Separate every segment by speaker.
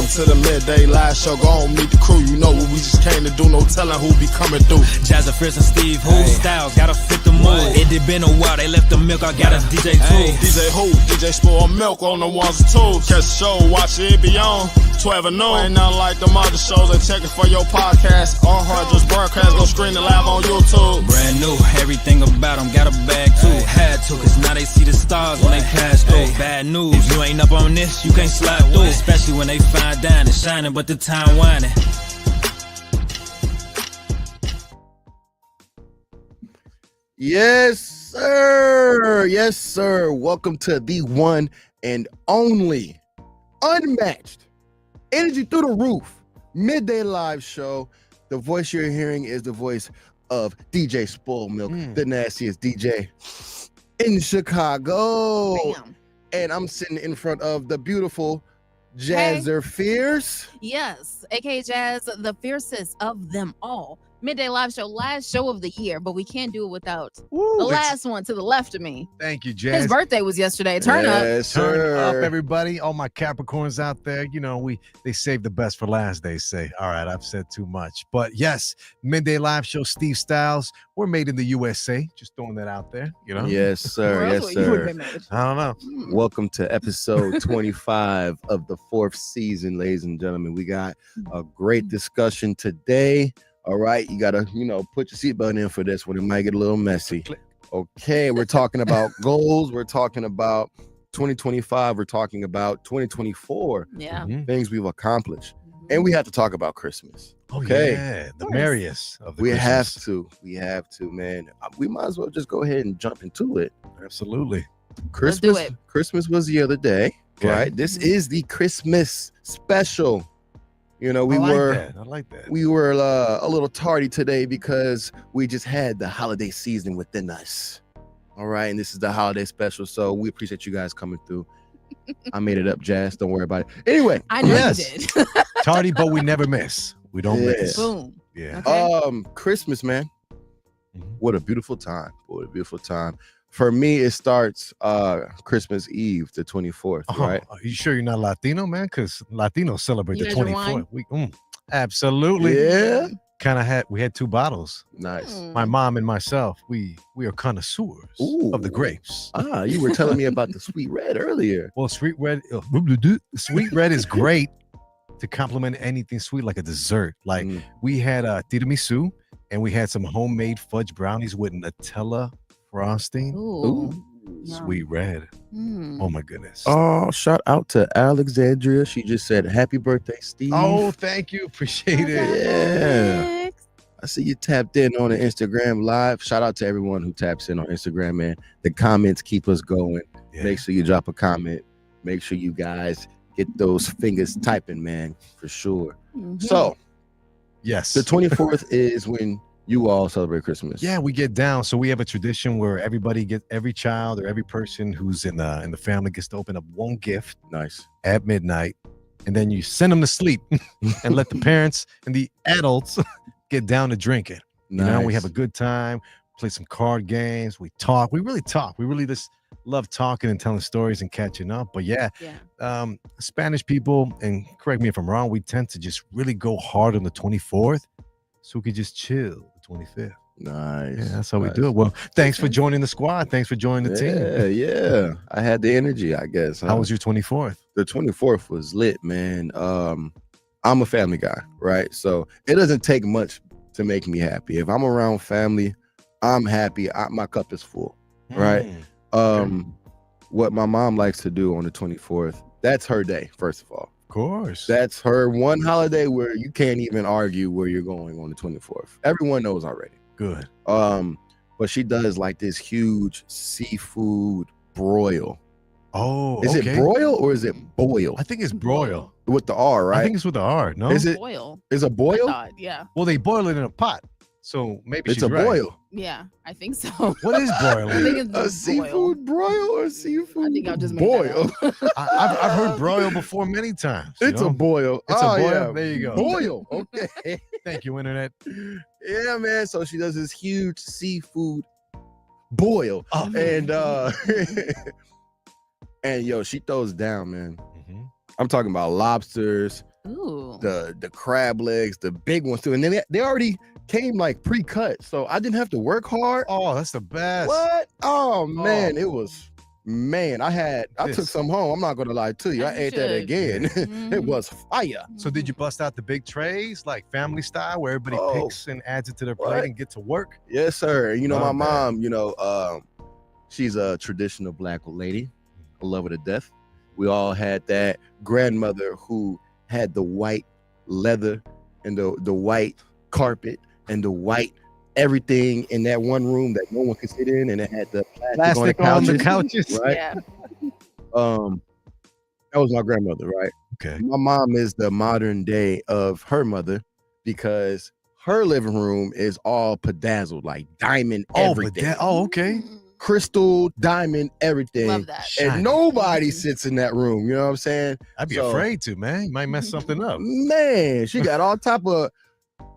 Speaker 1: Welcome to the Midday Live Show. Go on, meet the crew. You know what we just came to do. No telling who be coming through.
Speaker 2: Jazz Fierce and Steve Stylez gotta fit the mood. It did been a while, they left the milk. I got a DJ too.
Speaker 1: DJ who? DJ spoil milk on the ones and twos. Catch the show, watch it be on 12 and noon. Ain't nothing like them other shows. They check it for your podcast. On hard just broadcast. Go screen the live on YouTube.
Speaker 2: Brand new, everything about them got a bag too. Had to, cause now they see the stars when they pass through. Bad news, if you ain't up on this, you can't slide through. Especially when they find dining, shining, but the time whining.
Speaker 3: Yes, sir. Yes, sir. Welcome to the one and only unmatched energy through the roof Midday Live Show. The voice you're hearing is the voice of DJ Spoil Milk, the nastiest DJ in Chicago.
Speaker 4: Bam.
Speaker 3: And I'm sitting in front of the beautiful Jazzer Fierce.
Speaker 4: Yes, aka Jazz, the fiercest of them all. Midday Live Show, last show of the year, but we can't do it without the last one to the left of me.
Speaker 5: Thank you, Jazz.
Speaker 4: His birthday was yesterday. Turn up.
Speaker 5: Turn up, everybody. All my Capricorns out there. You know, they save the best for last, they say. All right, I've said too much. But yes, Midday Live Show, Steve Stylez. We're made in the USA. Just throwing that out there, you know?
Speaker 3: Yes, sir.
Speaker 4: Where else
Speaker 3: Yes,
Speaker 4: would you
Speaker 3: sir.
Speaker 4: have been made?
Speaker 5: I don't know.
Speaker 3: Welcome to episode 25 of the 4th season, ladies and gentlemen. We got a great discussion today. All right, you gotta, put your seatbelt in for this one. It might get a little messy. Okay, we're talking about goals. We're talking about 2025. We're talking about 2024.
Speaker 4: Yeah.
Speaker 3: Things we've accomplished, and we have to talk about Christmas.
Speaker 5: Oh,
Speaker 3: Okay,
Speaker 5: yeah, the merriest of the
Speaker 3: we
Speaker 5: Christmas.
Speaker 3: have to, man. We might as well just go ahead and jump into it.
Speaker 5: Absolutely.
Speaker 3: Christmas,
Speaker 4: do it.
Speaker 3: Christmas was the other day,
Speaker 5: Okay.
Speaker 3: right? This is the Christmas special. We
Speaker 5: I like that.
Speaker 3: We were a little tardy today because we just had the holiday season within us. All right, and this is the holiday special, so we appreciate you guys coming through. I made it up, Jazz. Don't worry about it. Anyway,
Speaker 4: I know
Speaker 3: yes.
Speaker 4: you did.
Speaker 5: Tardy, but we never miss. We don't miss.
Speaker 4: Boom.
Speaker 5: Yeah.
Speaker 4: Okay.
Speaker 3: Christmas, man.
Speaker 5: Mhm.
Speaker 3: What a beautiful time. What a beautiful time. For me, it starts Christmas Eve, the 24th, right?
Speaker 5: Are you sure you're not Latino, man? Because Latinos celebrate
Speaker 4: You
Speaker 5: the
Speaker 4: guys are wine?
Speaker 5: 24th. Absolutely.
Speaker 3: Yeah.
Speaker 5: We had 2 bottles.
Speaker 3: Nice.
Speaker 5: My mom and myself, we are connoisseurs of the
Speaker 3: Ooh.
Speaker 5: grapes.
Speaker 3: You were telling me about the sweet red earlier.
Speaker 5: Well, sweet red is great to complement anything sweet, like a dessert. Like we had tiramisu, and we had some homemade fudge brownies with Nutella frosting.
Speaker 4: Ooh.
Speaker 5: Sweet red.
Speaker 4: Mm.
Speaker 5: Oh my goodness.
Speaker 3: Oh, shout out to Alexandria. She just said, "Happy birthday, Steve."
Speaker 5: Oh, thank you. Appreciate it.
Speaker 3: Yeah. I see you tapped in on the Instagram live. Shout out to everyone who taps in on Instagram, man. The comments keep us going.
Speaker 5: Yeah.
Speaker 3: Make sure you drop a comment. Make sure you guys get those fingers typing, man, for sure.
Speaker 4: Mhm.
Speaker 3: So
Speaker 5: Yes.
Speaker 3: the 24th is when you all celebrate Christmas.
Speaker 5: Yeah, we get down. So we have a tradition where every child or every person who's in the family gets to open up one gift
Speaker 3: Nice.
Speaker 5: at midnight, and then you send them to sleep and let the parents and the adults get down to drinking. You know, we have a good time, play some card games, we talk. We really talk. We really just love talking and telling stories and catching up. But yeah, Spanish people, and correct me if I'm wrong, we tend to just really go hard on the 24th so we could just chill the 25th.
Speaker 3: Nice.
Speaker 5: Yeah, that's how we do it. Well, thanks for joining the squad. Thanks for joining the team.
Speaker 3: Yeah. I had the energy, I guess.
Speaker 5: How was your 24th?
Speaker 3: The 24th was lit, man. I'm a family guy, right? So it doesn't take much to make me happy. If I'm around family, I'm happy. My cup is full, right? What my mom likes to do on the 24th, that's her day, first of all.
Speaker 5: Of course.
Speaker 3: That's her one holiday where you can't even argue where you're going on the 24th. Everyone knows already.
Speaker 5: Good.
Speaker 3: But she does like this huge seafood broil.
Speaker 5: Oh,
Speaker 3: Is it broil or is it boil?
Speaker 5: I think it's broil.
Speaker 3: With the R, right?
Speaker 5: I think it's with the R. No,
Speaker 3: Is it?
Speaker 4: Boil.
Speaker 3: Is a
Speaker 4: I
Speaker 3: boil?
Speaker 4: thought, yeah.
Speaker 5: Well, they boil it in a pot, so maybe
Speaker 3: It's
Speaker 5: she's
Speaker 3: a
Speaker 5: right.
Speaker 3: boil.
Speaker 4: Yeah, I think so.
Speaker 5: What is
Speaker 4: I
Speaker 5: broiling?
Speaker 4: think it's
Speaker 3: A
Speaker 4: boil.
Speaker 3: seafood broil or seafood
Speaker 4: I think I'll just make
Speaker 3: boil?
Speaker 4: that
Speaker 5: I've heard broil before many times. you
Speaker 3: It's a
Speaker 5: know?
Speaker 3: boil.
Speaker 5: It's a boil?
Speaker 3: Yeah.
Speaker 5: There you go.
Speaker 3: Boil. Okay.
Speaker 5: Thank you, internet.
Speaker 3: Yeah, man. So she does this huge seafood boil,
Speaker 5: Oh.
Speaker 3: and and yo, she throws down, man.
Speaker 5: Mhm.
Speaker 3: I'm talking about lobsters,
Speaker 4: Ooh.
Speaker 3: the crab legs, the big ones too. And then they already came like pre-cut, so I didn't have to work hard.
Speaker 5: Oh, that's the best.
Speaker 3: What? Oh man,
Speaker 5: Oh.
Speaker 3: it was. Man, I took
Speaker 5: This.
Speaker 3: some home. I'm not gonna lie to you. I
Speaker 4: As you
Speaker 3: ate that
Speaker 4: should.
Speaker 3: again.
Speaker 4: Mhm.
Speaker 3: It was fire.
Speaker 5: So did you bust out the big trays like family style where everybody
Speaker 3: Oh.
Speaker 5: picks and adds it to their
Speaker 3: What?
Speaker 5: plate and get to work?
Speaker 3: Yes, sir. You know, my
Speaker 5: Love that.
Speaker 3: mom, she's a traditional black lady. I love her to death. We all had that grandmother who had the white leather and the white carpet and the white everything in that one room that no one could sit in, and it had the plastic
Speaker 5: Plastic on the
Speaker 3: couches,
Speaker 5: couches.
Speaker 3: right?
Speaker 4: Yeah.
Speaker 3: That was my grandmother, right?
Speaker 5: Okay.
Speaker 3: My mom is the modern day of her mother because her living room is all bedazzled, like diamond everything.
Speaker 5: Okay.
Speaker 3: Crystal, diamond, everything.
Speaker 4: Love that.
Speaker 5: Shiny.
Speaker 3: And nobody sits in that room. You know what I'm saying?
Speaker 5: I'd be
Speaker 3: So-
Speaker 5: afraid to, man. You might mess something up.
Speaker 3: Man, she got all type of.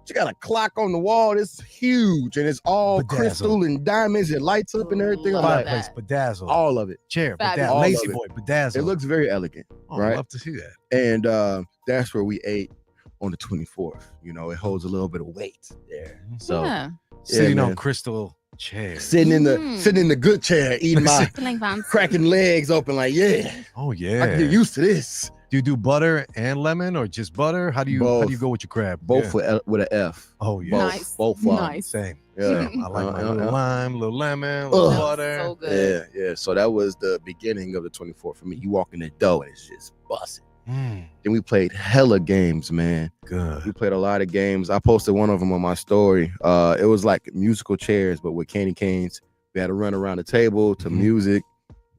Speaker 3: She got a clock on the wall. It's huge, and it's all
Speaker 5: Bedazzled.
Speaker 3: crystal and diamonds. It lights up and everything. I'm
Speaker 4: Love
Speaker 3: like,
Speaker 5: Fireplace, bedazzled.
Speaker 3: all of it.
Speaker 5: Chair,
Speaker 4: Fabulous.
Speaker 5: bedazzled.
Speaker 3: All
Speaker 5: Lazy
Speaker 3: of it.
Speaker 5: boy, bedazzled.
Speaker 3: It looks very elegant,
Speaker 5: Oh,
Speaker 3: right?
Speaker 5: I'd love to see that.
Speaker 3: And that's where we ate on the 24th. You know, it holds a little bit of weight there. So
Speaker 4: Yeah.
Speaker 5: Sitting on
Speaker 3: man.
Speaker 5: crystal chairs.
Speaker 3: sitting in the good chair, eating my
Speaker 4: Feeling fancy.
Speaker 3: cracking legs open, like, yeah,
Speaker 5: Oh
Speaker 3: I
Speaker 5: yeah.
Speaker 3: can get used to this.
Speaker 5: Do you do butter and lemon or just butter? How do you
Speaker 3: Both.
Speaker 5: go with your crab?
Speaker 3: Both
Speaker 5: Yeah.
Speaker 3: with an F.
Speaker 5: Oh yeah.
Speaker 3: Both.
Speaker 4: Nice.
Speaker 3: Both of 'em.
Speaker 4: Nice.
Speaker 5: Same.
Speaker 3: Yeah.
Speaker 5: I like my
Speaker 3: Uh,
Speaker 5: little
Speaker 3: uh,
Speaker 5: lime, little lemon, little
Speaker 3: Ugh.
Speaker 5: butter.
Speaker 4: So good.
Speaker 3: Yeah. So that was the beginning of the 24th for me. You walk in the door and it's just busting. Then we played hella games, man.
Speaker 5: Good.
Speaker 3: We played a lot of games. I posted one of them on my story. It was like musical chairs, but with candy canes. We had to run around the table to
Speaker 5: Mhm.
Speaker 3: music,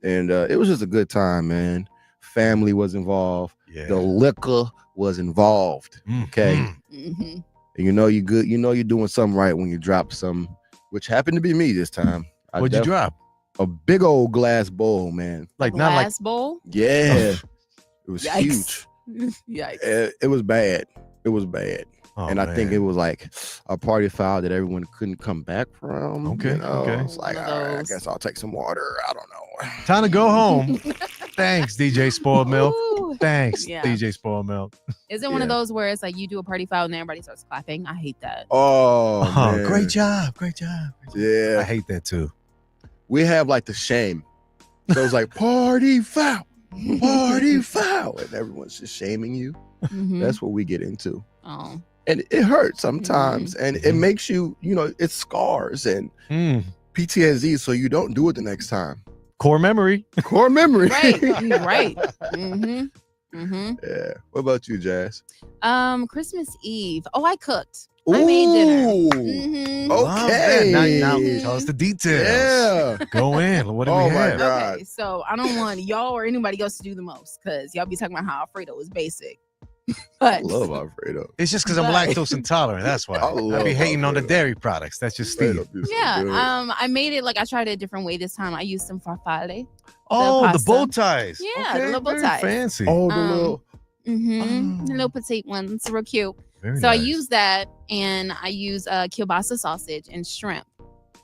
Speaker 3: and it was just a good time, man. Family was involved.
Speaker 5: Yeah.
Speaker 3: The liquor was involved. Okay.
Speaker 5: Mhm.
Speaker 4: hmm
Speaker 3: And you know you good. You know you're doing something right when you drop some, which happened to be me this time.
Speaker 5: What'd you drop?
Speaker 3: A big old glass bowl, man.
Speaker 5: Like not like
Speaker 4: Glass bowl.
Speaker 3: Yeah. It was
Speaker 4: Yikes.
Speaker 3: huge.
Speaker 4: Yikes.
Speaker 3: It was bad. It was bad.
Speaker 5: oh,
Speaker 3: And I think
Speaker 5: man.
Speaker 3: it was like a party foul that everyone couldn't come back from.
Speaker 5: Okay, okay.
Speaker 3: It's like,
Speaker 4: One of
Speaker 3: all right, I
Speaker 4: those.
Speaker 3: guess I'll take some water. I don't know.
Speaker 5: Time to go home. Thanks, DJ Spoiled Milk.
Speaker 4: Ooh.
Speaker 5: Thanks,
Speaker 4: Yeah.
Speaker 5: DJ Spoiled Milk.
Speaker 4: Is it one of
Speaker 3: Yeah.
Speaker 4: those where it's like you do a party foul and everybody starts clapping? I hate that.
Speaker 3: Oh,
Speaker 5: Oh,
Speaker 3: man.
Speaker 5: great job. Great job. I
Speaker 3: Yeah.
Speaker 5: hate that too.
Speaker 3: We have like the shame. So it's like party foul, party foul. And everyone's just shaming you.
Speaker 4: Mhm.
Speaker 3: That's what we get into.
Speaker 4: Oh.
Speaker 3: And it hurts sometimes. And it
Speaker 5: Mhm.
Speaker 3: makes you, it scars and
Speaker 5: Mm.
Speaker 3: PTSD. So you don't do it the next time.
Speaker 5: Core memory.
Speaker 3: Core memory.
Speaker 4: Right. Right. Mm-hmm. Mm-hmm.
Speaker 3: Yeah. What about you, Jazz?
Speaker 4: Christmas Eve. Oh, I cooked. I made dinner.
Speaker 3: Ooh.
Speaker 4: Mm-hmm.
Speaker 5: Love
Speaker 3: Okay.
Speaker 5: that. Now tell us the details.
Speaker 3: Yeah.
Speaker 5: Go in. What do
Speaker 3: Oh
Speaker 5: we
Speaker 3: my
Speaker 5: have?
Speaker 3: God.
Speaker 4: Okay, so I don't want y'all or anybody else to do the most because y'all be talking about how Alfredo is basic.
Speaker 3: I
Speaker 4: But
Speaker 3: love Alfredo.
Speaker 5: It's just because I'm
Speaker 4: But-
Speaker 5: lactose intolerant. That's why.
Speaker 3: I
Speaker 5: I
Speaker 3: love
Speaker 5: be hating on the
Speaker 3: Alfredo.
Speaker 5: dairy products. That's just Steve.
Speaker 3: Alfredo is so
Speaker 4: yeah,
Speaker 3: good.
Speaker 4: I made it like I tried it a different way this time. I used some farfalle.
Speaker 5: Oh, the
Speaker 4: pasta.
Speaker 5: bow ties.
Speaker 4: Yeah, the little bow
Speaker 5: very
Speaker 4: ties.
Speaker 5: Fancy.
Speaker 3: Oh, the
Speaker 4: um,
Speaker 3: little.
Speaker 4: Mm-hmm.
Speaker 5: Oh.
Speaker 4: The little petite ones, real cute.
Speaker 5: Very
Speaker 4: So I
Speaker 5: nice.
Speaker 4: use that, and I use kielbasa sausage and shrimp.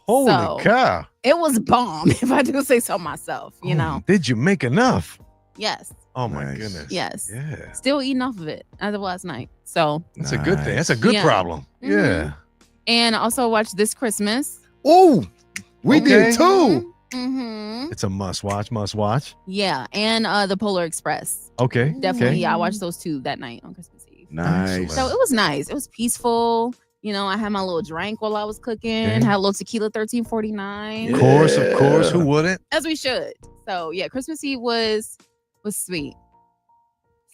Speaker 5: Holy
Speaker 4: so-
Speaker 5: cow.
Speaker 4: It was bomb, if I do say so myself. You
Speaker 5: Oh,
Speaker 4: know.
Speaker 5: Did you make enough?
Speaker 4: Yes.
Speaker 5: Oh my
Speaker 3: Nice.
Speaker 5: goodness.
Speaker 4: Yes.
Speaker 5: Yeah.
Speaker 4: Still eating off of it as of last night. So,
Speaker 5: That's a good thing. That's a
Speaker 3: Nice.
Speaker 5: good
Speaker 4: Yeah.
Speaker 5: problem.
Speaker 4: Mhm.
Speaker 5: Yeah.
Speaker 4: and also watch This Christmas.
Speaker 3: Oh, we
Speaker 5: Okay.
Speaker 3: did too.
Speaker 4: Mm-hmm.
Speaker 5: It's a must watch, must watch.
Speaker 4: Yeah, and the Polar Express.
Speaker 5: Okay.
Speaker 4: Definitely,
Speaker 5: Okay.
Speaker 4: yeah, I watched those two that night on Christmas Eve.
Speaker 3: Nice.
Speaker 4: So it was nice. It was peaceful. You know, I had my little drink while I was cooking.
Speaker 5: Okay.
Speaker 4: Had a little tequila 1349,
Speaker 5: Of course, of course. Who
Speaker 3: Yeah.
Speaker 5: wouldn't?
Speaker 4: as we should. So yeah, Christmas Eve was sweet,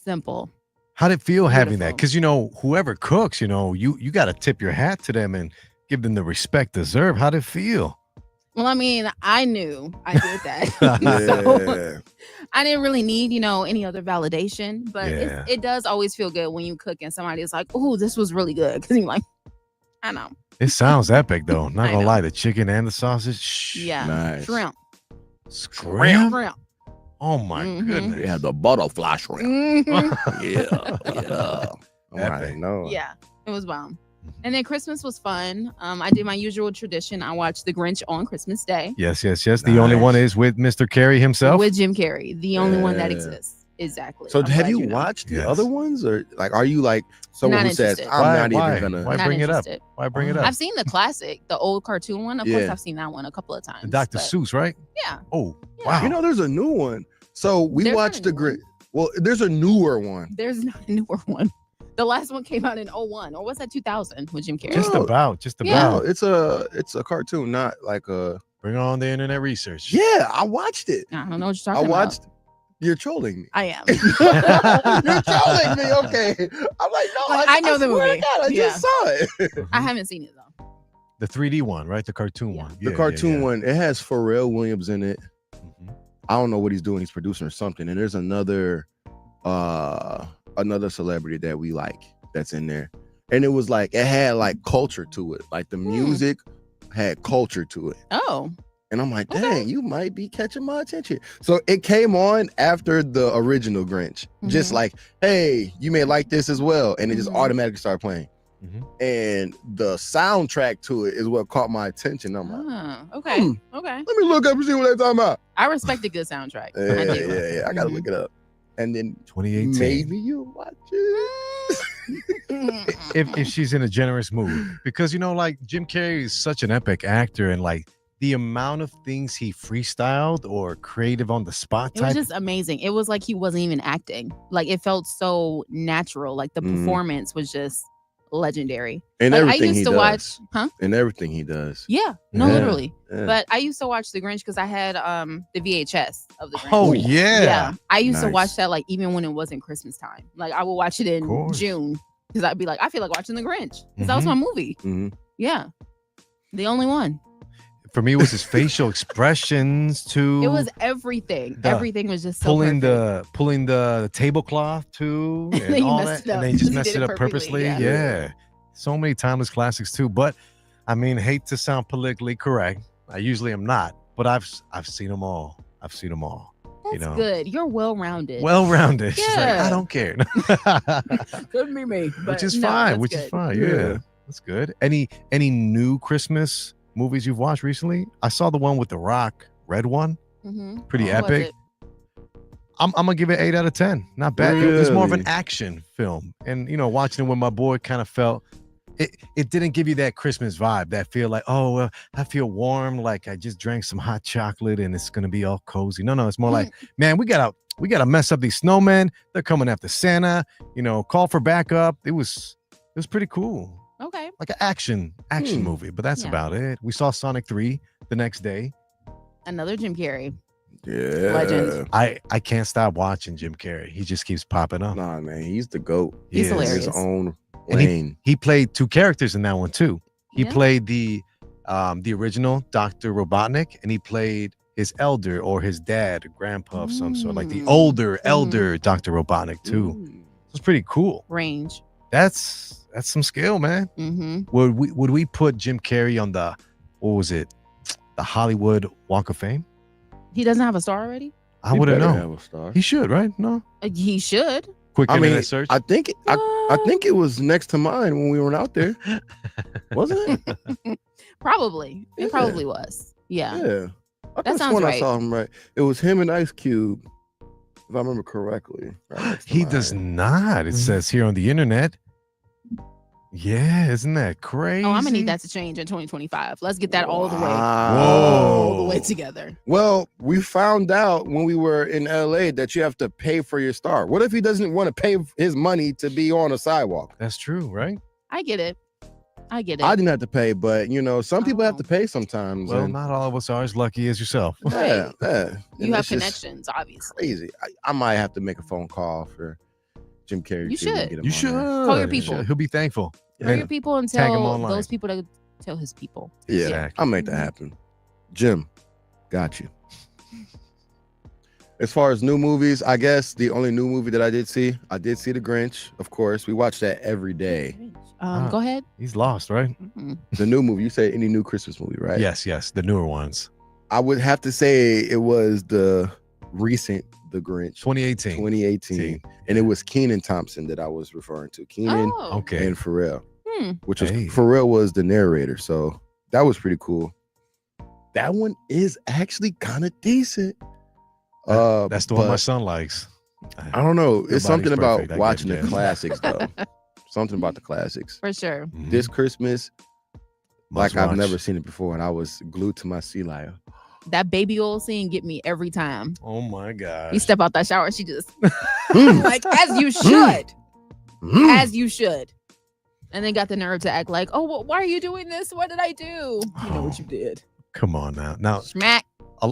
Speaker 4: simple.
Speaker 5: How'd it feel having that?
Speaker 4: Beautiful.
Speaker 5: Because whoever cooks, you got to tip your hat to them and give them the respect deserved. How'd it feel?
Speaker 4: Well, I mean, I knew I did that. So
Speaker 3: Yeah.
Speaker 4: I didn't really need, any other validation, but
Speaker 5: Yeah.
Speaker 4: it does always feel good when you cook and somebody is like, "Oh, this was really good," because you're like, I know,
Speaker 5: It sounds epic though. Not
Speaker 4: I
Speaker 5: gonna
Speaker 4: know.
Speaker 5: lie, the chicken and the sausage. Shh.
Speaker 4: yeah,
Speaker 3: Nice.
Speaker 4: shrimp,
Speaker 5: Scrimp?
Speaker 4: shrimp.
Speaker 5: Oh my
Speaker 4: Mhm.
Speaker 5: goodness.
Speaker 3: We had the butterfly shrimp.
Speaker 4: Mhm.
Speaker 3: Yeah. Yeah. I
Speaker 5: Epic.
Speaker 3: know.
Speaker 4: Yeah, it was bomb.
Speaker 5: Mhm.
Speaker 4: And then Christmas was fun. I did my usual tradition. I watched The Grinch on Christmas Day
Speaker 5: Yes. The only
Speaker 3: Nice.
Speaker 5: one is with Mr. Carey himself.
Speaker 4: with Jim Carrey, the only one that
Speaker 3: Yeah.
Speaker 4: exists. Exactly.
Speaker 3: So
Speaker 4: I'm
Speaker 3: have
Speaker 4: glad
Speaker 3: you
Speaker 4: know.
Speaker 3: watched the
Speaker 5: Yes.
Speaker 3: other ones, or like are you like someone
Speaker 4: Not
Speaker 3: who says
Speaker 4: interested.
Speaker 3: I'm not
Speaker 5: Why?
Speaker 3: even gonna?
Speaker 5: Why
Speaker 4: Not
Speaker 5: bring it up?
Speaker 4: interested.
Speaker 5: Why bring it up?
Speaker 4: I've seen the classic, the old cartoon one. Of course,
Speaker 3: Yeah.
Speaker 4: I've seen that one a couple of times.
Speaker 5: The Dr.
Speaker 4: but
Speaker 5: Seuss, right?
Speaker 4: Yeah.
Speaker 5: Oh,
Speaker 4: Yeah.
Speaker 5: wow.
Speaker 3: You know, there's a new one. So we
Speaker 4: There's not
Speaker 3: watched
Speaker 4: a
Speaker 3: the
Speaker 4: new
Speaker 3: Grinch. Well, there's a newer one.
Speaker 4: There's not a newer one. The last one came out in 01, or was that 2000 with Jim Carrey?
Speaker 5: just
Speaker 3: No.
Speaker 5: about.
Speaker 4: Yeah.
Speaker 3: No, it's a cartoon, not like a.
Speaker 5: Bring on the internet research.
Speaker 3: Yeah, I watched it.
Speaker 4: I don't know what you're
Speaker 3: I
Speaker 4: talking
Speaker 3: watched.
Speaker 4: about.
Speaker 3: You're trolling me.
Speaker 4: I am.
Speaker 3: You're trolling me. Okay. I'm like, no,
Speaker 4: Like, I know the
Speaker 3: swear to
Speaker 4: movie.
Speaker 3: God, I
Speaker 4: Yeah.
Speaker 3: just saw it.
Speaker 4: I haven't seen it though.
Speaker 5: The 3D one, right? The cartoon
Speaker 4: Yeah.
Speaker 5: one.
Speaker 3: The
Speaker 5: Yeah,
Speaker 3: cartoon
Speaker 5: yeah.
Speaker 3: one. It has Pharrell Williams in it.
Speaker 5: Mhm.
Speaker 3: I don't know what he's doing. He's producing or something. And there's another celebrity that we like that's in there. And it was like it had like culture to it. Like the music had culture to it.
Speaker 4: Oh.
Speaker 3: And I'm like,
Speaker 4: Okay.
Speaker 3: dang, you might be catching my attention. So it came on after the original Grinch. Just
Speaker 4: Mhm.
Speaker 3: like, hey, you may like this as well. And it just
Speaker 4: Mhm.
Speaker 3: automatically started playing.
Speaker 5: Mhm.
Speaker 3: And the soundtrack to it is what caught my attention. I'm like,
Speaker 4: Ah, okay. Okay.
Speaker 3: let me look up and see what they're talking about.
Speaker 4: I respect a good soundtrack. I
Speaker 3: Yeah,
Speaker 4: do.
Speaker 3: yeah. I gotta
Speaker 4: Mhm.
Speaker 3: look it up. And then
Speaker 5: 2018.
Speaker 3: maybe you'll watch it.
Speaker 5: If she's in a generous mood, because like Jim Carrey is such an epic actor, and like the amount of things he freestyled or creative on the spot
Speaker 4: It was
Speaker 5: type.
Speaker 4: just amazing. It was like he wasn't even acting. Like it felt so natural. Like the
Speaker 3: Mhm.
Speaker 4: performance was just legendary.
Speaker 3: And
Speaker 4: Like I
Speaker 3: everything
Speaker 4: used
Speaker 3: he
Speaker 4: to
Speaker 3: does.
Speaker 4: watch, huh?
Speaker 3: And everything he does.
Speaker 4: Yeah, no,
Speaker 3: Yeah.
Speaker 4: literally.
Speaker 3: Yeah.
Speaker 4: But I used to watch The Grinch because I had the VHS of The Grinch.
Speaker 5: Oh yeah.
Speaker 4: I used to
Speaker 3: Nice.
Speaker 4: watch that like even when it wasn't Christmas time. Like I would watch it in
Speaker 5: course.
Speaker 4: June because I'd be like, I feel like watching The Grinch because that was my movie.
Speaker 3: Mhm.
Speaker 4: Yeah, the only one.
Speaker 5: For me, it was his facial expressions too.
Speaker 4: It was everything.
Speaker 5: The
Speaker 4: Everything was just so
Speaker 5: pulling
Speaker 4: perfect.
Speaker 5: the tablecloth too,
Speaker 4: And
Speaker 5: and
Speaker 4: then he
Speaker 5: all
Speaker 4: messed
Speaker 5: that,
Speaker 4: it up
Speaker 5: and then he just
Speaker 4: because he
Speaker 5: messed
Speaker 4: did
Speaker 5: it
Speaker 4: it
Speaker 5: up
Speaker 4: perfectly,
Speaker 5: purposely.
Speaker 4: yeah.
Speaker 5: Yeah, so many timeless classics too. But I mean, hate to sound politically correct. I usually am not, but I've seen them all. I've seen them all.
Speaker 4: That's good. You're well-rounded.
Speaker 5: Well-rounded. She's like,
Speaker 4: Yeah.
Speaker 5: I don't care.
Speaker 4: Couldn't be me.
Speaker 5: Which
Speaker 4: but
Speaker 5: is
Speaker 4: no,
Speaker 5: fine.
Speaker 4: that's
Speaker 5: Which is
Speaker 4: good.
Speaker 5: fine.
Speaker 3: Yeah.
Speaker 5: Yeah, that's good. Any new Christmas movies you've watched recently? I saw the one with The Rock, Red one.
Speaker 4: Mhm.
Speaker 5: Pretty
Speaker 4: What was
Speaker 5: epic.
Speaker 4: it?
Speaker 5: I'm gonna give it 8 out of 10. Not bad. It was more of an
Speaker 3: Really?
Speaker 5: action film, and watching it with my boy kind of felt it didn't give you that Christmas vibe. That feel like, oh, well, I feel warm, like I just drank some hot chocolate and it's gonna be all cozy. No, it's more like, man, we gotta mess up these snowmen. They're coming after Santa. Call for backup. It was pretty cool,
Speaker 4: Okay.
Speaker 5: like an action movie. But that's
Speaker 4: Yeah.
Speaker 5: about it. We saw Sonic 3 the next day.
Speaker 4: Another Jim Carrey.
Speaker 3: Yeah.
Speaker 4: Legend.
Speaker 5: I can't stop watching Jim Carrey. He just keeps popping up.
Speaker 3: Nah, man, he's the GOAT.
Speaker 4: He's
Speaker 5: He is.
Speaker 4: hilarious.
Speaker 3: His own
Speaker 5: And
Speaker 3: lane.
Speaker 5: He played two characters in that one too. He
Speaker 4: Yeah.
Speaker 5: played the original Dr. Robotnik, and he played his elder or his dad, grandpa of some sort, like the
Speaker 4: Mm.
Speaker 5: elder Dr. Robotnik too.
Speaker 3: Ooh.
Speaker 5: It's pretty cool.
Speaker 4: Range.
Speaker 5: That's some skill, man.
Speaker 4: Mm-hmm.
Speaker 5: Would we put Jim Carrey on the the Hollywood Walk of Fame?
Speaker 4: He doesn't have a star already?
Speaker 5: I
Speaker 3: He
Speaker 5: wouldn't
Speaker 3: better
Speaker 5: know.
Speaker 3: have a star.
Speaker 5: He should, right? No.
Speaker 4: He should.
Speaker 5: Quick
Speaker 3: I
Speaker 5: internet
Speaker 3: mean,
Speaker 5: search.
Speaker 3: I think it was next to mine when we were out there, wasn't it?
Speaker 4: Probably. It
Speaker 3: Yeah.
Speaker 4: probably was. Yeah.
Speaker 3: Yeah. I
Speaker 4: That sounds
Speaker 3: when I
Speaker 4: right.
Speaker 3: saw him right. It was him and Ice Cube, if I remember correctly. right next to
Speaker 5: He does
Speaker 3: mine.
Speaker 5: not. It says here on the internet. Yeah, isn't that crazy?
Speaker 4: Oh, I'm gonna need that to change in 2025. Let's get that all the way.
Speaker 3: Wow.
Speaker 4: All the way
Speaker 5: Whoa.
Speaker 4: together.
Speaker 3: Well, we found out when we were in LA that you have to pay for your star. What if he doesn't want to pay his money to be on a sidewalk?
Speaker 5: That's true, right?
Speaker 4: I get it. I get it.
Speaker 3: I didn't have to pay, but some people have
Speaker 4: Oh.
Speaker 3: to pay sometimes.
Speaker 5: Well,
Speaker 3: and
Speaker 5: not all of us are as lucky as yourself.
Speaker 3: yeah, yeah.
Speaker 4: you
Speaker 3: And
Speaker 4: have
Speaker 3: it's just
Speaker 4: connections, obviously.
Speaker 3: Crazy. I might have to make a phone call for Jim Carrey.
Speaker 4: You
Speaker 3: too and
Speaker 4: should.
Speaker 3: get him
Speaker 5: You
Speaker 3: on
Speaker 5: should.
Speaker 3: there.
Speaker 4: Call your people.
Speaker 5: He'll be thankful.
Speaker 3: Yeah.
Speaker 4: Tell your people and
Speaker 5: Tag him
Speaker 4: tell
Speaker 5: online.
Speaker 4: those people to tell his people.
Speaker 3: Yeah,
Speaker 5: Exactly.
Speaker 3: I'll make that happen. Jim, got you. As far as new movies, I guess the only new movie that I did see The Grinch, of course. We watch that every day.
Speaker 4: Go ahead.
Speaker 5: He's lost, right?
Speaker 4: Mhm.
Speaker 3: The new movie, you said any new Christmas movie, right?
Speaker 5: Yes, the newer ones.
Speaker 3: I would have to say it was the recent The Grinch,
Speaker 5: 2018.
Speaker 3: 2018. And it was Kenan Thompson that I was referring to. Kenan
Speaker 4: Oh.
Speaker 5: Okay.
Speaker 3: and Pharrell, which was
Speaker 5: Hey.
Speaker 3: Pharrell was the narrator. So that was pretty cool. That one is actually kind of decent.
Speaker 5: That's the one my
Speaker 3: but-
Speaker 5: son likes.
Speaker 3: I don't know.
Speaker 5: Nobody's
Speaker 3: It's something about
Speaker 5: perfect, I get
Speaker 3: watching
Speaker 5: it,
Speaker 3: the
Speaker 5: Jazz.
Speaker 3: classics, though. Something about the classics.
Speaker 4: For sure.
Speaker 5: Mhm.
Speaker 3: This Christmas,
Speaker 5: Must
Speaker 3: like I've
Speaker 5: watch.
Speaker 3: never seen it before, and I was glued to my seat like,
Speaker 4: That baby oil scene get me every time.
Speaker 5: Oh my god.
Speaker 4: You step out that shower, she just
Speaker 3: mm,
Speaker 4: like as you should.
Speaker 3: mm.
Speaker 4: As you should. And then got the nerve to act like, oh, well, why are you doing this? What did I do? You know what you did.
Speaker 5: Come on now. Now,
Speaker 4: Smack.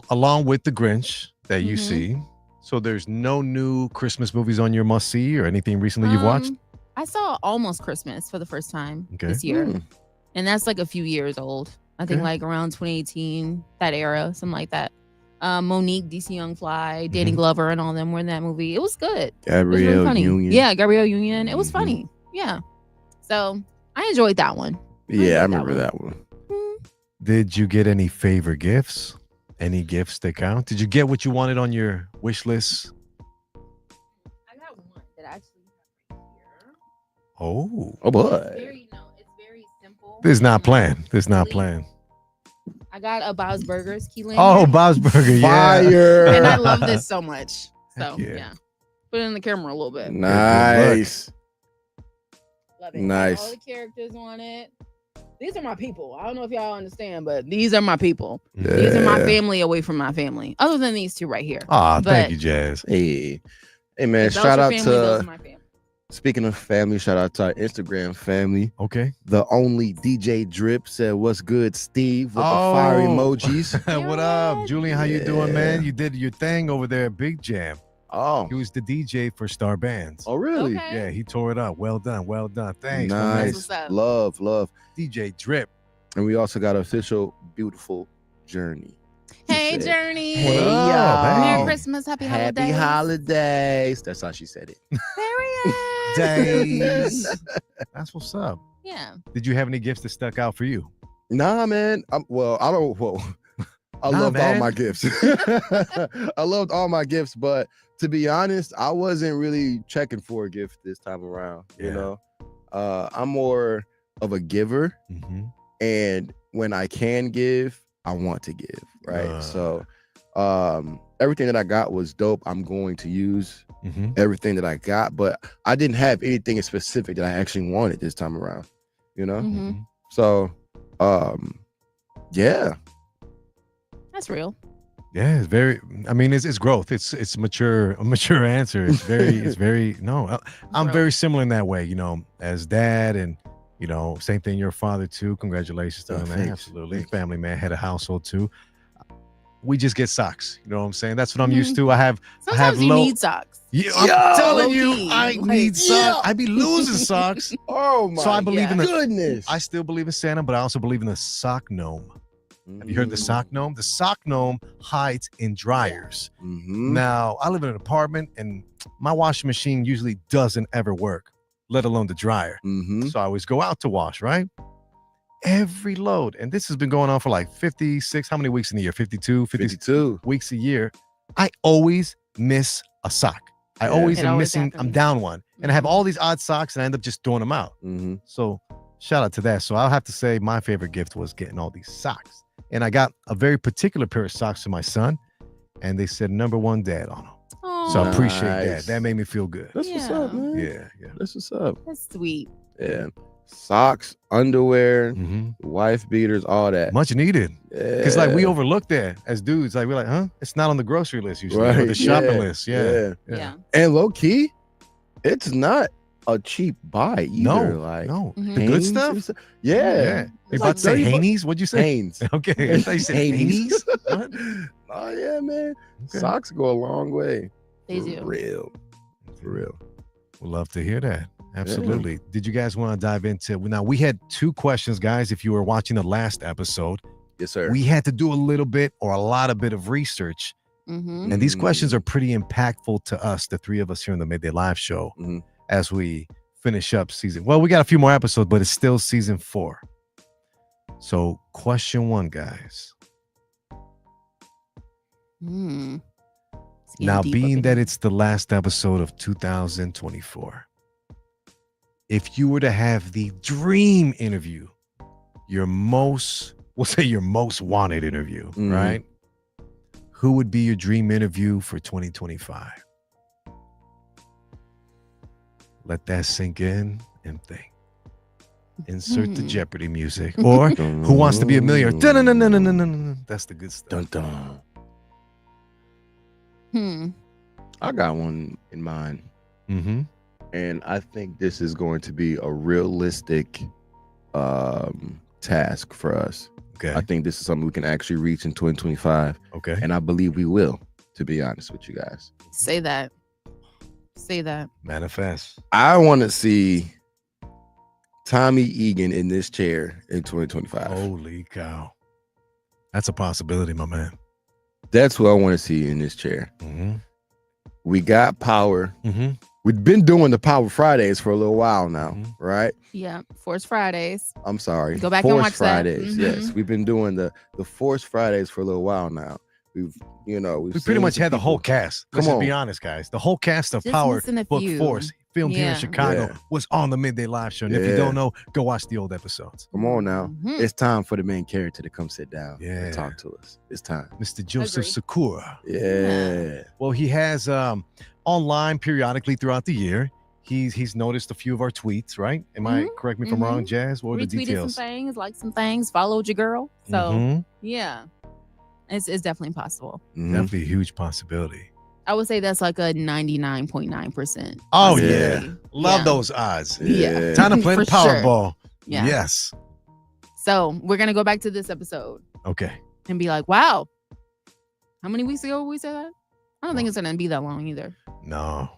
Speaker 5: along with the Grinch that you
Speaker 4: Mhm.
Speaker 5: see, so there's no new Christmas movies on your must see or anything recently you've watched?
Speaker 4: I saw Almost Christmas for the first time
Speaker 5: Okay.
Speaker 4: this year.
Speaker 3: Mm.
Speaker 4: And that's like a few years old. I think
Speaker 5: Okay.
Speaker 4: like around 2018, that era, something like that. Monique, DC Young Fly, Danny
Speaker 5: Mhm.
Speaker 4: Glover, and all them were in that movie. It was good. It was really
Speaker 3: Gabrielle
Speaker 4: funny.
Speaker 3: Union.
Speaker 4: Yeah, Gabrielle Union. It was
Speaker 3: Mhm.
Speaker 4: funny. Yeah. So I enjoyed that one.
Speaker 3: Yeah, I
Speaker 4: enjoyed
Speaker 3: remember that one.
Speaker 5: Did you get any favor gifts? Any gifts that count? Did you get what you wanted on your wish list?
Speaker 4: I got one that I actually have right here.
Speaker 5: Oh,
Speaker 3: Oh boy.
Speaker 4: It's very simple.
Speaker 5: this is not
Speaker 4: and,
Speaker 5: planned. This is not
Speaker 4: really-
Speaker 5: planned.
Speaker 4: I got a Bob's Burgers key lanyard.
Speaker 5: Oh, Bob's Burger. Yeah.
Speaker 3: Fire.
Speaker 4: And I love this so much. So
Speaker 5: Heck yeah.
Speaker 4: yeah. Put it in the camera a little bit.
Speaker 3: Nice.
Speaker 4: Love it.
Speaker 3: Nice.
Speaker 4: All the characters on it. These are my people. I don't know if y'all understand, but these are my people. These are my
Speaker 3: Yeah.
Speaker 4: family away from my family. Other than these two right here.
Speaker 5: Ah,
Speaker 4: But-
Speaker 5: thank you, Jazz.
Speaker 3: Hey. Hey man,
Speaker 4: If those
Speaker 3: shout
Speaker 4: are
Speaker 3: out
Speaker 4: family, those
Speaker 3: to
Speaker 4: are my family.
Speaker 3: speaking of family, shout out to our Instagram family.
Speaker 5: Okay.
Speaker 3: The only DJ Drip said, "What's good, Steve?" with the fire
Speaker 5: Oh.
Speaker 3: emojis.
Speaker 5: What up, Julian? How you doing, man?
Speaker 3: Yeah.
Speaker 5: You did your thing over there at Big Jam.
Speaker 3: Oh,
Speaker 5: He was the DJ for Star Bands.
Speaker 3: oh really?
Speaker 4: Okay.
Speaker 5: Yeah, he tore it up. Well done. Well done. Thanks. my man.
Speaker 3: Nice.
Speaker 4: What's up?
Speaker 3: Love.
Speaker 5: DJ Drip.
Speaker 3: And we also got official beautiful journey. He
Speaker 4: Hey,
Speaker 3: said,
Speaker 4: Journey.
Speaker 3: Hey,
Speaker 5: What up?
Speaker 3: y'all.
Speaker 5: Hey.
Speaker 4: Merry Christmas. Happy
Speaker 3: Happy
Speaker 4: holidays.
Speaker 3: holidays. That's how she said it.
Speaker 4: Period.
Speaker 5: Days. That's what's up.
Speaker 4: Yeah.
Speaker 5: Did you have any gifts that stuck out for you?
Speaker 3: Nah, man. I
Speaker 5: Nah,
Speaker 3: loved all
Speaker 5: man.
Speaker 3: my gifts. I loved all my gifts, but to be honest, I wasn't really checking for a gift this time around. You
Speaker 5: Yeah.
Speaker 3: know, I'm more of a giver,
Speaker 5: Mm-hmm.
Speaker 3: and when I can give, I want to give. Right. So, everything that I got was dope. I'm going to use
Speaker 5: Mm-hmm.
Speaker 3: everything that I got, but I didn't have anything in specific that I actually wanted this time around. You know.
Speaker 4: Mhm.
Speaker 3: So, yeah.
Speaker 4: That's real.
Speaker 5: Yeah, it's very. I mean, it's growth. It's a mature answer. It's very. No, I'm
Speaker 4: Growth.
Speaker 5: very similar in that way. You know, as dad, and you know, same thing. Your father too. Congratulations to
Speaker 3: Oh,
Speaker 5: him, man.
Speaker 3: thanks.
Speaker 5: Absolutely,
Speaker 3: Thanks.
Speaker 5: family man, head of household too. We just get socks. You know what I'm saying? That's what I'm used to. I have
Speaker 4: Sometimes you
Speaker 5: low-
Speaker 4: need socks.
Speaker 5: Yeah, I'm
Speaker 3: Yo,
Speaker 5: telling you,
Speaker 4: low-key.
Speaker 5: I
Speaker 4: Like,
Speaker 5: need socks.
Speaker 3: yeah.
Speaker 5: I be losing socks.
Speaker 3: Oh my
Speaker 5: So I believe in the.
Speaker 3: goodness.
Speaker 5: I still believe in Santa, but I also believe in the sock gnome. Have you heard the sock gnome? The sock gnome hides in dryers.
Speaker 3: Mhm.
Speaker 5: Now, I live in an apartment and my washing machine usually doesn't ever work, let alone the dryer.
Speaker 3: Mhm.
Speaker 5: So I always go out to wash, right? Every load. And this has been going on for like 56, how many weeks in the year? 52,
Speaker 3: 52.
Speaker 5: weeks a year. I always miss a sock. I
Speaker 3: Yeah.
Speaker 5: always
Speaker 4: It
Speaker 5: am
Speaker 4: always
Speaker 5: missing, I'm
Speaker 4: happens.
Speaker 5: down one. And I have all these odd socks and I end up just throwing them out.
Speaker 3: Mhm.
Speaker 5: So shout out to that. So I'll have to say my favorite gift was getting all these socks. And I got a very particular pair of socks for my son. And they said #1 dad on them. So I
Speaker 4: Aw,
Speaker 5: appreciate that.
Speaker 3: Nice.
Speaker 5: That made me feel good.
Speaker 3: That's what's
Speaker 4: Yeah.
Speaker 3: up, man.
Speaker 5: Yeah.
Speaker 3: That's what's up.
Speaker 4: that's sweet.
Speaker 3: Yeah. Socks, underwear,
Speaker 5: Mm-hmm.
Speaker 3: wife beaters, all that.
Speaker 5: Much needed. Because like we
Speaker 3: Yeah.
Speaker 5: overlook that as dudes. Like we're like, huh? It's not on the grocery list usually. Or
Speaker 3: Right,
Speaker 5: the shopping
Speaker 3: yeah,
Speaker 5: list. Yeah.
Speaker 4: Yeah.
Speaker 3: And low key, it's not a cheap buy either.
Speaker 5: No.
Speaker 3: like
Speaker 5: No.
Speaker 4: Mhm.
Speaker 5: The good
Speaker 3: Hanes
Speaker 5: stuff?
Speaker 3: and Yeah.
Speaker 5: They
Speaker 3: It's
Speaker 5: about
Speaker 3: like
Speaker 5: to say
Speaker 3: 30 bucks.
Speaker 5: Haney's? What'd you say?
Speaker 3: Hanes.
Speaker 5: Okay. I thought you said Haney's. What?
Speaker 3: Oh yeah, man.
Speaker 5: Okay.
Speaker 3: Socks go a long way.
Speaker 4: They
Speaker 3: For
Speaker 4: do.
Speaker 3: real. For real.
Speaker 5: Would love to hear that. Absolutely. Did you guys want to dive into? Now we had 2 questions, guys. If you were watching the last episode,
Speaker 3: Yes, sir.
Speaker 5: we had to do a little bit or a lot of bit of research.
Speaker 4: Mm-hmm.
Speaker 5: And these
Speaker 3: Mm.
Speaker 5: questions are pretty impactful to us, the 3 of us here in the Midday Live show,
Speaker 3: Mhm.
Speaker 5: as we finish up season. Well, we got a few more episodes, but it's still season 4. So, question 1, guys.
Speaker 4: Mm. It's getting
Speaker 5: Now,
Speaker 4: deep up
Speaker 5: being
Speaker 4: in
Speaker 5: that
Speaker 4: here.
Speaker 5: it's the last episode of 2024, if you were to have the dream interview, your most, we'll say your most wanted interview,
Speaker 3: Mhm.
Speaker 5: right? Who would be your dream interview for 2025? Let that sink in and think. Insert the Jeopardy music. Or Who Wants to Be a Millionaire? Dun-dun-dun-dun-dun-dun-dun. That's the good stuff.
Speaker 3: Dun, dun. I got one in mind.
Speaker 5: Mm-hmm.
Speaker 3: And I think this is going to be a realistic task for us.
Speaker 5: Okay.
Speaker 3: I think this is something we can actually reach in 2025.
Speaker 5: Okay.
Speaker 3: And I believe we will, to be honest with you guys.
Speaker 4: Say that. Say that.
Speaker 5: Manifest.
Speaker 3: I want to see Tommy Egan in this chair in 2025.
Speaker 5: Holy cow. That's a possibility, my man.
Speaker 3: That's who I want to see in this chair.
Speaker 5: Mm-hmm.
Speaker 3: We got Power.
Speaker 5: Mm-hmm.
Speaker 3: We've been doing the Power Fridays for a little while now, right?
Speaker 4: Yeah. Force Fridays.
Speaker 3: I'm sorry.
Speaker 4: Go back
Speaker 3: Force
Speaker 4: and watch
Speaker 3: Fridays.
Speaker 4: that.
Speaker 3: Yes, we've been doing the Force Fridays for a little while now. We've
Speaker 5: We pretty much had the whole cast. Let's just be honest, guys. The whole cast of
Speaker 4: Just
Speaker 5: Power
Speaker 4: missing a
Speaker 5: Book
Speaker 4: few.
Speaker 5: Force filmed here in
Speaker 4: Yeah.
Speaker 5: Chicago
Speaker 3: Yeah.
Speaker 5: was on the Midday Live Show. And if you don't know, go watch the old episodes.
Speaker 3: Come on now.
Speaker 4: Mhm.
Speaker 3: It's time for the main character to come sit down
Speaker 5: Yeah.
Speaker 3: and talk to us. It's time.
Speaker 5: Mr. Joseph
Speaker 4: Agree.
Speaker 5: Sakura.
Speaker 3: Yeah.
Speaker 5: Well, he has online periodically throughout the year. He's noticed a few of our tweets, right? Am I correct me if I'm wrong, Jazz? What are the
Speaker 4: Retweeted
Speaker 5: details?
Speaker 4: some things, liked some things, followed your girl. So
Speaker 5: Mhm.
Speaker 4: yeah, it's definitely possible.
Speaker 3: Mhm.
Speaker 5: Definitely a huge possibility.
Speaker 4: I would say that's like a 99.9%.
Speaker 5: Oh
Speaker 3: Yeah.
Speaker 5: yeah, love
Speaker 4: Yeah.
Speaker 5: those odds.
Speaker 4: Yeah.
Speaker 5: Time to play the
Speaker 4: For sure.
Speaker 5: Powerball.
Speaker 4: Yeah.
Speaker 5: Yes.
Speaker 4: So we're gonna go back to this episode
Speaker 5: Okay.
Speaker 4: and be like, wow, how many weeks ago we said that? I don't think it's gonna be that long either.
Speaker 5: No,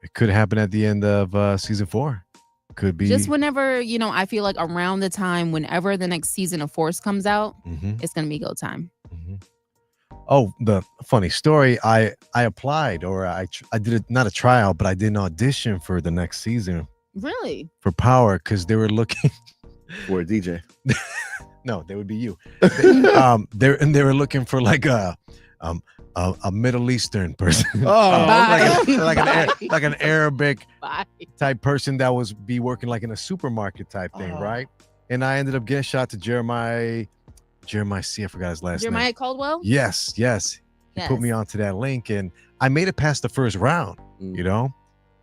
Speaker 5: it could happen at the end of season 4. Could be
Speaker 4: Just whenever, I feel like around the time whenever the next season of Force comes out,
Speaker 5: Mhm.
Speaker 4: it's gonna be go time.
Speaker 5: Mhm. Oh, the funny story. I applied, or I did it, not a trial, but I did an audition for the next season
Speaker 4: Really?
Speaker 5: for Power because they were looking.
Speaker 3: For a DJ.
Speaker 5: No, they would be you. They were looking for like a Middle Eastern person.
Speaker 4: Bye.
Speaker 5: like an Arabic
Speaker 4: Bye.
Speaker 5: type person that was be working like in a supermarket type thing, right? And I ended up getting shot to Jeremiah C. I forgot his last name.
Speaker 4: Jeremiah Caldwell?
Speaker 5: Yes. He put me onto that link, and I made it past the first round,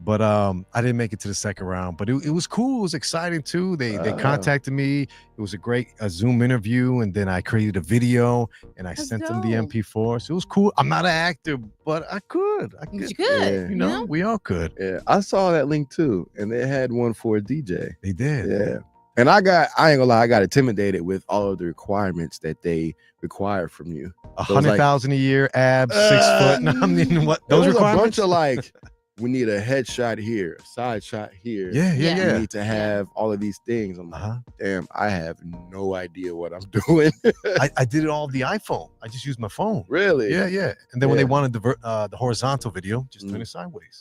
Speaker 5: but I didn't make it to the second round. But it was cool. It was exciting too. They contacted me. It was a great Zoom interview, and then I created a video and I sent them the
Speaker 4: dope.
Speaker 5: MP4. So it was cool. I'm not an actor, but I could.
Speaker 4: You could.
Speaker 3: Yeah.
Speaker 5: We all could.
Speaker 3: Yeah. I saw that link too. And they had one for a DJ.
Speaker 5: They did.
Speaker 3: Yeah. And I ain't gonna lie, I got intimidated with all of the requirements that they require from you.
Speaker 5: 100,000 a year, abs, 6 foot. No, I mean, what
Speaker 3: There
Speaker 5: those
Speaker 3: was a
Speaker 5: requirements?
Speaker 3: bunch of like, we need a headshot here, a side shot here.
Speaker 5: Yeah.
Speaker 3: We need to have all of these things. I'm like, damn, I have no idea what I'm doing.
Speaker 5: I did it all on the iPhone. I just used my phone.
Speaker 3: Really?
Speaker 5: Yeah. And then when they wanted the horizontal video, just turn it sideways.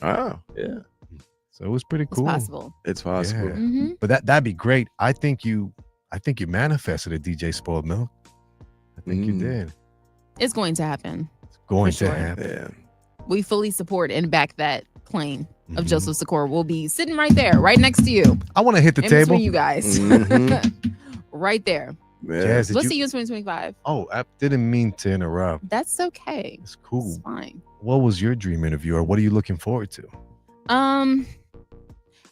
Speaker 3: Oh, yeah.
Speaker 5: So it was pretty
Speaker 4: It's
Speaker 5: cool.
Speaker 4: possible.
Speaker 3: It's possible.
Speaker 5: Yeah.
Speaker 4: Mhm.
Speaker 5: But that'd be great. I think you manifested a DJ Spoiled Milk. I think you did.
Speaker 4: It's going to happen.
Speaker 5: It's going
Speaker 4: For
Speaker 5: to
Speaker 4: sure.
Speaker 5: happen.
Speaker 3: Yeah.
Speaker 4: We fully support and back that claim of
Speaker 5: Mhm.
Speaker 4: Joseph Sikora. We'll be sitting right there, right next to you,
Speaker 5: I want to hit the
Speaker 4: in
Speaker 5: table.
Speaker 4: between you guys.
Speaker 3: Mhm.
Speaker 4: Right there.
Speaker 3: Yeah.
Speaker 5: Jazz, did
Speaker 4: We'll
Speaker 5: you-
Speaker 4: see you in 2025.
Speaker 5: Oh, I didn't mean to interrupt.
Speaker 4: That's okay.
Speaker 5: It's cool.
Speaker 4: It's fine.
Speaker 5: What was your dream interview, or what are you looking forward to?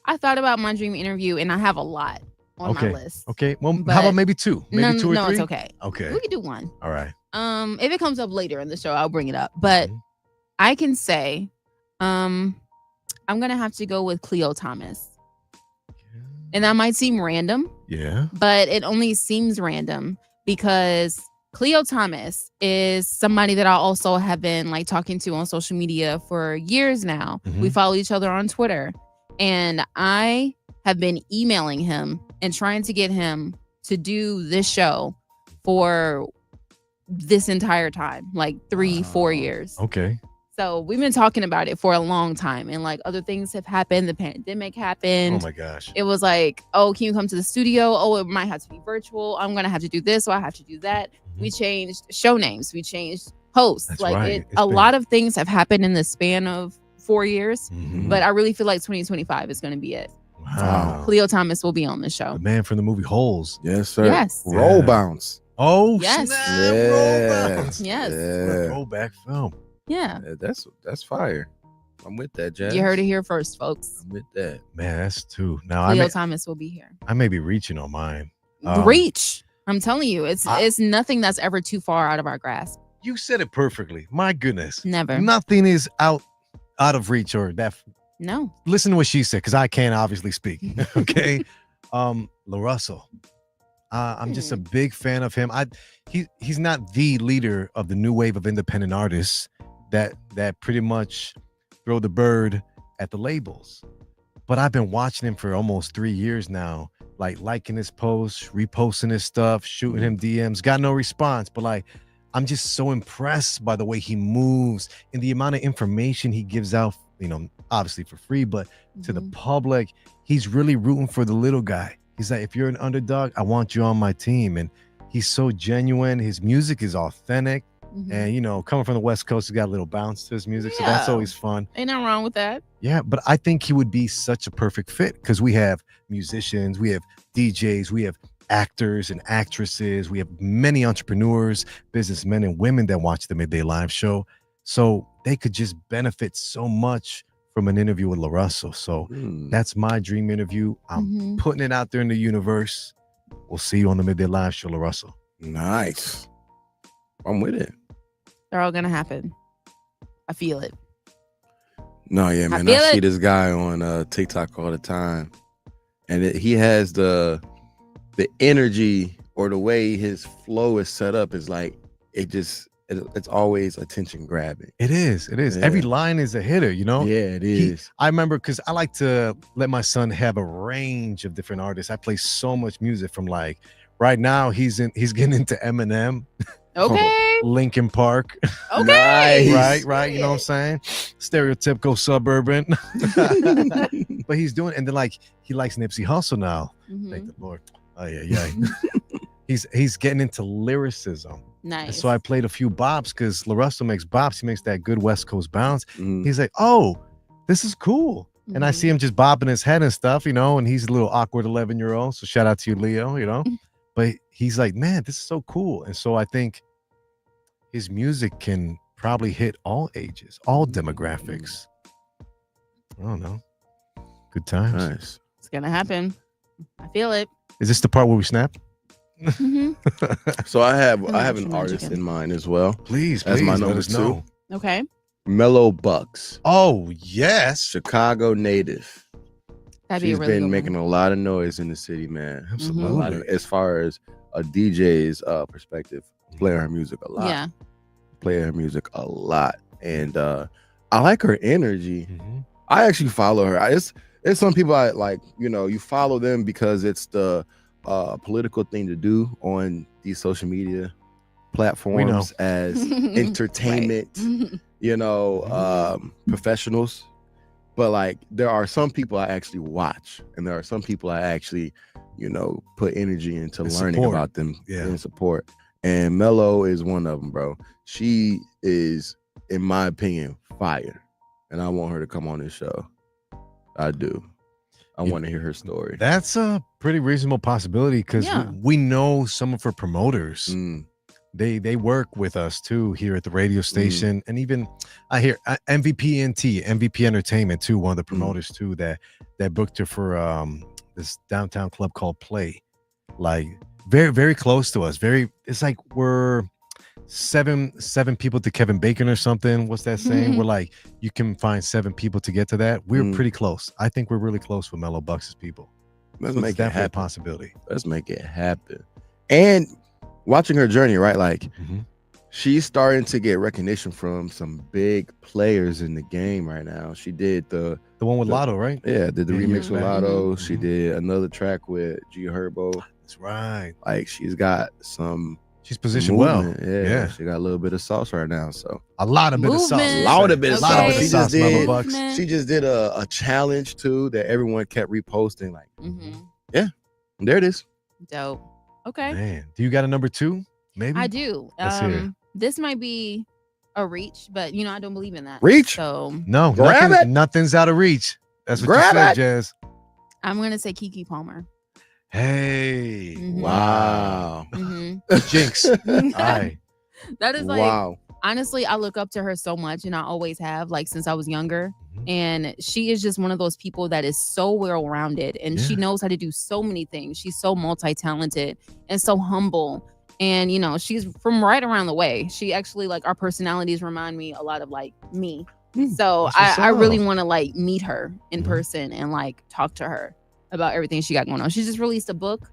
Speaker 4: I thought about my dream interview, and I have a lot on my list.
Speaker 5: Okay. Well,
Speaker 4: But-
Speaker 5: how about maybe 2? Maybe
Speaker 4: No,
Speaker 5: 2 or 3?
Speaker 4: no, it's okay.
Speaker 5: Okay.
Speaker 4: We can do one.
Speaker 5: All right.
Speaker 4: If it comes up later in the show, I'll bring it up. But
Speaker 5: Mhm.
Speaker 4: I can say, I'm gonna have to go with Cleo Thomas, and that might seem random,
Speaker 5: Yeah.
Speaker 4: but it only seems random because Cleo Thomas is somebody that I also have been like talking to on social media for years now.
Speaker 5: Mhm.
Speaker 4: We follow each other on Twitter, and I have been emailing him and trying to get him to do this show for this entire time, like 3-4 years.
Speaker 5: Okay.
Speaker 4: So we've been talking about it for a long time, and like other things have happened. The pandemic happened.
Speaker 5: Oh my gosh.
Speaker 4: It was like, oh, can you come to the studio? Oh, it might have to be virtual. I'm gonna have to do this, so I have to do that. We changed show names. We changed hosts.
Speaker 5: That's
Speaker 4: like
Speaker 5: right. It's
Speaker 4: a
Speaker 5: been-
Speaker 4: lot of things have happened in the span of 4 years.
Speaker 5: Mhm.
Speaker 4: But I really feel like 2025 is gonna be it.
Speaker 5: Wow.
Speaker 4: Cleo Thomas will be on the show.
Speaker 5: The man from the movie Holes.
Speaker 3: Yes, sir.
Speaker 4: Yes.
Speaker 3: Roll
Speaker 5: Yeah.
Speaker 3: bounce.
Speaker 5: Oh,
Speaker 4: Yes.
Speaker 5: snap,
Speaker 3: Yeah.
Speaker 5: roll bounce.
Speaker 4: Yes.
Speaker 5: What a
Speaker 3: Yeah.
Speaker 5: throwback film.
Speaker 4: Yeah.
Speaker 3: That's fire. I'm with that, Jazz.
Speaker 4: You heard it here first, folks.
Speaker 3: I'm with that.
Speaker 5: Man, that's 2. Now
Speaker 4: Leo Thomas will be here.
Speaker 5: I may be reaching on mine.
Speaker 4: Reach. I'm telling you, it's nothing that's ever too far out of our grasp.
Speaker 5: You said it perfectly. My goodness.
Speaker 4: Never.
Speaker 5: Nothing is out of reach or that.
Speaker 4: No.
Speaker 5: Listen to what she said, because I can't obviously speak. Okay. La Russell. I'm just a big fan of him. He's not the leader of the new wave of independent artists that pretty much throw the bird at the labels. But I've been watching him for almost 3 years now, like liking his posts, reposting his stuff, shooting him DMs, got no response. But like, I'm just so impressed by the way he moves and the amount of information he gives out, obviously for free, but to the public. He's really rooting for the little guy. He's like, if you're an underdog, I want you on my team. And he's so genuine. His music is authentic. And, coming from the West Coast, he's got a little bounce to his music. So that's always fun.
Speaker 4: Ain't nothing wrong with that.
Speaker 5: Yeah, but I think he would be such a perfect fit because we have musicians, we have DJs, we have actors and actresses, we have many entrepreneurs, businessmen and women that watch the Midday Live show. So they could just benefit so much from an interview with La Russell. So that's my dream interview. I'm putting it out there in the universe. We'll see you on the Midday Live show, La Russell.
Speaker 3: Nice. I'm with it.
Speaker 4: They're all gonna happen. I feel it.
Speaker 3: No, yeah, man. I see this guy on TikTok all the time, and he has the energy, or the way his flow is set up is like it's always attention grabbing.
Speaker 5: It is. Yeah. Every line is a hitter, Yeah,
Speaker 3: it is.
Speaker 5: I remember because I like to let my son have a range of different artists. I play so much music from like right now he's getting into Eminem.
Speaker 4: Okay.
Speaker 5: Linkin Park.
Speaker 4: Okay.
Speaker 3: Nice.
Speaker 5: Right. You know what I'm saying? Stereotypical suburban. But he's doing, and then like he likes Nipsey Hussle now. Thank the Lord. Oh yeah. He's getting into lyricism.
Speaker 4: Nice.
Speaker 5: And so I played a few bops because La Russell makes bops. He makes that good West Coast bounce. He's like, oh, this is cool. And I see him just bobbing his head and stuff, and he's a little awkward 11-year-old. So shout out to you, Leo, But he's like, man, this is so cool. And so I think his music can probably hit all ages, all demographics. I don't know. Good times.
Speaker 3: Nice.
Speaker 4: It's gonna happen. I feel it.
Speaker 5: Is this the part where we snap?
Speaker 3: So I have an artist in mind as well.
Speaker 5: Please,
Speaker 3: as my number
Speaker 5: let us
Speaker 3: 2.
Speaker 4: know. Okay.
Speaker 3: Mellow Bucks.
Speaker 5: Oh yes,
Speaker 3: Chicago native.
Speaker 4: That'd be a really
Speaker 3: been
Speaker 4: good
Speaker 3: making
Speaker 4: one.
Speaker 3: a lot of noise in the city, man.
Speaker 5: Absolutely.
Speaker 3: As far as a DJ's perspective, play her music a lot.
Speaker 4: Yeah.
Speaker 3: Play her music a lot, and I like her energy. I actually follow her. It's some people I like. You follow them because it's the political thing to do on these social media platforms as entertainment, professionals. But like, there are some people I actually watch, and there are some people I actually, put energy into and learning about them and support. And Mello is one of them, bro. She is, in my opinion, fire, and I want her to come on this show. I do. I want to hear her story.
Speaker 5: That's a pretty reasonable possibility because we know some of her promoters. They work with us too here at the radio station, and even I hear MVP Entertainment too, one of the promoters too that booked her for this downtown club called Play, like very very close to us. It's like we're seven people to Kevin Bacon or something. What's that saying? We're like, you can find 7 people to get to that. We're pretty close. I think we're really close with Mellow Bucks' people.
Speaker 3: Let's
Speaker 5: so
Speaker 3: make
Speaker 5: it's
Speaker 3: it
Speaker 5: definitely
Speaker 3: happen.
Speaker 5: A possibility.
Speaker 3: Let's make it happen. And watching her journey, right? Like, she's starting to get recognition from some big players in the game right now. She did the
Speaker 5: one with Lotto, right?
Speaker 3: Yeah, did the remix with Lotto. She did another track with G Herbo.
Speaker 5: That's right.
Speaker 3: Like, she's got some.
Speaker 5: She's positioned well.
Speaker 3: Yeah, she got a little bit of sauce right now. So
Speaker 5: a lot of bit of sauce.
Speaker 3: A lot of bit of sauce.
Speaker 5: She
Speaker 3: just did a challenge too that everyone kept reposting. Like, yeah, there it is.
Speaker 4: Dope. Okay.
Speaker 5: Man, do you got a number 2? Maybe
Speaker 4: I do.
Speaker 5: Let's hear.
Speaker 4: This might be a reach, but I don't believe in that.
Speaker 3: Reach?
Speaker 4: So
Speaker 5: no, nothing's out of reach. That's what you said, Jazz.
Speaker 4: I'm gonna say Keke Palmer.
Speaker 5: Hey,
Speaker 3: wow.
Speaker 5: Jinx. All right.
Speaker 4: That is like, honestly, I look up to her so much, and I always have, like, since I was younger. And she is just one of those people that is so well-rounded, and she knows how to do so many things. She's so multi-talented and so humble. And, you know, she's from right around the way. She actually, like, our personalities remind me a lot of, like, me. So I really want to, like, meet her in person and, like, talk to her about everything she got going on. She just released a book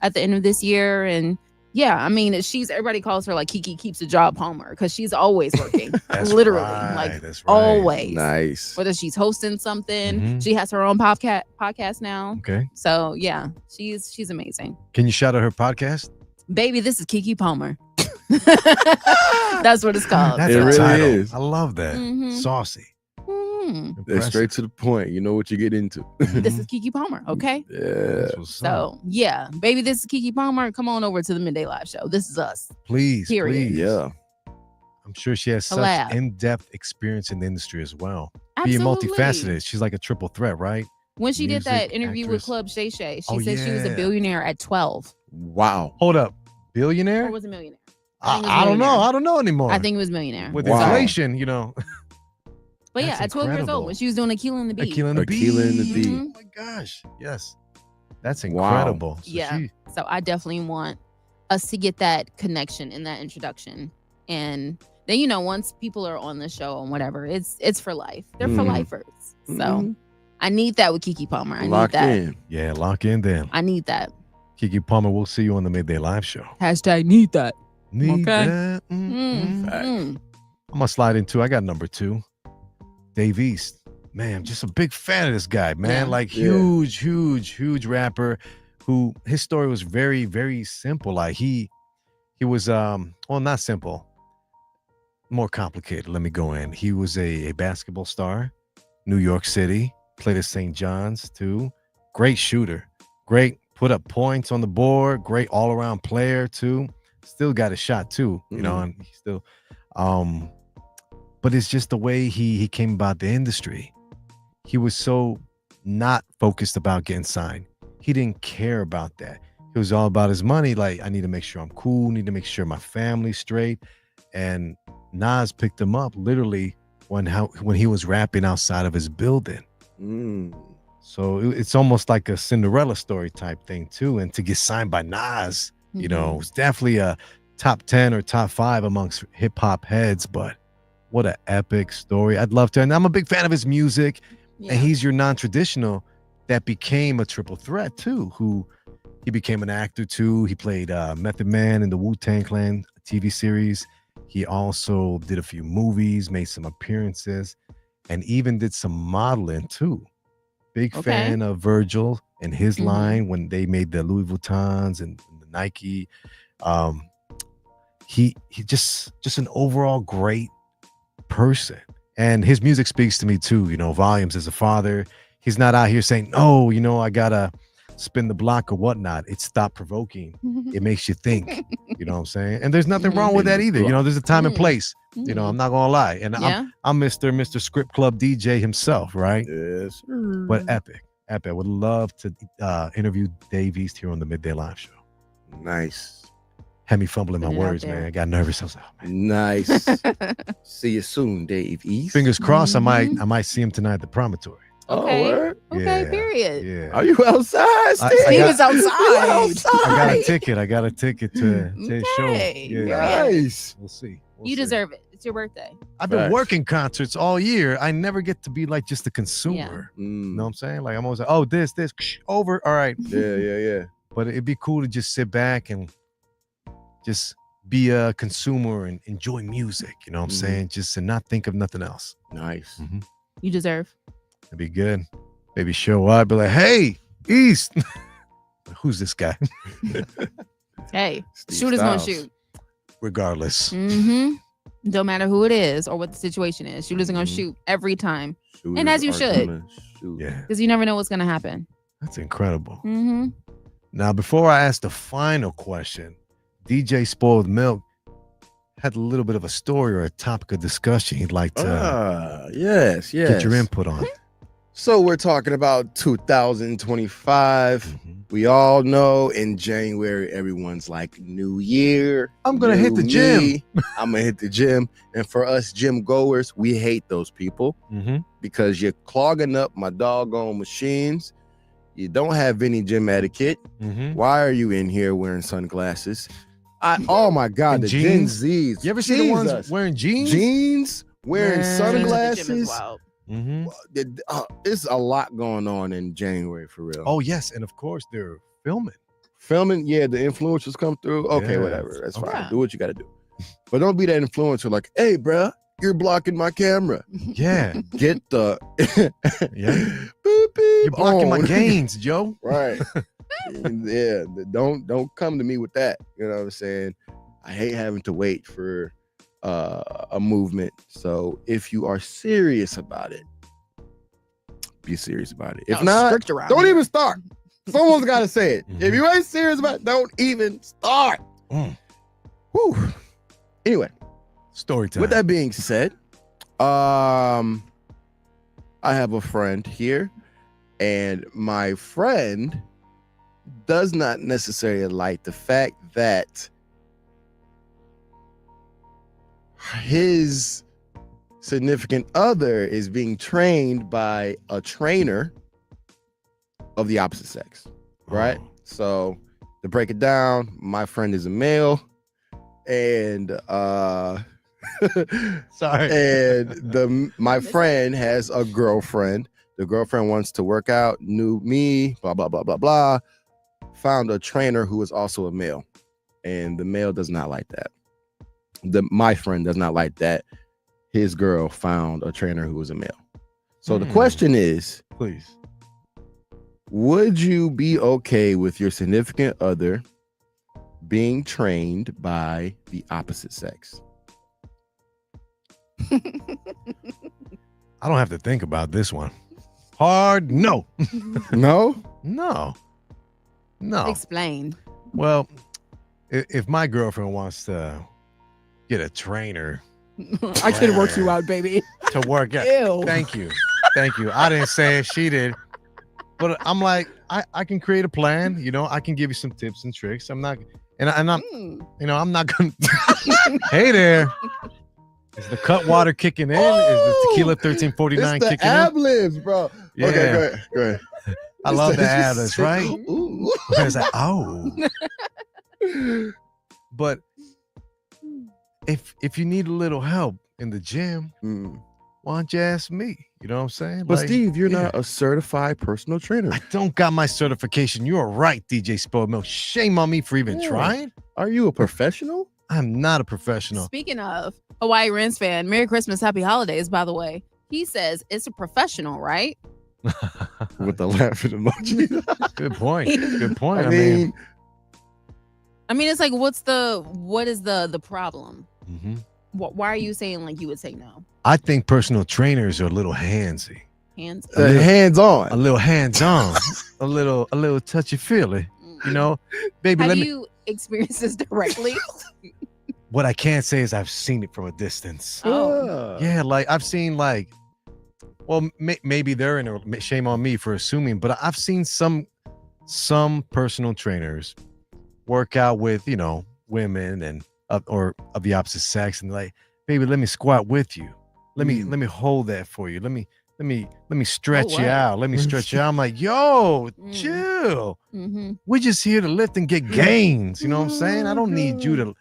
Speaker 4: at the end of this year. And yeah, I mean, everybody calls her like Kiki Keeps a Job Palmer because she's always working. Literally. Like always.
Speaker 3: Nice.
Speaker 4: Whether she's hosting something, she has her own podcast now.
Speaker 5: Okay.
Speaker 4: So yeah, she's amazing.
Speaker 5: Can you shout out her podcast?
Speaker 4: Baby, this is Kiki Palmer. That's what it's called.
Speaker 5: That's
Speaker 3: It
Speaker 5: a
Speaker 3: really
Speaker 5: title.
Speaker 3: is.
Speaker 5: I love that. Saucy.
Speaker 3: They're straight to the point. You know what you get into.
Speaker 4: This is Kiki Palmer, okay?
Speaker 3: Yeah.
Speaker 4: So yeah, baby, this is Kiki Palmer. Come on over to the Midday Live Show. This is us.
Speaker 5: Please,
Speaker 4: Period.
Speaker 5: please.
Speaker 3: Yeah.
Speaker 5: I'm sure she has such
Speaker 4: Collab.
Speaker 5: in-depth experience in the industry as well.
Speaker 4: Absolutely.
Speaker 5: Being multifaceted, she's like a triple threat, right?
Speaker 4: When she did that
Speaker 5: Music,
Speaker 4: interview with
Speaker 5: actress.
Speaker 4: Club Shay Shay, she
Speaker 5: Oh,
Speaker 4: said she was a
Speaker 5: yeah.
Speaker 4: billionaire at 12.
Speaker 3: Wow.
Speaker 5: Hold up, billionaire?
Speaker 4: Or was it millionaire?
Speaker 5: I don't know. I don't know anymore.
Speaker 4: I think it was millionaire.
Speaker 5: With
Speaker 3: Wow.
Speaker 5: inflation, you know.
Speaker 4: But yeah,
Speaker 5: That's
Speaker 4: at 12 years
Speaker 5: incredible.
Speaker 4: old, when she was doing Aquila and the Bee.
Speaker 5: Aquila and the Bee.
Speaker 3: Aquila and the Bee.
Speaker 4: Mhm.
Speaker 5: Oh my gosh. Yes. That's
Speaker 3: Wow.
Speaker 5: incredible. So
Speaker 4: Yeah. So I definitely want us to get that connection in that introduction. And then, you know, once people are on the show and whatever, it's for life. They're for
Speaker 3: Mhm.
Speaker 4: lifers. So
Speaker 3: Mhm.
Speaker 4: I need that with Kiki Palmer. I
Speaker 3: Lock
Speaker 4: need that.
Speaker 3: in.
Speaker 5: Yeah, lock in then.
Speaker 4: I need that.
Speaker 5: Kiki Palmer, we'll see you on the Midday Live Show.
Speaker 4: Hashtag need that.
Speaker 5: Need
Speaker 4: Okay.
Speaker 5: that.
Speaker 3: Fact.
Speaker 5: I'm gonna slide into. I got number 2, Dave East. Man, I'm just a big fan of this guy, man.
Speaker 4: Yeah.
Speaker 5: Like
Speaker 3: Yeah.
Speaker 5: huge rapper. Who his story was very, very simple. Like he was well, not simple, more complicated. Let me go in. He was a basketball star, New York City. Played at St. John's too. Great shooter. Great. Put up points on the board. Great all around player too. Still got a shot too, you know, and he still, but it's just the way he came about the industry. He was so not focused about getting signed. He didn't care about that. It was all about his money. Like, I need to make sure I'm cool, need to make sure my family's straight. And Nas picked him up literally when he was rapping outside of his building. So it's almost like a Cinderella story type thing too. And to get signed by Nas, you know, it's definitely a top 10 or top 5 amongst hip hop heads, but what an epic story. I'd love to. And I'm a big fan of his music.
Speaker 4: Yeah.
Speaker 5: And he's your non-traditional that became a triple threat too, who he became an actor too. He played Method Man in the Wu-Tang Clan TV series. He also did a few movies, made some appearances, and even did some modeling too. Big fan of Virgil and his line when they made the Louis Vuittons and the Nike. He just an overall great person. And his music speaks to me too, you know, volumes as a father. He's not out here saying, no, you know, I gotta spin the block or whatnot. It's thought provoking. It makes you think, you know what I'm saying? And there's nothing wrong with that either. You know, there's a time and place, you know, I'm not gonna lie. And I'm Mr. Script Club DJ himself, right?
Speaker 3: Yes.
Speaker 5: But epic. I would love to interview Dave East here on the Midday Live Show.
Speaker 3: Nice.
Speaker 5: Had me fumbling my
Speaker 4: Put it out
Speaker 5: words,
Speaker 4: there.
Speaker 5: man. I got nervous. I was like, oh, man.
Speaker 3: Nice. See you soon, Dave East.
Speaker 5: Fingers crossed, I might see him tonight at the Promontory.
Speaker 4: Okay.
Speaker 3: Oh, word?
Speaker 4: Okay,
Speaker 5: Yeah,
Speaker 4: period.
Speaker 5: Yeah.
Speaker 3: Are you outside, Steve?
Speaker 5: I
Speaker 4: He
Speaker 5: got-
Speaker 4: was outside.
Speaker 5: I got a ticket to his show.
Speaker 4: Okay,
Speaker 5: Yeah.
Speaker 4: period.
Speaker 3: Nice.
Speaker 5: We'll see.
Speaker 4: You deserve it. It's your birthday.
Speaker 5: I've been
Speaker 3: Facts.
Speaker 5: working concerts all year. I never get to be like just a consumer. You know what I'm saying? Like I'm always like, oh, this, over. All right.
Speaker 3: Yeah.
Speaker 5: But it'd be cool to just sit back and just be a consumer and enjoy music. You know what I'm saying? Just and not think of nothing else.
Speaker 3: Nice.
Speaker 4: You deserve.
Speaker 5: It'd be good. Maybe show up, be like, hey, East. Who's this guy?
Speaker 4: Hey,
Speaker 3: Steve
Speaker 4: shooters gonna
Speaker 3: Stylez.
Speaker 4: shoot.
Speaker 5: Regardless.
Speaker 4: Don't matter who it is or what the situation is. Shooters are gonna shoot every time.
Speaker 3: Shooters
Speaker 4: And as you
Speaker 3: are
Speaker 4: should.
Speaker 3: gonna shoot.
Speaker 5: Yeah.
Speaker 4: Because you never know what's gonna happen.
Speaker 5: That's incredible.
Speaker 4: Mm-hmm.
Speaker 5: Now, before I ask the final question, DJ Spoiled Milk had a little bit of a story or a topic of discussion he'd like to
Speaker 3: Yes.
Speaker 5: get your input on.
Speaker 3: So we're talking about 2025.
Speaker 5: Mhm.
Speaker 3: We all know in January, everyone's like, New Year.
Speaker 5: I'm gonna hit the
Speaker 3: new
Speaker 5: gym.
Speaker 3: me. I'm gonna hit the gym. And for us gym goers, we hate those people because you're clogging up my doggone machines. You don't have any gym etiquette. Why are you in here wearing sunglasses? Oh my God,
Speaker 5: And
Speaker 3: the
Speaker 5: jeans?
Speaker 3: Gen Zs.
Speaker 5: You ever see the ones
Speaker 3: Jesus.
Speaker 5: wearing jeans?
Speaker 3: Jeans, wearing
Speaker 5: Man.
Speaker 3: sunglasses.
Speaker 5: Mhm.
Speaker 3: It's a lot going on in January for real.
Speaker 5: Oh yes, and of course they're filming.
Speaker 3: Filming, yeah, the influencers come through. Okay,
Speaker 5: Yeah.
Speaker 3: whatever. That's fine.
Speaker 4: Okay.
Speaker 3: Do what you got to do. But don't be that influencer like, hey, bruh, you're blocking my camera.
Speaker 5: Yeah,
Speaker 3: Get the
Speaker 5: yeah.
Speaker 3: boop, beep
Speaker 5: You're blocking my
Speaker 3: on.
Speaker 5: gains, Joe.
Speaker 3: Right. Yeah, don't come to me with that. You know what I'm saying? I hate having to wait for a movement. So if you are serious about it, be serious about it. If not,
Speaker 4: strict around
Speaker 3: don't
Speaker 4: here.
Speaker 3: even start. Someone's got to say it. If
Speaker 5: Mhm.
Speaker 3: you ain't serious about it, don't even start. Whew. Anyway,
Speaker 5: Story time.
Speaker 3: with that being said, I have a friend here, and my friend does not necessarily like the fact that his significant other is being trained by a trainer of the opposite sex, right?
Speaker 5: Oh.
Speaker 3: So to break it down, my friend is a male, and
Speaker 5: Sorry.
Speaker 3: and my friend has a girlfriend. The girlfriend wants to work out, knew me, blah blah blah blah blah. Found a trainer who is also a male, and the male does not like that. My friend does not like that. His girl found a trainer who was a male. So the question is,
Speaker 5: Please.
Speaker 3: would you be okay with your significant other being trained by the opposite sex?
Speaker 5: I don't have to think about this one. Hard no.
Speaker 3: No?
Speaker 5: No. No.
Speaker 4: Explain.
Speaker 5: Well, if my girlfriend wants to get a trainer
Speaker 4: I can work you out, baby.
Speaker 5: to work out.
Speaker 4: Ew.
Speaker 5: Thank you. Thank you. I didn't say it, she did. But I'm like, I can create a plan, you know, I can give you some tips and tricks. I'm not I'm not gonna hey there. Is the cut water kicking in? Is the tequila 1349
Speaker 3: It's the
Speaker 5: kicking in?
Speaker 3: ad-libs, bro.
Speaker 5: Yeah.
Speaker 3: Okay, go ahead.
Speaker 5: I love the ad-libs, right?
Speaker 3: Ooh.
Speaker 5: It's like, oh. But if you need a little help in the gym, why don't you ask me? You know what I'm saying?
Speaker 3: But
Speaker 5: Like,
Speaker 3: Steve, you're
Speaker 5: yeah.
Speaker 3: not a certified personal trainer.
Speaker 5: I don't got my certification. You are right, DJ Spoiled Milk. Shame on me for even
Speaker 3: Yeah.
Speaker 5: trying.
Speaker 3: Are you a professional?
Speaker 5: I'm not a professional.
Speaker 4: Speaking of Hawaii Rents fan, Merry Christmas, Happy Holidays, by the way. He says it's a professional, right?
Speaker 3: With the laughing emoji.
Speaker 5: Good point. Good point.
Speaker 3: I mean,
Speaker 4: it's like, what is the problem?
Speaker 5: Mhm.
Speaker 4: Why are you saying like you would say no?
Speaker 5: I think personal trainers are a little handsy,
Speaker 4: Hands.
Speaker 3: hands-on.
Speaker 5: a little hands-on, a little touchy-feely. You know, baby,
Speaker 4: Have
Speaker 5: let me.
Speaker 4: you experienced this directly?
Speaker 5: What I can't say is I've seen it from a distance.
Speaker 4: Oh.
Speaker 5: Yeah, like I've seen like, well, maybe they're in a shame on me for assuming, but I've seen some personal trainers work out with, you know, women and or of the opposite sex, and like, baby, let me squat with you. Let me hold that for you. Let me stretch you
Speaker 4: wow.
Speaker 5: out. Let me stretch you out. I'm like, yo,
Speaker 4: Mm.
Speaker 5: chill.
Speaker 4: Mm-hmm.
Speaker 5: We're just here to lift and get gains. You know what I'm saying? I don't need you to,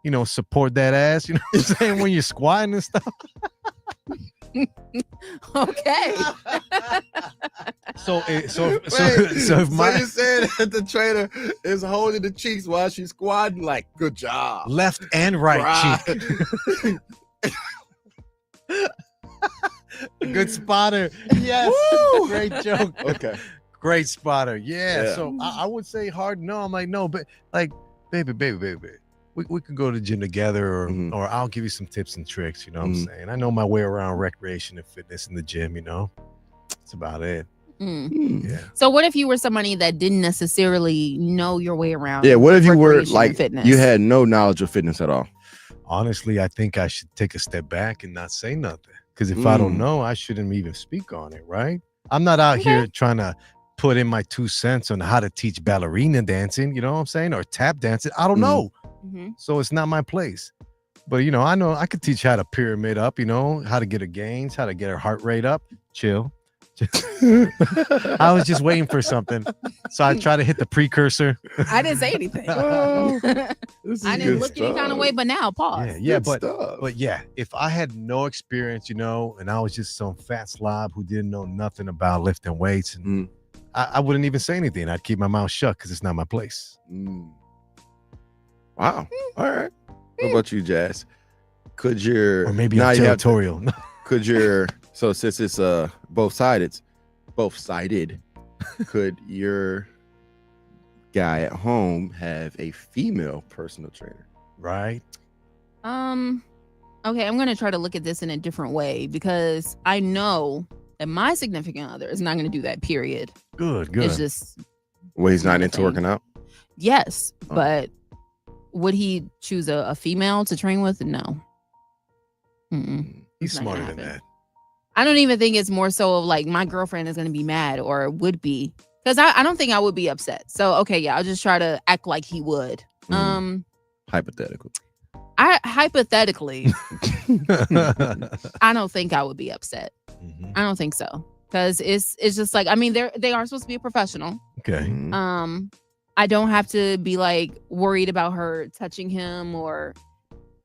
Speaker 5: you know, support that ass. You know what I'm saying? When you're squatting and stuff.
Speaker 4: Okay.
Speaker 5: So
Speaker 3: Wait,
Speaker 5: if my
Speaker 3: you said that the trainer is holding the cheeks while she's squatting? Like, good job.
Speaker 5: left and right cheek. Good spotter. Yes.
Speaker 3: Woo!
Speaker 5: Great joke.
Speaker 3: Okay.
Speaker 5: Great spotter. Yeah.
Speaker 3: Yeah.
Speaker 5: So I would say hard no. I'm like, no, but like, baby. We could go to the gym together, or
Speaker 3: Mhm.
Speaker 5: or I'll give you some tips and tricks. You know what I'm saying? I know my way around recreation and fitness in the gym, you know. That's about it. Yeah.
Speaker 4: So what if you were somebody that didn't necessarily know your way around?
Speaker 3: Yeah, what if you were
Speaker 4: recreation and
Speaker 3: like,
Speaker 4: fitness?
Speaker 3: you had no knowledge of fitness at all?
Speaker 5: Honestly, I think I should take a step back and not say nothing. Because if I don't
Speaker 3: Mm.
Speaker 5: know, I shouldn't even speak on it, right? I'm not out here trying to put in my 2 cents on how to teach ballerina dancing, you know what I'm saying? Or tap dancing. I don't know. So it's not my place. But, you know I could teach how to pyramid up, you know, how to get her gains, how to get her heart rate up. Chill. I was just waiting for something. So I try to hit the precursor.
Speaker 4: I didn't say anything. I didn't look any kind of way, but now pause.
Speaker 5: Yeah, but yeah, if I had no experience, you know, and I was just some fat slob who didn't know nothing about lifting weights, and I wouldn't even say anything. I'd keep my mouth shut because it's not my place.
Speaker 3: Wow. All right. What about you, Jazz? Could your
Speaker 5: or maybe I'm territorial?
Speaker 3: Could your so since it's both sided, could your guy at home have a female personal trainer?
Speaker 5: Right.
Speaker 4: Okay, I'm gonna try to look at this in a different way because I know that my significant other is not gonna do that. Period.
Speaker 5: Good.
Speaker 4: It's just
Speaker 3: Well, he's not into working out.
Speaker 4: Yes, but would he choose a female to train with? No.
Speaker 5: He's smarter than that.
Speaker 4: I don't even think it's more so of like my girlfriend is going to be mad or would be, because I don't think I would be upset. So, okay, yeah, I'll just try to act like he would.
Speaker 3: Hypothetical.
Speaker 4: Hypothetically, I don't think I would be upset. I don't think so. Because it's just like, I mean, they are supposed to be a professional.
Speaker 5: Okay.
Speaker 4: I don't have to be like worried about her touching him or,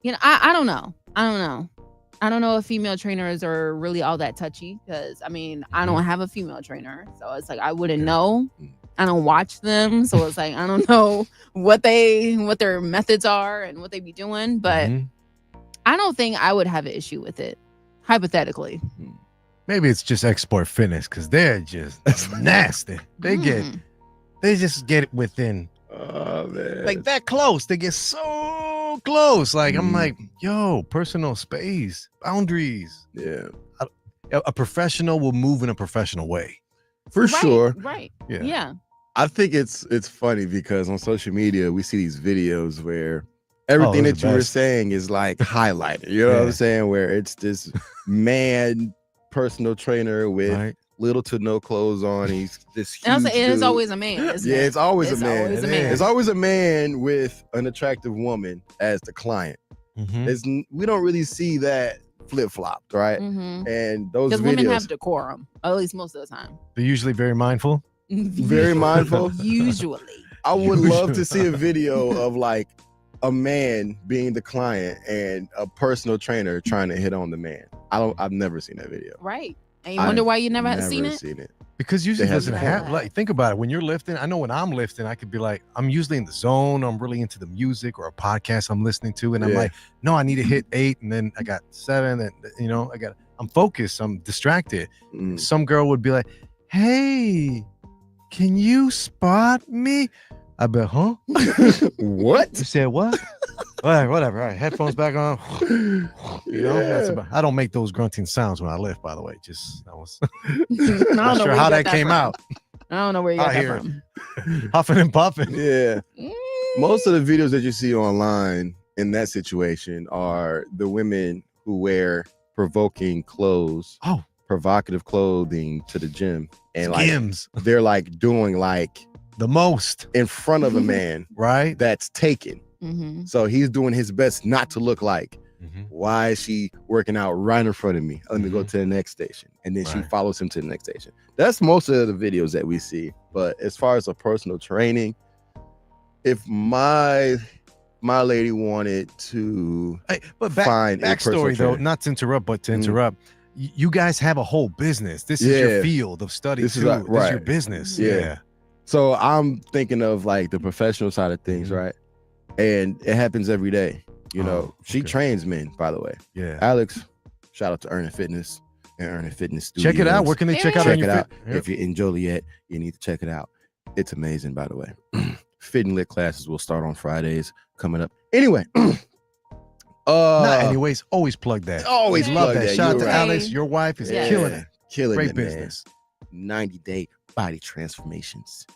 Speaker 4: you know, I don't know. I don't know if female trainers are really all that touchy because, I mean, I don't have a female trainer. So it's like, I wouldn't know. I don't watch them. So it's like, I don't know what their methods are and what they be doing. But I don't think I would have an issue with it, hypothetically.
Speaker 5: Maybe it's just export fitness because they're just nasty. They just get it within.
Speaker 3: Oh, man.
Speaker 5: Like that close. They get so close. Like, I'm like, yo, personal space, boundaries.
Speaker 3: Yeah.
Speaker 5: A professional will move in a professional way.
Speaker 3: For sure.
Speaker 4: Right.
Speaker 5: Yeah.
Speaker 3: I think it's funny because on social media, we see these videos where everything that you were saying is like highlighted. You know what I'm saying? Where it's this man personal trainer with little to no clothes on. He's this huge
Speaker 4: and it's always a man.
Speaker 3: It's always a man.
Speaker 4: Always a man.
Speaker 3: It's always a man with an attractive woman as the client. We don't really see that flip-flopped, right? And those videos,
Speaker 4: women have decorum, at least most of the time.
Speaker 5: They're usually very mindful.
Speaker 3: Very mindful.
Speaker 4: Usually.
Speaker 3: I would love to see a video of like a man being the client and a personal trainer trying to hit on the man. I've never seen that video.
Speaker 4: Right. And you wonder why you never have seen it?
Speaker 5: Because usually it doesn't happen. Like, think about it. When you're lifting, I know when I'm lifting, I could be like, I'm usually in the zone. I'm really into the music or a podcast I'm listening to. And I'm like, no, I need to hit 8. And then I got 7. And, you know, I'm focused. I'm distracted. Some girl would be like, hey, can you spot me? I bet, huh?
Speaker 3: What?
Speaker 5: You said what? Whatever. All right, headphones back on. You know, that's about, I don't make those grunting sounds when I lift, by the way. Just I was not sure how that came out.
Speaker 4: I don't know where you got that from.
Speaker 5: Huffing and puffing.
Speaker 3: Yeah. Most of the videos that you see online in that situation are the women who wear provoking clothes, provocative clothing to the gym. And
Speaker 5: Skims.
Speaker 3: Like they're like doing like
Speaker 5: the most
Speaker 3: in front of a man,
Speaker 5: right?
Speaker 3: That's taken. So he's doing his best not to look like, why is she working out right in front of me? Let me go to the next station. And then she follows him to the next station. That's most of the videos that we see. But as far as a personal training, if my lady wanted to find
Speaker 5: backstory though, not to interrupt, but to interrupt, you guys have a whole business. This is your field of study. This is your business. Yeah.
Speaker 3: So I'm thinking of like the professional side of things, right? And it happens every day. You know, she trains men, by the way.
Speaker 5: Yeah.
Speaker 3: Alex, shout out to Earning Fitness and Earning Fitness Studios.
Speaker 5: Check it out. Where can they check out?
Speaker 3: Check it out. If you're in Joliet, you need to check it out. It's amazing, by the way. Fit and Lit classes will start on Fridays coming up. Anyway.
Speaker 5: Anyways, always plug that.
Speaker 3: Always love that.
Speaker 5: Shout out to Alex. Your wife is killing it.
Speaker 3: Killing
Speaker 5: it,
Speaker 3: business. 90-day body transformations.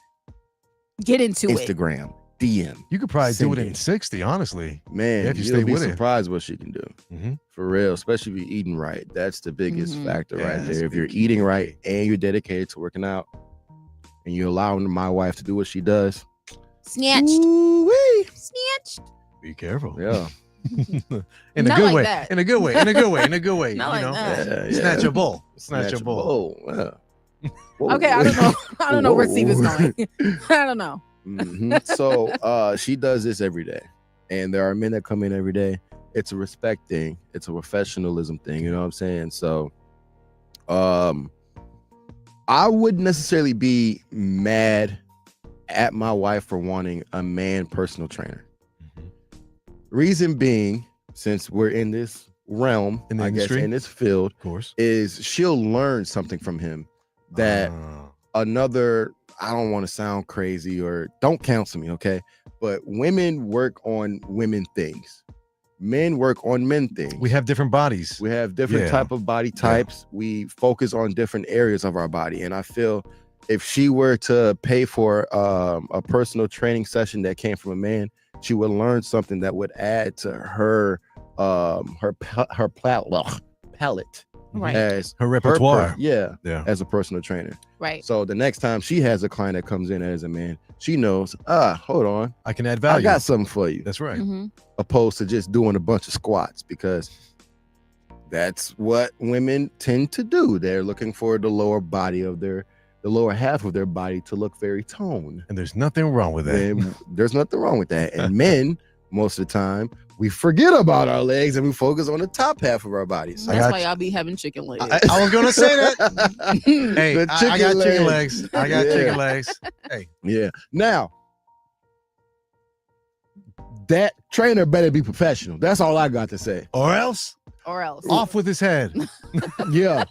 Speaker 4: Get into
Speaker 3: Instagram. DM.
Speaker 5: You could probably do it
Speaker 3: Send
Speaker 5: in
Speaker 3: it.
Speaker 5: 60, honestly.
Speaker 3: Man,
Speaker 5: Yeah, if you
Speaker 3: you'll
Speaker 5: stay
Speaker 3: be
Speaker 5: with it.
Speaker 3: surprised what she can do.
Speaker 5: Mm-hmm.
Speaker 3: For real, especially if you're eating right. That's the biggest factor
Speaker 5: Yeah,
Speaker 3: right
Speaker 5: that's
Speaker 3: there. If you're
Speaker 5: big.
Speaker 3: eating right and you're dedicated to working out and you're allowing my wife to do what she does.
Speaker 4: Snatched.
Speaker 3: Ooh-wee.
Speaker 4: Snatched.
Speaker 5: Be careful.
Speaker 3: Yeah.
Speaker 5: In a
Speaker 4: Not
Speaker 5: good
Speaker 4: like
Speaker 5: way.
Speaker 4: that.
Speaker 5: In a good way. In a good way. In a good way.
Speaker 4: Not
Speaker 5: you
Speaker 4: like
Speaker 5: know,
Speaker 4: that.
Speaker 3: Yeah,
Speaker 5: snatch
Speaker 3: yeah.
Speaker 5: a bowl. Snatch a bowl.
Speaker 3: Yeah. Whoa.
Speaker 4: Okay, I don't know. I don't know where Steve is
Speaker 3: Whoa.
Speaker 4: going. I don't know.
Speaker 3: So she does this every day. And there are men that come in every day. It's a respect thing. It's a professionalism thing. You know what I'm saying? So I wouldn't necessarily be mad at my wife for wanting a man personal trainer. Reason being, since we're in this realm,
Speaker 5: In the
Speaker 3: I
Speaker 5: industry?
Speaker 3: guess in this field,
Speaker 5: Of course.
Speaker 3: is she'll learn something from him that another, I don't want to sound crazy or don't counsel me, okay? But women work on women things. Men work on men things.
Speaker 5: We have different bodies.
Speaker 3: We have different
Speaker 5: Yeah.
Speaker 3: type of body types. We focus on different areas of our body. And I feel if she were to pay for a personal training session that came from a man, she would learn something that would add to her palette
Speaker 4: Right.
Speaker 3: as
Speaker 5: Her repertoire.
Speaker 3: yeah,
Speaker 5: Yeah.
Speaker 3: as a personal trainer.
Speaker 4: Right.
Speaker 3: So the next time she has a client that comes in as a man, she knows, hold on,
Speaker 5: I can add
Speaker 3: I
Speaker 5: value.
Speaker 3: got something for you.
Speaker 5: That's right.
Speaker 4: Mhm.
Speaker 3: Opposed to just doing a bunch of squats, because that's what women tend to do. They're looking for the lower half of their body to look very toned.
Speaker 5: And there's nothing wrong with that.
Speaker 3: And there's nothing wrong with that. And men, most of the time, we forget about our legs and we focus on the top half of our bodies.
Speaker 4: That's
Speaker 5: got
Speaker 4: why
Speaker 5: you.
Speaker 4: y'all be having chicken legs.
Speaker 5: I was gonna say that. Hey,
Speaker 3: The
Speaker 5: I got chicken legs. I got
Speaker 3: Yeah.
Speaker 5: chicken legs. Hey,
Speaker 3: Yeah. Now, that trainer better be professional. That's all I got to say.
Speaker 5: or else
Speaker 4: or else.
Speaker 5: off with his head.
Speaker 3: Yeah.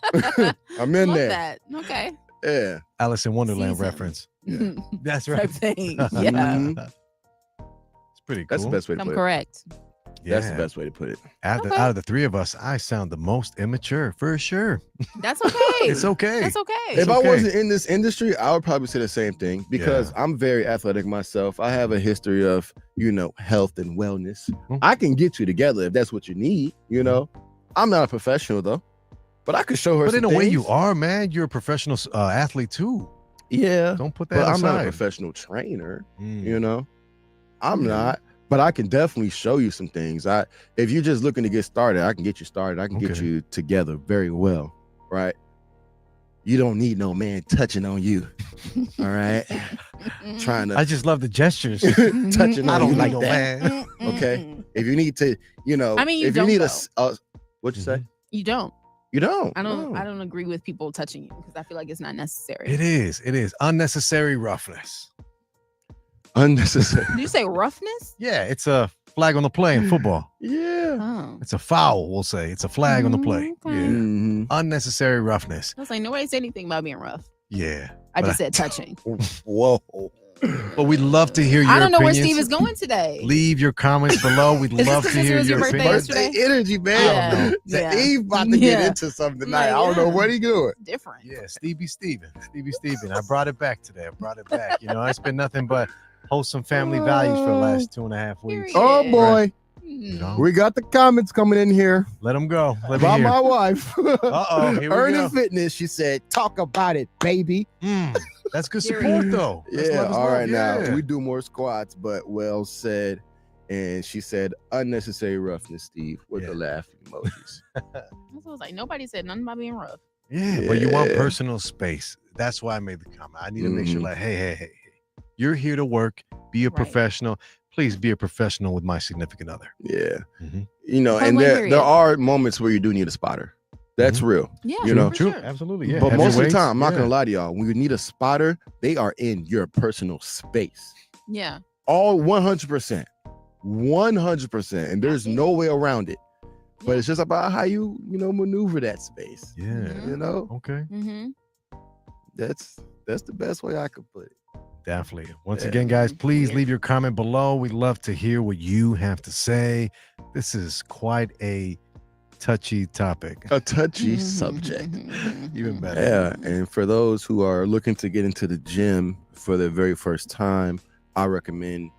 Speaker 3: I'm in
Speaker 4: Love
Speaker 3: there.
Speaker 4: that. Okay.
Speaker 3: Yeah.
Speaker 5: Alice in Wonderland
Speaker 4: Season.
Speaker 5: reference.
Speaker 3: Yeah.
Speaker 5: That's
Speaker 4: Type
Speaker 5: right.
Speaker 4: thing. Yeah.
Speaker 3: Mhm.
Speaker 5: It's pretty cool.
Speaker 3: That's the best way to
Speaker 4: I'm
Speaker 3: put
Speaker 4: correct.
Speaker 3: it. That's the
Speaker 5: Yeah.
Speaker 3: best way to put it.
Speaker 5: Out
Speaker 4: Okay.
Speaker 5: of the three of us, I sound the most immature for sure.
Speaker 4: That's okay.
Speaker 5: It's okay.
Speaker 4: That's okay.
Speaker 3: If I
Speaker 5: okay.
Speaker 3: wasn't in this industry, I would probably say the same thing, because I'm very athletic myself. I have a history of, health and wellness.
Speaker 5: Mhm.
Speaker 3: I can get you together if that's what you need. I'm not a professional though, but I could show her.
Speaker 5: But in
Speaker 3: some
Speaker 5: a way, you
Speaker 3: things.
Speaker 5: are, man. You're a professional athlete too.
Speaker 3: Yeah,
Speaker 5: Don't put that
Speaker 3: but I'm
Speaker 5: aside.
Speaker 3: not a professional trainer.
Speaker 5: Mm.
Speaker 3: I'm not. But I can definitely show you some things. If you're just looking to get started, I can get you started. I can get
Speaker 5: Okay.
Speaker 3: you together very well, right? You don't need no man touching on you, all right? Trying to
Speaker 5: I just love the gestures.
Speaker 3: touching
Speaker 5: I
Speaker 3: on
Speaker 5: don't
Speaker 3: you
Speaker 5: need
Speaker 3: like
Speaker 5: no
Speaker 3: that.
Speaker 5: man.
Speaker 3: Okay. If you need to,
Speaker 4: I mean, you
Speaker 3: if you
Speaker 4: don't,
Speaker 3: need
Speaker 4: though.
Speaker 3: what you say?
Speaker 4: You don't.
Speaker 3: You don't.
Speaker 4: I don't.
Speaker 3: No.
Speaker 4: I don't agree with people touching you because I feel like it's not necessary.
Speaker 5: It is. It is unnecessary roughness.
Speaker 3: Unnecessary.
Speaker 4: Did you say roughness?
Speaker 5: Yeah, it's a flag on the play in football.
Speaker 3: Yeah.
Speaker 4: Oh.
Speaker 5: It's a foul, we'll say. It's a flag on the play.
Speaker 4: Okay.
Speaker 5: Yeah.
Speaker 3: Mhm.
Speaker 5: Unnecessary roughness.
Speaker 4: I was like, nobody said anything about being rough.
Speaker 5: Yeah.
Speaker 4: I
Speaker 5: But
Speaker 4: just said touching.
Speaker 3: Whoa.
Speaker 5: But we'd love to hear your
Speaker 4: I don't know where
Speaker 5: opinions.
Speaker 4: Steve is going today.
Speaker 5: Leave your comments below. We'd
Speaker 4: this
Speaker 5: love to
Speaker 4: because it
Speaker 5: hear
Speaker 4: was your
Speaker 5: your
Speaker 4: birthday
Speaker 5: opinions.
Speaker 4: yesterday?
Speaker 3: Birthday energy, man.
Speaker 4: Yeah.
Speaker 3: The Eve about to get
Speaker 4: Yeah.
Speaker 3: into something
Speaker 4: I'm
Speaker 3: tonight.
Speaker 4: like,
Speaker 3: I don't know
Speaker 4: yeah.
Speaker 3: what he doing.
Speaker 4: Different.
Speaker 5: Yeah, Stevie Steven. I brought it back today. I brought it back. It's been nothing but wholesome family values for the last 2.5 weeks.
Speaker 4: Period.
Speaker 3: Oh boy.
Speaker 5: You know,
Speaker 3: We got the comments coming in here
Speaker 5: let them go. Let me
Speaker 3: by
Speaker 5: hear.
Speaker 3: my wife.
Speaker 5: Uh-oh, here we go.
Speaker 3: Earning Fitness. She said, "Talk about it, baby."
Speaker 5: That's good
Speaker 4: Period.
Speaker 5: support, though. That's
Speaker 3: Yeah.
Speaker 5: love is
Speaker 3: All
Speaker 5: love.
Speaker 3: right.
Speaker 5: Yeah.
Speaker 3: Now we do more squats, but well said. And she said, "Unnecessary roughness, Steve," with
Speaker 5: Yeah.
Speaker 3: the laughing emojis.
Speaker 4: I was like, nobody said nothing about being rough.
Speaker 5: Yeah, but you want
Speaker 3: Yeah.
Speaker 5: personal space. That's why I made the comment. I need to make sure,
Speaker 3: Mhm.
Speaker 5: like, hey, you're here to work. Be a
Speaker 4: Right.
Speaker 5: professional. Please be a professional with my significant other.
Speaker 3: Yeah.
Speaker 5: Mhm.
Speaker 3: And
Speaker 4: Point
Speaker 3: there
Speaker 4: period.
Speaker 3: are moments where you do need a spotter. That's real.
Speaker 4: Yeah.
Speaker 3: You know,
Speaker 4: for
Speaker 5: True,
Speaker 4: sure.
Speaker 5: absolutely. Yeah,
Speaker 3: But most of the
Speaker 5: heavyweights,
Speaker 3: time, I'm not
Speaker 5: yeah.
Speaker 3: gonna lie to y'all. When you need a spotter, they are in your personal space.
Speaker 4: Yeah.
Speaker 3: All 100%. 100%. And there's no way around it. But
Speaker 4: Yeah.
Speaker 3: it's just about how you maneuver that space.
Speaker 5: Yeah.
Speaker 4: Mhm.
Speaker 3: You know,
Speaker 5: Okay.
Speaker 4: Mm-hmm.
Speaker 3: that's the best way I could put it.
Speaker 5: Definitely. Once
Speaker 3: Yeah.
Speaker 5: again, guys, please
Speaker 4: Yeah.
Speaker 5: leave your comment below. We'd love to hear what you have to say. This is quite a touchy topic.
Speaker 3: A touchy subject.
Speaker 5: Even better.
Speaker 3: Yeah. And for those who are looking to get into the gym for the very first time, I recommend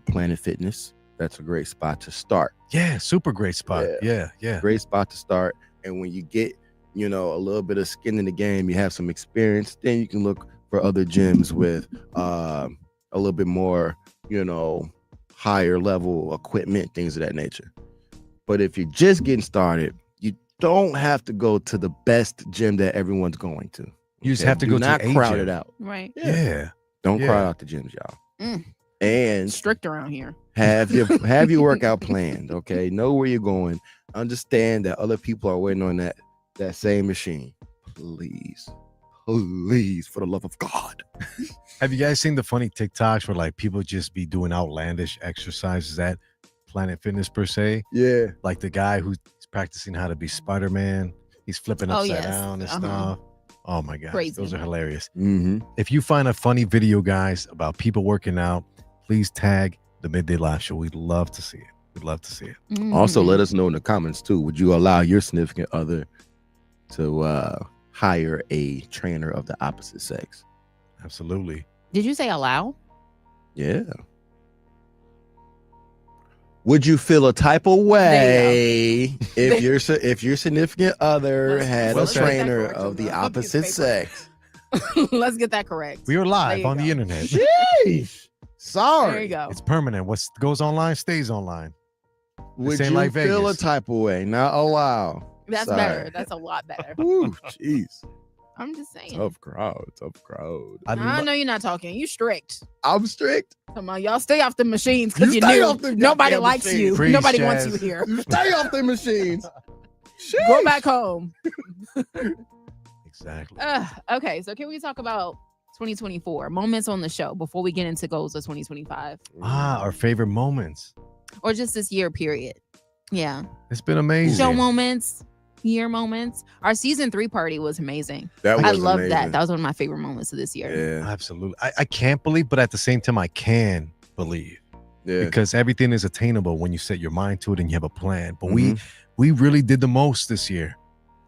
Speaker 3: Planet Fitness. That's a great spot to start.
Speaker 5: Yeah, super great spot. Yeah.
Speaker 3: Great spot to start. And when you get, a little bit of skin in the game, you have some experience, then you can look for other gyms with a little bit more, higher level equipment, things of that nature. But if you're just getting started, you don't have to go to the best gym that everyone's going to.
Speaker 5: You just have to go
Speaker 3: not
Speaker 5: to a
Speaker 3: crowd
Speaker 5: gym.
Speaker 3: it out.
Speaker 4: Right.
Speaker 5: Yeah.
Speaker 3: Don't crowd out the gyms, y'all. And
Speaker 4: Strict around here.
Speaker 3: have your workout planned. Okay, know where you're going. Understand that other people are waiting on that same machine. Please, for the love of God.
Speaker 5: Have you guys seen the funny TikToks where like people just be doing outlandish exercises at Planet Fitness per se?
Speaker 3: Yeah.
Speaker 5: Like the guy who's practicing how to be Spider-Man. He's flipping upside down and stuff. Oh my God.
Speaker 4: Crazy.
Speaker 5: Those are hilarious.
Speaker 3: Mm-hmm.
Speaker 5: If you find a funny video, guys, about people working out, please tag the Midday Live Show. We'd love to see it. We'd love to see it.
Speaker 3: Also, let us know in the comments too. Would you allow your significant other to hire a trainer of the opposite sex?
Speaker 5: Absolutely.
Speaker 4: Did you say allow?
Speaker 3: Yeah. Would you feel a type of way if your significant other had a trainer of the opposite sex?
Speaker 4: Let's get that correct.
Speaker 5: We are live
Speaker 4: There you
Speaker 5: on the
Speaker 4: go.
Speaker 5: internet.
Speaker 3: Jeez. Sorry.
Speaker 4: There you go.
Speaker 5: It's permanent. What goes online stays online.
Speaker 3: Would
Speaker 5: ain't
Speaker 3: you
Speaker 5: like
Speaker 3: feel
Speaker 5: Vegas.
Speaker 3: a type of way? Not allow.
Speaker 4: That's
Speaker 3: Sorry.
Speaker 4: better. That's a lot better.
Speaker 3: Ooh, jeez.
Speaker 4: I'm just saying.
Speaker 3: Tough crowd.
Speaker 4: I know you're not talking. You strict.
Speaker 3: I'm strict.
Speaker 4: Come on, y'all stay off the machines because
Speaker 3: You
Speaker 4: you
Speaker 3: stay
Speaker 4: knew
Speaker 3: off them
Speaker 4: nobody
Speaker 3: goddamn
Speaker 4: likes
Speaker 3: machines.
Speaker 4: you.
Speaker 5: Preach,
Speaker 4: Nobody
Speaker 5: Jazz.
Speaker 4: wants you here.
Speaker 3: You stay off the machines.
Speaker 4: Go back home.
Speaker 5: Exactly.
Speaker 4: Okay, so can we talk about 2024 moments on the show before we get into goals of 2025
Speaker 5: Our favorite moments.
Speaker 4: or just this year period? Yeah,
Speaker 5: It's been amazing.
Speaker 4: show moments, year moments. Our season 3 party was amazing.
Speaker 3: That
Speaker 4: I
Speaker 3: was
Speaker 4: love
Speaker 3: amazing.
Speaker 4: that. That was one of my favorite moments of this year.
Speaker 3: Yeah.
Speaker 5: Absolutely. I can't believe, but at the same time, I can believe
Speaker 3: Yeah.
Speaker 5: because everything is attainable when you set your mind to it and you have a plan. But
Speaker 3: Mhm.
Speaker 5: we really did the most this year.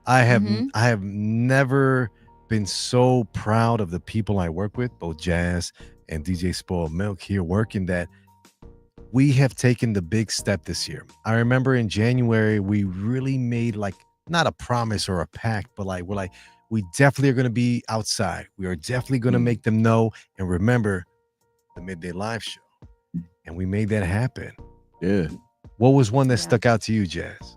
Speaker 5: I have
Speaker 4: Mhm.
Speaker 5: I have never been so proud of the people I work with, both Jazz and DJ Spoiled Milk here working, that we have taken the big step this year. I remember in January, we really made like not a promise or a pact, but like we definitely are going to be outside. We are definitely going to make them know and remember the Midday Live Show. And we made that happen.
Speaker 3: Yeah.
Speaker 5: What was one that
Speaker 4: Yeah.
Speaker 5: stuck out to you, Jazz?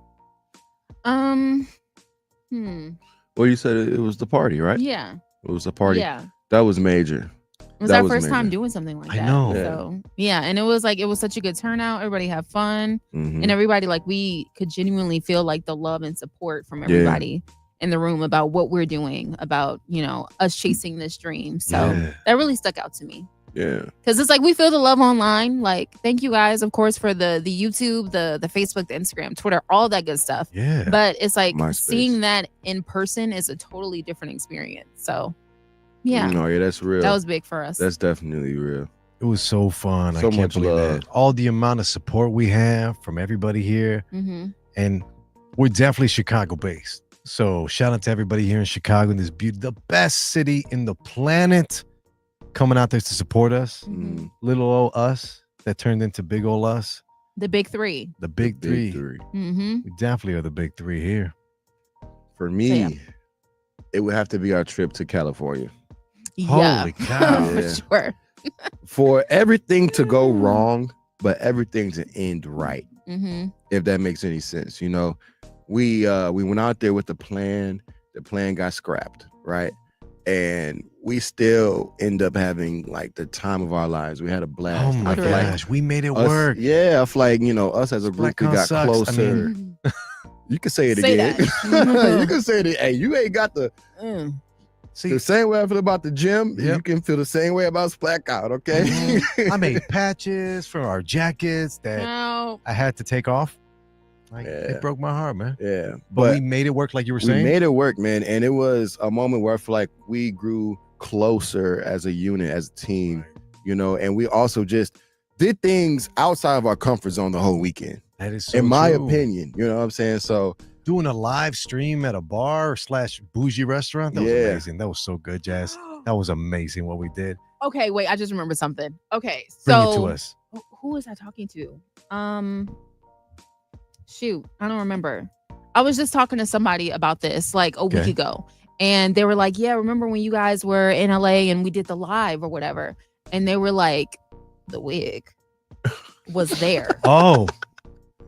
Speaker 3: Well, you said it was the party, right?
Speaker 4: Yeah.
Speaker 3: It was the party.
Speaker 4: Yeah.
Speaker 3: That was major.
Speaker 4: It was
Speaker 3: That
Speaker 4: our
Speaker 3: was
Speaker 4: first time
Speaker 3: amazing.
Speaker 4: doing something like
Speaker 5: I
Speaker 4: that.
Speaker 5: know.
Speaker 3: Yeah.
Speaker 4: So yeah, and it was such a good turnout. Everybody had fun,
Speaker 3: Mhm.
Speaker 4: and everybody we could genuinely feel like the love and support from everybody in the room about what we're doing, about us chasing this dream. So
Speaker 5: Yeah.
Speaker 4: that really stuck out to me.
Speaker 3: Yeah.
Speaker 4: Because it's we feel the love online. Thank you guys, of course, for the YouTube, the Facebook, the Instagram, Twitter, all that good stuff.
Speaker 5: Yeah.
Speaker 4: But it's
Speaker 3: MySpace.
Speaker 4: seeing that in person is a totally different experience. So yeah,
Speaker 3: No, yeah, that's real.
Speaker 4: that was big for us.
Speaker 3: That's definitely real.
Speaker 5: It was so fun. I
Speaker 3: So
Speaker 5: can't
Speaker 3: much
Speaker 5: believe
Speaker 3: love.
Speaker 5: that. All the amount of support we have from everybody here.
Speaker 4: Mm-hmm.
Speaker 5: And we're definitely Chicago based. So shout out to everybody here in Chicago, in this the best city in the planet, coming out there to support us.
Speaker 4: Mm-hmm.
Speaker 5: Little old us that turned into big old us.
Speaker 4: The big three.
Speaker 5: The big three.
Speaker 4: Mm-hmm.
Speaker 5: We definitely are the big three here.
Speaker 3: For me,
Speaker 4: yeah.
Speaker 3: it would have to be our trip to California.
Speaker 4: Yeah,
Speaker 5: Holy cow.
Speaker 4: for
Speaker 3: Yeah.
Speaker 4: sure.
Speaker 3: For everything to go wrong, but everything to end right.
Speaker 4: Mm-hmm.
Speaker 3: If that makes any sense. We went out there with the plan. The plan got scrapped, right? And we still end up having the time of our lives. We had a blast.
Speaker 5: Oh my
Speaker 3: I feel like
Speaker 5: gosh. We made it
Speaker 3: us-
Speaker 5: work.
Speaker 3: Yeah, I feel like, us as a group, we
Speaker 5: Black
Speaker 3: got
Speaker 5: sucks. I
Speaker 3: closer.
Speaker 5: mean-
Speaker 3: You can say it
Speaker 4: Say
Speaker 3: again.
Speaker 4: that.
Speaker 3: You can say it. Hey, you ain't got the
Speaker 5: See,
Speaker 3: same way I feel about the gym.
Speaker 5: Yep.
Speaker 3: You can feel the same way about Splack Out, okay?
Speaker 5: I made patches for our jackets that
Speaker 4: No.
Speaker 5: I had to take off.
Speaker 3: Yeah.
Speaker 5: It broke my heart, man.
Speaker 3: Yeah,
Speaker 5: But we made it work like you were
Speaker 3: we
Speaker 5: saying.
Speaker 3: made it work, man. And it was a moment where I feel like we grew closer as a unit, as a team, and we also just did things outside of our comfort zone the whole weekend,
Speaker 5: That is so
Speaker 3: in my
Speaker 5: true.
Speaker 3: opinion. You know what I'm saying? So
Speaker 5: Doing a live stream at a bar / bougie restaurant. That was
Speaker 3: Yeah.
Speaker 5: amazing. That was so good, Jazz. That was amazing what we did.
Speaker 4: Okay, wait. I just remembered something. Okay,
Speaker 5: Bring it to
Speaker 4: so
Speaker 5: us.
Speaker 4: who was I talking to? Shoot, I don't remember. I was just talking to somebody about this like a week ago, and they were like, "Yeah, remember when you guys were in LA and we did the live or whatever?" And they were like, "The wig was there."
Speaker 5: Oh,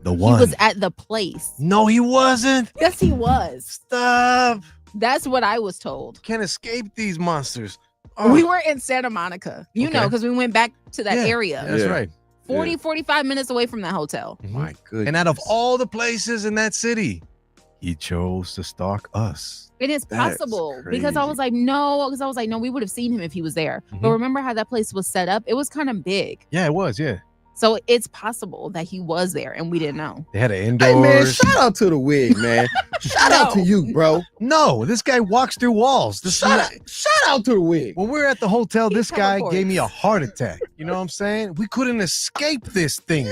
Speaker 5: the one.
Speaker 4: He was at the place.
Speaker 5: No, he wasn't.
Speaker 4: Yes, he was.
Speaker 5: Stop.
Speaker 4: That's what I was told.
Speaker 5: Can't escape these monsters. Oh.
Speaker 4: We were in Santa Monica, you know, because we went back to that area.
Speaker 5: That's right.
Speaker 4: 45 minutes away from that hotel.
Speaker 3: My goodness.
Speaker 5: And out of all the places in that city, he chose to stalk us.
Speaker 4: It is
Speaker 3: That's
Speaker 4: possible because I was like, no, we would have seen him if he was there. But remember how that place was set up? It was kind of big.
Speaker 5: Yeah, it was. Yeah.
Speaker 4: So it's possible that he was there and we didn't know.
Speaker 5: They had an indoors.
Speaker 3: Hey man, shout out to the wig, man. Shout out to you, bro.
Speaker 5: No, this guy walks through walls.
Speaker 3: Shout out to the wig.
Speaker 5: When we were at the hotel, this guy
Speaker 4: teleports.
Speaker 5: gave me a heart attack. You know what I'm saying? We couldn't escape this thing.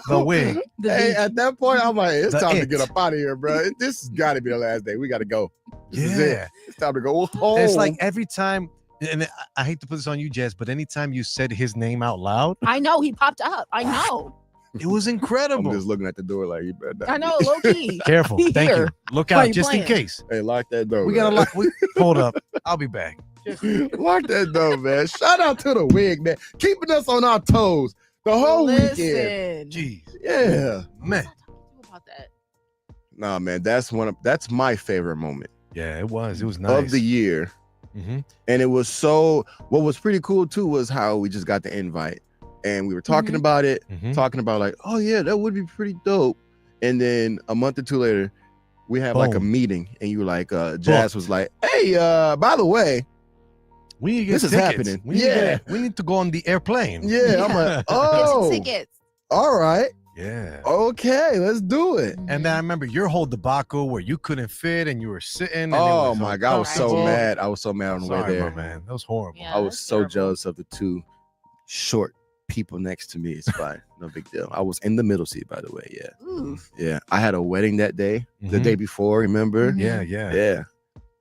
Speaker 5: The wig.
Speaker 3: Hey, at that point, I'm like, it's
Speaker 5: The
Speaker 3: time to
Speaker 5: it.
Speaker 3: get up out of here, bro. This has got to be the last day. We got to go. This is it.
Speaker 5: Yeah.
Speaker 3: It's time to go home.
Speaker 5: It's like every time, and I hate to put this on you, Jess, but anytime you said his name out loud,
Speaker 4: I know he popped up. I know.
Speaker 5: it was
Speaker 3: I'm
Speaker 5: incredible.
Speaker 3: just looking at the door like, you better not.
Speaker 4: I know, low key.
Speaker 5: Careful. Thank you.
Speaker 4: Here.
Speaker 5: Look
Speaker 4: Why
Speaker 5: out
Speaker 4: you
Speaker 5: just in
Speaker 4: playing?
Speaker 5: case.
Speaker 3: Hey, lock that door.
Speaker 5: We got to
Speaker 3: man.
Speaker 5: lock. Hold up. I'll be back.
Speaker 3: Lock that door, man. Shout out to the wig, man. Keeping us on our toes the whole weekend.
Speaker 4: Listen.
Speaker 5: Jeez.
Speaker 3: Yeah.
Speaker 5: Man.
Speaker 4: About that.
Speaker 3: Nah, man, that's my favorite moment
Speaker 5: Yeah, it was. It was nice.
Speaker 3: of the year.
Speaker 5: Mm-hmm.
Speaker 3: And it was what was pretty cool too was how we just got the invite and we were talking
Speaker 4: Mhm.
Speaker 3: about it,
Speaker 5: Mm-hmm.
Speaker 3: talking about like, oh yeah, that would be pretty dope. And then a month or two later, we had like a
Speaker 5: Boom.
Speaker 3: meeting and you were like, Jazz was like, hey, by the way,
Speaker 5: We need to get
Speaker 3: This is
Speaker 5: tickets.
Speaker 3: happening.
Speaker 5: We need to get- we need to go on the airplane.
Speaker 3: yeah, I'm like,
Speaker 4: Get
Speaker 3: oh,
Speaker 4: some tickets.
Speaker 3: all right,
Speaker 5: Yeah.
Speaker 3: okay, let's do it.
Speaker 5: And then I remember your whole debacle where you couldn't fit and you were sitting. And
Speaker 3: Oh
Speaker 5: it was
Speaker 3: my God, I was so
Speaker 5: uncomfortable.
Speaker 3: mad. I was so mad on the way
Speaker 5: Sorry,
Speaker 3: there.
Speaker 5: my man. That was horrible.
Speaker 4: Yeah,
Speaker 3: I was
Speaker 4: that's
Speaker 3: so
Speaker 4: terrible.
Speaker 3: jealous of the two short people next to me. It's fine. No big deal. I was in the middle seat, by the way. Yeah.
Speaker 4: Ooh.
Speaker 3: Yeah. I had a wedding that day, the
Speaker 5: Mhm.
Speaker 3: day before, remember?
Speaker 4: Mhm.
Speaker 5: Yeah, yeah.
Speaker 3: Yeah.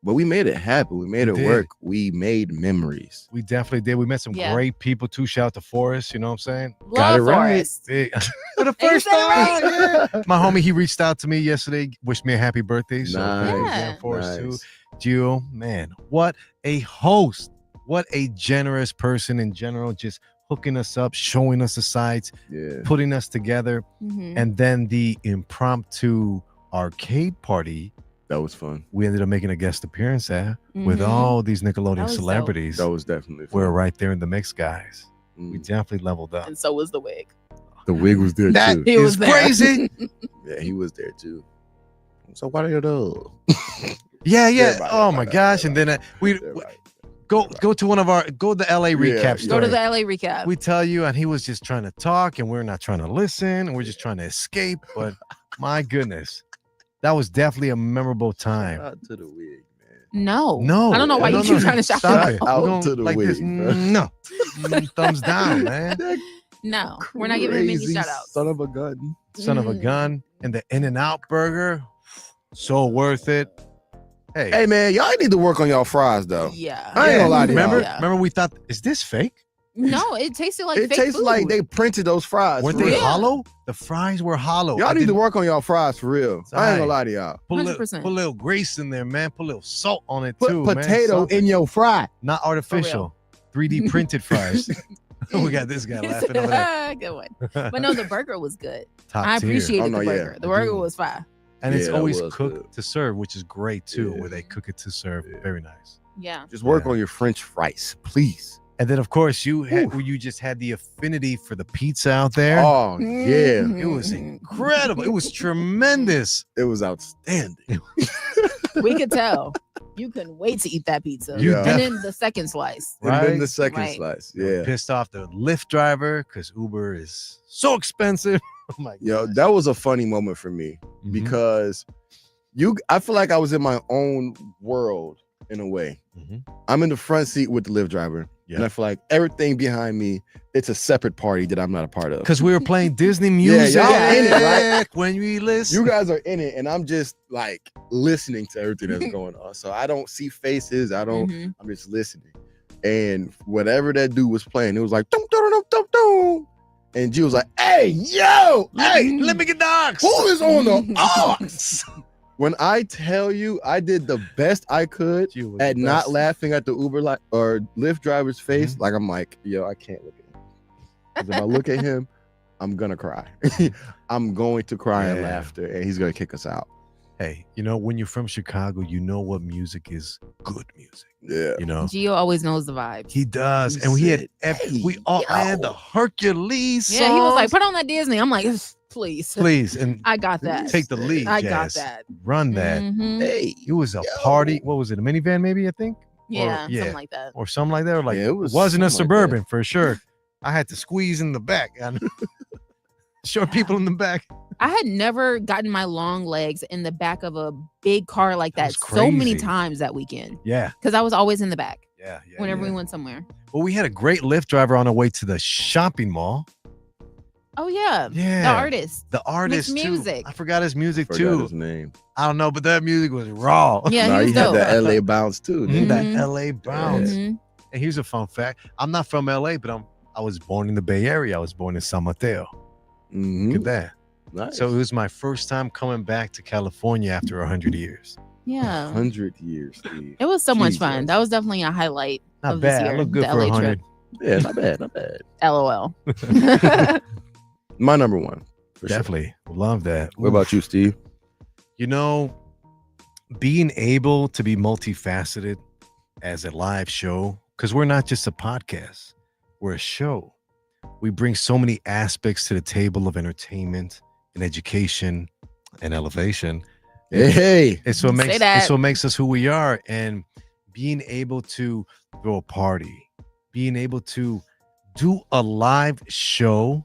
Speaker 3: But we made it happen. We made
Speaker 5: We
Speaker 3: it
Speaker 5: did.
Speaker 3: work. We made memories.
Speaker 5: We definitely did. We met some
Speaker 4: Yeah.
Speaker 5: great people too. Shout out to Forrest. You know what I'm saying?
Speaker 3: Got it
Speaker 4: Love
Speaker 3: right.
Speaker 4: Forrest.
Speaker 5: Big- For the
Speaker 4: And you
Speaker 5: first
Speaker 4: said it
Speaker 5: time.
Speaker 4: right.
Speaker 5: Yeah. My homie, he reached out to me yesterday, wished me a happy birthday. So
Speaker 3: Nice.
Speaker 4: Yeah.
Speaker 5: Forrest too.
Speaker 3: Nice.
Speaker 5: Gio, man, what a host. What a generous person in general, just hooking us up, showing us the sights,
Speaker 3: Yeah.
Speaker 5: putting us together.
Speaker 4: Mhm.
Speaker 5: And then the impromptu arcade party,
Speaker 3: That was fun.
Speaker 5: we ended up making a guest appearance at with
Speaker 4: Mhm.
Speaker 5: all these
Speaker 4: That
Speaker 5: Nickelodeon
Speaker 4: was dope.
Speaker 5: celebrities.
Speaker 3: That was definitely fun.
Speaker 5: We're right there in the mix, guys. We
Speaker 3: Mm.
Speaker 5: definitely leveled up.
Speaker 4: And so was the wig.
Speaker 3: The wig was there
Speaker 5: That
Speaker 3: too.
Speaker 4: He
Speaker 5: is
Speaker 4: was there.
Speaker 5: crazy.
Speaker 3: Yeah, he was there too. So what do you do?
Speaker 5: Yeah, yeah.
Speaker 3: Everybody,
Speaker 5: Oh my
Speaker 3: everybody,
Speaker 5: gosh! And then we
Speaker 3: Everybody.
Speaker 5: go to one of our go to the LA recap
Speaker 3: yeah.
Speaker 4: Go
Speaker 5: story.
Speaker 4: to the LA recap.
Speaker 5: We tell you, and he was just trying to talk, and we're not trying to listen, and we're just trying to escape. But my goodness, that was definitely a memorable time.
Speaker 3: Shout out to the wig, man.
Speaker 4: No.
Speaker 5: No,
Speaker 4: I don't know why
Speaker 5: no,
Speaker 4: you
Speaker 5: no.
Speaker 4: keep trying to shout
Speaker 5: Stop
Speaker 4: it
Speaker 5: it.
Speaker 3: out
Speaker 5: We're going
Speaker 3: to the
Speaker 5: like this.
Speaker 3: wig, bro.
Speaker 5: No, thumbs down, man.
Speaker 3: That
Speaker 4: No, we're not giving him any
Speaker 3: crazy
Speaker 4: shout outs.
Speaker 3: Son of a gun.
Speaker 5: Son of a gun, and the In-N-Out burger, so worth it.
Speaker 3: Hey man, y'all need to work on y'all fries though.
Speaker 4: Yeah.
Speaker 3: I ain't gonna lie to y'all.
Speaker 5: remember,
Speaker 4: Yeah.
Speaker 5: remember we thought, is this fake?
Speaker 4: No, it tasted like
Speaker 3: It
Speaker 4: fake
Speaker 3: tastes
Speaker 4: food.
Speaker 3: like they printed those fries.
Speaker 5: Weren't
Speaker 3: for
Speaker 5: they
Speaker 3: real.
Speaker 5: hollow? The fries were hollow.
Speaker 3: Y'all
Speaker 5: I
Speaker 3: need to
Speaker 5: didn't-
Speaker 3: work on y'all fries for real.
Speaker 5: It's
Speaker 3: I ain't gonna
Speaker 5: aight.
Speaker 3: lie to y'all.
Speaker 5: Put a, little,
Speaker 4: 100%.
Speaker 5: put a little grease in there, man. Put a little salt on it
Speaker 3: Put
Speaker 5: too, man.
Speaker 3: potato
Speaker 5: Something.
Speaker 3: in your fry.
Speaker 5: Not artificial. 3D printed fries. we got this guy laughing over there.
Speaker 4: Good one. But no, the burger was good.
Speaker 5: Top
Speaker 4: I
Speaker 5: tier.
Speaker 4: appreciated
Speaker 3: Oh, no,
Speaker 4: the
Speaker 3: yeah,
Speaker 4: burger. The
Speaker 5: I
Speaker 4: burger
Speaker 5: do.
Speaker 4: was fire.
Speaker 5: And it's
Speaker 3: Yeah, that
Speaker 5: always
Speaker 3: was
Speaker 5: cooked
Speaker 3: good.
Speaker 5: to serve, which is great too,
Speaker 3: Yeah.
Speaker 5: where they cook it to serve.
Speaker 3: Yeah.
Speaker 5: Very nice.
Speaker 4: Yeah.
Speaker 3: Just work
Speaker 5: Yeah.
Speaker 3: on your French fries, please.
Speaker 5: And then of course you
Speaker 3: Oof.
Speaker 5: you just had the affinity for the pizza out there.
Speaker 3: Oh yeah,
Speaker 5: It was incredible. It was tremendous.
Speaker 3: it was outstanding.
Speaker 4: We could tell. You couldn't wait to eat that pizza.
Speaker 5: You
Speaker 3: Yeah.
Speaker 4: And then the second slice.
Speaker 3: And then
Speaker 5: Right?
Speaker 3: the second
Speaker 4: Right.
Speaker 3: slice,
Speaker 5: You were
Speaker 3: yeah.
Speaker 5: Pissed off the Lyft driver because Uber is so expensive. Oh my
Speaker 3: Yo,
Speaker 5: gosh.
Speaker 3: that was a funny moment for me
Speaker 5: Mhm.
Speaker 3: because I feel like I was in my own world in a way.
Speaker 5: Mhm.
Speaker 3: I'm in the front seat with the Lyft driver,
Speaker 5: Yeah.
Speaker 3: and I feel like everything behind me, it's a separate party that I'm not a part of.
Speaker 5: Because we were playing Disney
Speaker 3: Yeah,
Speaker 5: music
Speaker 3: y'all in it, right?
Speaker 5: when we listen.
Speaker 3: You guys are in it, and I'm just like listening to everything that's going on. So I don't see faces. I don't.
Speaker 4: Mhm.
Speaker 3: I'm just listening. And whatever that dude was playing, it was like dum, dum, dum, dum, dum. And G was like, hey, yo, hey,
Speaker 5: Let me get the ox.
Speaker 3: who is on the ox? When I tell you, I did the best I could
Speaker 5: G was
Speaker 3: at
Speaker 5: the
Speaker 3: not
Speaker 5: best.
Speaker 3: laughing at the Uber or Lyft driver's face. Like, I'm like, yo, I can't look at him. 'Cause if I look at him, I'm gonna cry. I'm going to cry in
Speaker 5: Yeah.
Speaker 3: laughter, and he's gonna kick us out.
Speaker 5: Hey, you know, when you're from Chicago, you know what music is good music.
Speaker 3: Yeah.
Speaker 5: You know,
Speaker 4: Gio always knows the vibes.
Speaker 5: he does.
Speaker 3: He
Speaker 5: And we had,
Speaker 3: said,
Speaker 5: we all had the Hercules songs.
Speaker 4: Yeah, he was like, put on that Disney. I'm like, please.
Speaker 5: please, and
Speaker 4: I got that.
Speaker 5: take the lead.
Speaker 4: I got
Speaker 5: Jazz.
Speaker 4: that.
Speaker 5: Run that.
Speaker 4: Mhm.
Speaker 3: Hey,
Speaker 5: It was a
Speaker 3: Yo.
Speaker 5: party. What was it? A minivan, maybe, I think?
Speaker 4: Yeah,
Speaker 5: yeah.
Speaker 4: something like that.
Speaker 5: Or something like that. Or like,
Speaker 3: Yeah,
Speaker 5: it
Speaker 3: it was
Speaker 5: wasn't a
Speaker 3: something like that.
Speaker 5: Suburban for sure. I had to squeeze in the back. Short people in the back.
Speaker 4: I had never gotten my long legs in the back of a big car like
Speaker 5: That
Speaker 4: that
Speaker 5: was
Speaker 4: so many
Speaker 5: crazy.
Speaker 4: times that weekend
Speaker 5: Yeah.
Speaker 4: because I was always in the back
Speaker 5: Yeah.
Speaker 4: whenever
Speaker 3: yeah.
Speaker 4: we went somewhere.
Speaker 5: Well, we had a great Lyft driver on our way to the shopping mall.
Speaker 4: Oh yeah,
Speaker 5: Yeah.
Speaker 4: the artist.
Speaker 5: The artist too.
Speaker 4: music.
Speaker 5: I forgot his music
Speaker 3: forgot
Speaker 5: too.
Speaker 3: his name.
Speaker 5: I don't know, but that music was raw.
Speaker 4: Yeah,
Speaker 3: Nah,
Speaker 4: he was
Speaker 3: he had
Speaker 4: dope.
Speaker 3: the LA bounce too.
Speaker 5: Mhm,
Speaker 3: didn't
Speaker 5: that
Speaker 4: Mhm.
Speaker 5: LA bounce.
Speaker 4: Mhm.
Speaker 5: And here's a fun fact: I'm not from LA, but I was born in the Bay Area. I was born in San Mateo.
Speaker 3: he? Mhm.
Speaker 5: Look at that.
Speaker 3: Nice.
Speaker 5: So it was my first time coming back to California after 100 years.
Speaker 4: Yeah,
Speaker 3: 100 years, Steve.
Speaker 4: it was so much fun.
Speaker 3: Jesus.
Speaker 4: That was definitely a highlight
Speaker 5: Not
Speaker 4: of this
Speaker 5: bad. I
Speaker 4: year.
Speaker 5: look good
Speaker 4: the
Speaker 5: for
Speaker 4: LA
Speaker 5: 100.
Speaker 3: Yeah, not bad, not bad.
Speaker 4: LOL.
Speaker 3: My number one. For sure.
Speaker 5: Definitely love that.
Speaker 3: What about you, Steve?
Speaker 5: You know, being able to be multifaceted as a live show, because we're not just a podcast, we're a show. We bring so many aspects to the table of entertainment and education and elevation.
Speaker 3: Hey,
Speaker 5: It's what
Speaker 4: Say
Speaker 5: makes
Speaker 4: that.
Speaker 5: it's what makes us who we are. And being able to throw a party, being able to do a live show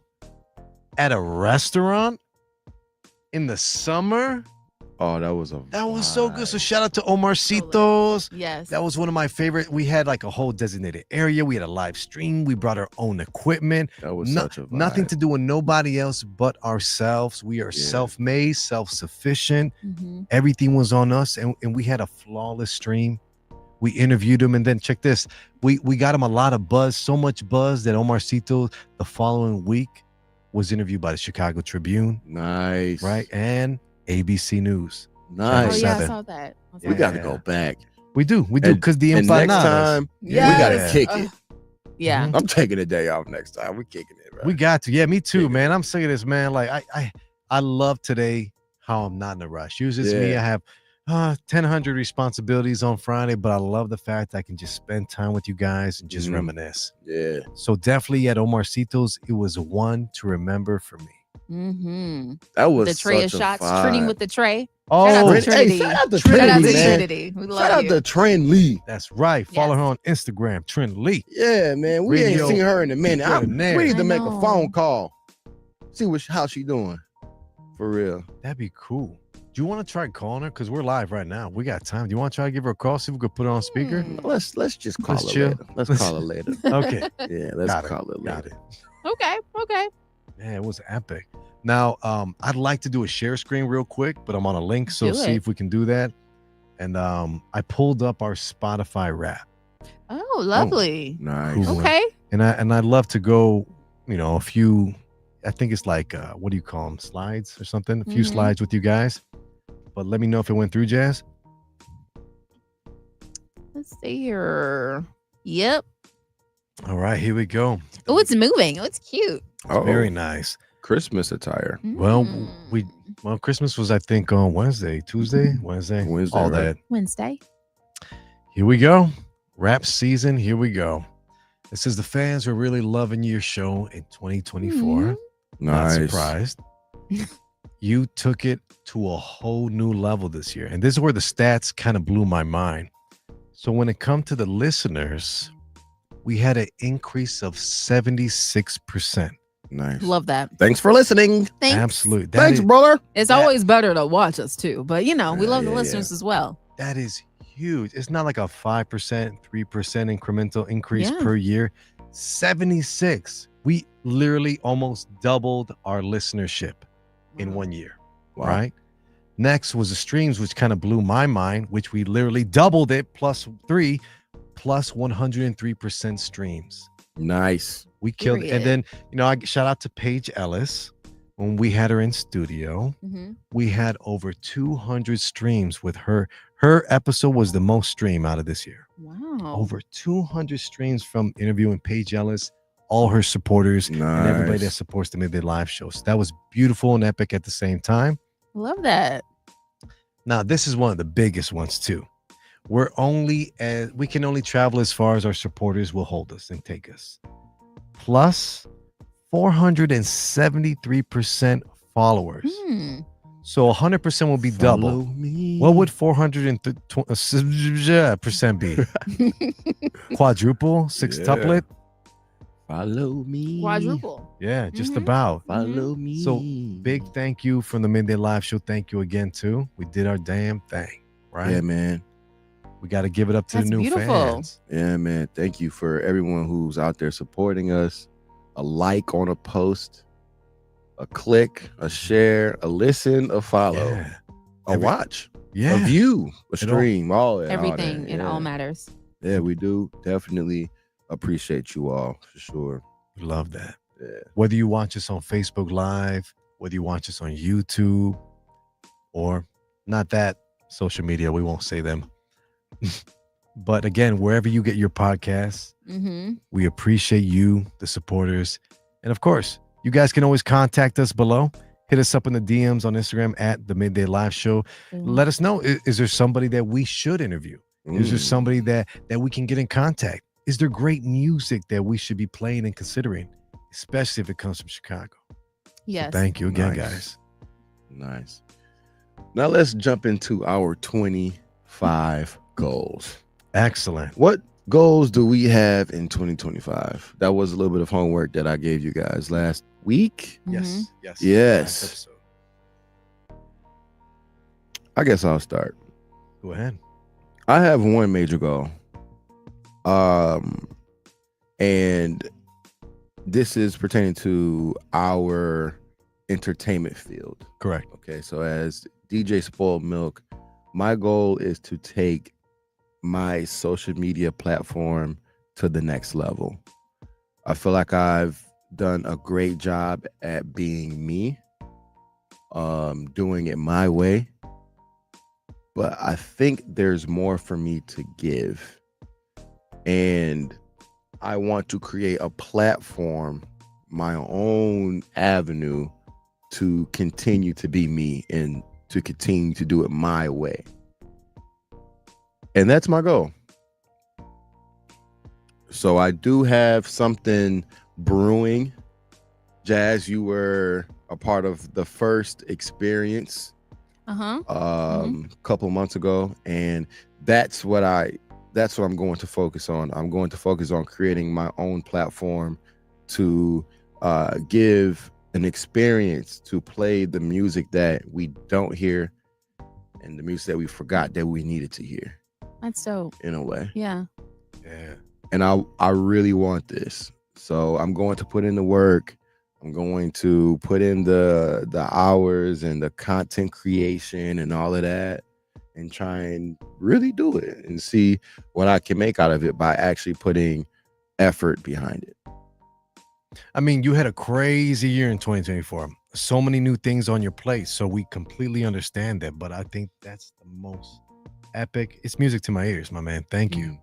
Speaker 5: at a restaurant in the summer.
Speaker 3: oh, that was
Speaker 5: So good. So
Speaker 3: vibe.
Speaker 5: shout out to Omarcitos.
Speaker 4: Yes.
Speaker 5: That was one of my favorite. We had like a whole designated area. We had a live stream. We brought our own equipment.
Speaker 3: That was such a vibe.
Speaker 5: Nothing to do with nobody else but ourselves. We are
Speaker 3: Yeah.
Speaker 5: self-made, self-sufficient.
Speaker 4: Mhm.
Speaker 5: Everything was on us, and we had a flawless stream. We interviewed him, and then check this. We got him a lot of buzz, so much buzz that Omarcito the following week was interviewed by the Chicago Tribune,
Speaker 3: Nice.
Speaker 5: right? And ABC News.
Speaker 4: Oh
Speaker 3: Nice.
Speaker 4: yeah, I
Speaker 5: 7.
Speaker 4: saw that. I was
Speaker 3: We
Speaker 4: like,
Speaker 3: got to
Speaker 5: Yeah.
Speaker 3: go back.
Speaker 5: We do,
Speaker 3: And-
Speaker 5: because the
Speaker 3: And next
Speaker 5: empanadas.
Speaker 3: time,
Speaker 4: Yes.
Speaker 3: we got to kick
Speaker 4: Ugh.
Speaker 3: it.
Speaker 4: Yeah.
Speaker 3: I'm taking a day off next time. We're kicking it, right?
Speaker 5: We got to. Yeah, me too,
Speaker 3: Yeah.
Speaker 5: man. I'm sick of this, man. Like I love today how I'm not in a rush. Usually it's me.
Speaker 3: Yeah.
Speaker 5: I have 1,000 responsibilities on Friday, but I love the fact I can just spend time with you guys and just
Speaker 3: Mhm.
Speaker 5: reminisce.
Speaker 3: Yeah.
Speaker 5: So definitely at Omarcitos, it was one to remember for me.
Speaker 4: Mm-hmm.
Speaker 3: That was
Speaker 4: The tray of
Speaker 3: such a
Speaker 4: shots,
Speaker 3: vibe.
Speaker 4: treating with the tray.
Speaker 5: Oh,
Speaker 4: out to
Speaker 3: Hey,
Speaker 4: Trinity.
Speaker 3: shout out to
Speaker 4: Shout out to
Speaker 3: Trinity, man.
Speaker 4: Trinity. We
Speaker 3: Shout
Speaker 4: love
Speaker 3: out
Speaker 4: you.
Speaker 3: to Trent Lee.
Speaker 5: that's right. Follow
Speaker 4: Yes.
Speaker 5: her on Instagram, Trent Lee.
Speaker 3: Yeah, man. We ain't
Speaker 5: Radio
Speaker 3: seen her in a minute.
Speaker 5: extraordinaire.
Speaker 3: We need to
Speaker 4: I
Speaker 3: make a
Speaker 4: know.
Speaker 3: phone call. See how she doing. For real.
Speaker 5: That'd be cool. Do you want to try calling her? Because we're live right now. We got time. Do you want to try to give her a call? See if we could put her on speaker?
Speaker 4: Hmm.
Speaker 3: Let's just call
Speaker 5: Let's
Speaker 3: her
Speaker 5: chill.
Speaker 3: later. Let's call her later.
Speaker 5: Okay.
Speaker 3: Yeah, let's
Speaker 5: Got it.
Speaker 3: call her
Speaker 5: Got
Speaker 3: later.
Speaker 5: it.
Speaker 4: Okay.
Speaker 5: Man, it was epic. Now, I'd like to do a share screen real quick, but I'm on a link, so
Speaker 4: Do
Speaker 5: see
Speaker 4: it.
Speaker 5: if we can do that. And I pulled up our Spotify rap,
Speaker 4: Oh, lovely.
Speaker 3: Nice.
Speaker 5: Cool.
Speaker 4: Okay.
Speaker 5: and I'd love to go, a few. I think it's like what do you call them? Slides or something? A few
Speaker 4: Mhm.
Speaker 5: slides with you guys. But let me know if it went through, Jazz.
Speaker 4: Let's see here. Yep.
Speaker 5: All right, here we go.
Speaker 4: Oh, it's moving. Oh, it's cute.
Speaker 3: Oh,
Speaker 5: Very nice.
Speaker 3: Christmas attire.
Speaker 5: Well,
Speaker 4: Mm.
Speaker 5: Well, Christmas was I think on Wednesday, Tuesday, Wednesday,
Speaker 3: Wednesday,
Speaker 5: all
Speaker 3: right?
Speaker 5: that.
Speaker 4: Wednesday.
Speaker 5: Here we go. Rap season. Here we go. It says the fans are really loving your show in 2024.
Speaker 4: Mhm.
Speaker 5: Not
Speaker 3: Nice.
Speaker 5: surprised. You took it to a whole new level this year. And this is where the stats kind of blew my mind. So when it comes to the listeners, we had an increase of 76%.
Speaker 3: Nice.
Speaker 4: Love that.
Speaker 3: Thanks for listening.
Speaker 4: Thanks.
Speaker 5: Absolutely. That
Speaker 3: Thanks,
Speaker 5: is-
Speaker 3: brother.
Speaker 4: It's
Speaker 5: That-
Speaker 4: always better to watch us too, but we love the
Speaker 3: Yeah,
Speaker 4: listeners as well.
Speaker 5: That is huge. It's not like a 5%, 3% incremental increase
Speaker 4: Yeah.
Speaker 5: per year. 76. We literally almost doubled our listenership in 1 year,
Speaker 3: Wow.
Speaker 5: right? Next was the streams, which kind of blew my mind, which we literally doubled it plus 103% streams.
Speaker 3: Nice.
Speaker 5: We killed it. And
Speaker 4: Period.
Speaker 5: then, I shout out to Paige Ellis. When we had her in studio, we had over 200 streams with her. Her episode was the most streamed out of this year.
Speaker 4: Wow.
Speaker 5: Over 200 streams from interviewing Paige Ellis, all her supporters, and everybody that supports the Midday Live show. So that was beautiful and epic at the same time.
Speaker 4: Love that.
Speaker 5: Now, this is one of the biggest ones too. We can only travel as far as our supporters will hold us and take us. Plus 473% followers. So 100% will be double. What would 400% be? Quadruple? Sextuplet?
Speaker 3: Follow me.
Speaker 4: Quadruple.
Speaker 5: Yeah, just about.
Speaker 3: Follow me.
Speaker 5: So big thank you from the Midday Live show. Thank you again too. We did our damn thing, right?
Speaker 3: Yeah, man.
Speaker 5: We got to give it up to
Speaker 4: That's
Speaker 5: the new
Speaker 4: beautiful.
Speaker 5: fans.
Speaker 3: Yeah, man. Thank you for everyone who's out there supporting us. A like on a post, a click, a share, a listen, a follow, a watch, a view, a stream, all that.
Speaker 4: Everything. It all matters.
Speaker 3: Yeah, we do definitely appreciate you all for sure.
Speaker 5: We love that.
Speaker 3: Yeah.
Speaker 5: Whether you watch us on Facebook Live, whether you watch us on YouTube, or not that social media, we won't say them. But again, wherever you get your podcasts, we appreciate you, the supporters. And of course, you guys can always contact us below. Hit us up in the DMs on Instagram at the Midday Live Show. Let us know, is there somebody that we should interview? Is there somebody that we can get in contact? Is there great music that we should be playing and considering, especially if it comes from Chicago?
Speaker 4: Yes.
Speaker 5: So thank you again, guys.
Speaker 3: Nice. Now let's jump into our 25 goals.
Speaker 5: Excellent.
Speaker 3: What goals do we have in 2025? That was a little bit of homework that I gave you guys last week.
Speaker 5: Yes.
Speaker 3: Yes. I guess I'll start.
Speaker 5: Go ahead.
Speaker 3: I have one major goal. And this is pertaining to our entertainment field.
Speaker 5: Correct.
Speaker 3: Okay, so as DJ Spoiled Milk, my goal is to take my social media platform to the next level. I feel like I've done a great job at being me, doing it my way, but I think there's more for me to give, and I want to create a platform, my own avenue to continue to be me and to continue to do it my way. And that's my goal. So I do have something brewing. Jazz, you were a part of the first experience couple months ago, and that's what I'm going to focus on. I'm going to focus on creating my own platform to give an experience, to play the music that we don't hear and the music that we forgot that we needed to hear.
Speaker 4: That's dope.
Speaker 3: In a way.
Speaker 4: Yeah.
Speaker 3: And I really want this. So I'm going to put in the work. I'm going to put in the hours and the content creation and all of that, and try and really do it and see what I can make out of it by actually putting effort behind it.
Speaker 5: I mean, you had a crazy year in 2024. So many new things on your plate. So we completely understand that. But I think that's the most epic. It's music to my ears, my man. Thank you.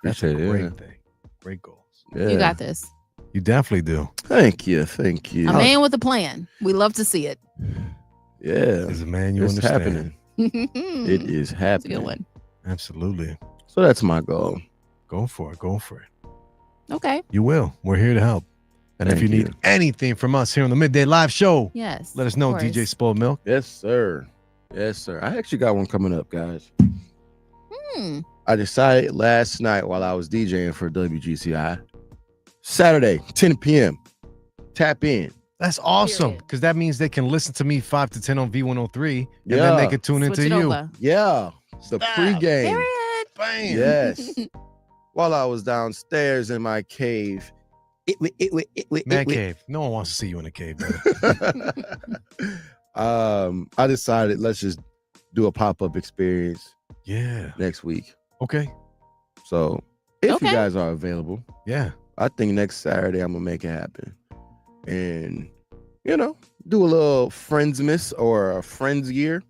Speaker 5: That's a great thing. Great goals.
Speaker 3: Yeah.
Speaker 4: You got this.
Speaker 5: You definitely do.
Speaker 3: Thank you. Thank you.
Speaker 4: A man with a plan. We love to see it.
Speaker 3: Yeah.
Speaker 5: As a man, you
Speaker 3: it's
Speaker 5: understand.
Speaker 3: Happening. It is happening.
Speaker 4: That's a good one.
Speaker 5: Absolutely.
Speaker 3: So that's my goal.
Speaker 5: Go for it. Go for it.
Speaker 4: Okay.
Speaker 5: You will. We're here to help. And if you need anything from us here on the Midday Live Show,
Speaker 4: yes,
Speaker 5: let us know, DJ Spoiled Milk.
Speaker 3: Yes, sir. Yes, sir. I actually got one coming up, guys. I decided last night while I was DJing for WGCI, Saturday, 10 p.m. Tap in.
Speaker 5: That's awesome, because that means they can listen to me 5 to 10 on V103, and then they can tune into you.
Speaker 3: Yeah, it's the pregame.
Speaker 5: Bam.
Speaker 3: Yes. While I was downstairs in my cave.
Speaker 5: Man cave. No one wants to see you in a cave, brother.
Speaker 3: I decided let's just do a pop-up experience.
Speaker 5: Yeah.
Speaker 3: Next week.
Speaker 5: Okay.
Speaker 3: So if you guys are available.
Speaker 5: Yeah.
Speaker 3: I think next Saturday I'm gonna make it happen, and do a little Friendsmas or a Friends year.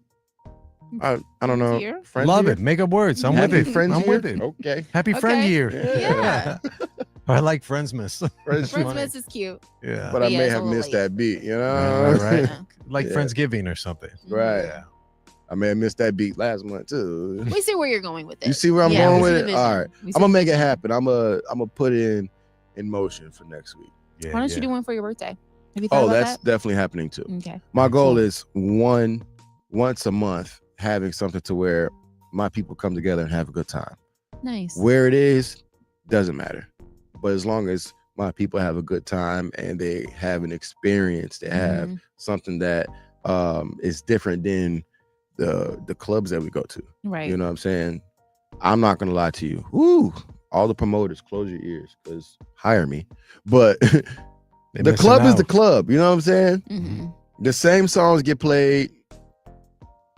Speaker 3: I don't know.
Speaker 4: Year?
Speaker 3: Friends
Speaker 5: Love
Speaker 3: year?
Speaker 5: it. Make up words. I'm
Speaker 3: Happy
Speaker 5: with it.
Speaker 3: Friends
Speaker 5: I'm
Speaker 3: year?
Speaker 5: with it.
Speaker 3: Okay.
Speaker 5: Happy friend
Speaker 4: Okay.
Speaker 5: year.
Speaker 3: Yeah.
Speaker 5: I like Friendsmas.
Speaker 4: Christmas is cute.
Speaker 5: Yeah.
Speaker 3: But I
Speaker 4: Yeah,
Speaker 3: may
Speaker 4: it's a
Speaker 3: have
Speaker 4: little
Speaker 3: missed
Speaker 4: late.
Speaker 3: that beat,
Speaker 5: Right.
Speaker 4: Yeah.
Speaker 5: Like
Speaker 3: Yeah.
Speaker 5: Friendsgiving or something.
Speaker 3: Right.
Speaker 5: Yeah.
Speaker 3: I may have missed that beat last month too.
Speaker 4: We see where you're going with it.
Speaker 3: You see where I'm
Speaker 4: Yeah,
Speaker 3: going
Speaker 4: we see
Speaker 3: with
Speaker 4: the
Speaker 3: it? All
Speaker 4: vision.
Speaker 3: right.
Speaker 4: We see
Speaker 3: I'm gonna
Speaker 4: the
Speaker 3: make it
Speaker 4: vision.
Speaker 3: happen. I'm gonna put it in motion for next week.
Speaker 5: Yeah.
Speaker 4: Why don't
Speaker 5: yeah.
Speaker 4: you do one for your birthday? Have you thought
Speaker 3: Oh,
Speaker 4: about
Speaker 3: that's definitely happening too.
Speaker 4: that? Okay.
Speaker 3: My goal
Speaker 4: Cool.
Speaker 3: is once a month having something to where my people come together and have a good time.
Speaker 4: Nice.
Speaker 3: Where it is doesn't matter, but as long as my people have a good time and they have an experience, they have
Speaker 4: Mhm.
Speaker 3: something that is different than the clubs that we go to.
Speaker 4: Right.
Speaker 3: You know what I'm saying? I'm not gonna lie to you. Woo! All the promoters, close your ears, because hire me. But
Speaker 5: They
Speaker 3: the
Speaker 5: missing
Speaker 3: club is the
Speaker 5: out.
Speaker 3: club. You know what I'm saying?
Speaker 4: Mhm.
Speaker 3: The same songs get played,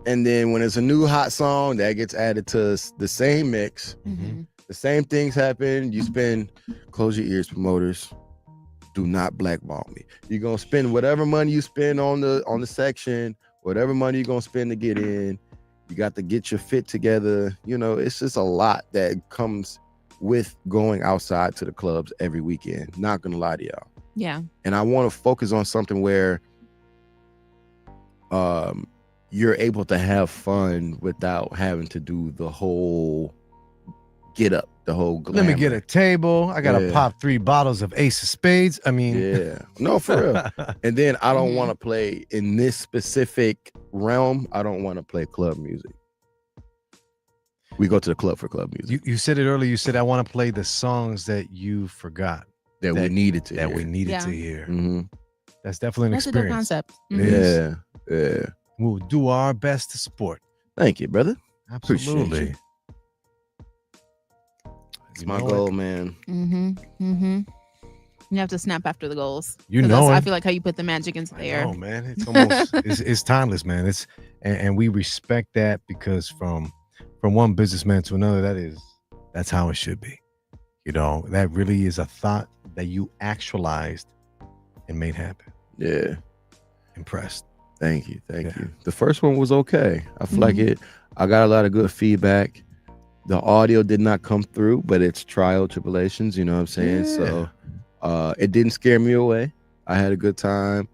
Speaker 3: and then when it's a new hot song that gets added to the same mix,
Speaker 4: Mhm.
Speaker 3: the same things happen. You spend, close your ears, promoters. Do not blackball me. You're gonna spend whatever money you spend on the section, whatever money you're gonna spend to get in. You got to get your fit together. It's just a lot that comes with going outside to the clubs every weekend. Not gonna lie to y'all.
Speaker 4: Yeah.
Speaker 3: And I want to focus on something where you're able to have fun without having to do the whole get up, the whole glamour.
Speaker 5: Let me get a table. I gotta
Speaker 3: Yeah.
Speaker 5: pop 3 bottles of Ace of Spades. I mean,
Speaker 3: Yeah. No, for real. And then I don't
Speaker 4: Mhm.
Speaker 3: want to play in this specific realm. I don't want to play club music. We go to the club for club music
Speaker 5: you said it earlier. You said I want to play the songs that you forgot
Speaker 3: that we
Speaker 5: that-
Speaker 3: needed to
Speaker 5: that
Speaker 3: hear.
Speaker 5: we needed
Speaker 4: Yeah.
Speaker 5: to hear.
Speaker 3: Mhm.
Speaker 5: That's definitely an
Speaker 4: That's a dope
Speaker 5: experience.
Speaker 4: concept.
Speaker 5: It
Speaker 4: Mhm.
Speaker 5: is.
Speaker 3: Yeah.
Speaker 5: We'll do our best to support.
Speaker 3: Thank you, brother. Appreciate
Speaker 5: Absolutely.
Speaker 3: you. It's
Speaker 5: You
Speaker 3: my
Speaker 5: know
Speaker 3: goal,
Speaker 5: it.
Speaker 3: man.
Speaker 4: Mhm. Mhm. You have to snap after the goals.
Speaker 5: You
Speaker 4: 'Cause
Speaker 5: know
Speaker 4: that's- I
Speaker 5: it.
Speaker 4: feel like how you put the magic into the
Speaker 5: I
Speaker 4: air.
Speaker 5: know, man. It's almost it's timeless, man. And we respect that because from one businessman to another, that's how it should be. That really is a thought that you actualized and made happen.
Speaker 3: Yeah.
Speaker 5: Impressed.
Speaker 3: Thank you. Thank
Speaker 5: Yeah.
Speaker 3: you. The first one was okay. I feel like
Speaker 4: Mhm.
Speaker 3: I got a lot of good feedback. The audio did not come through, but it's trial tribulations, you know what I'm saying? So it didn't scare me away. I had a good time.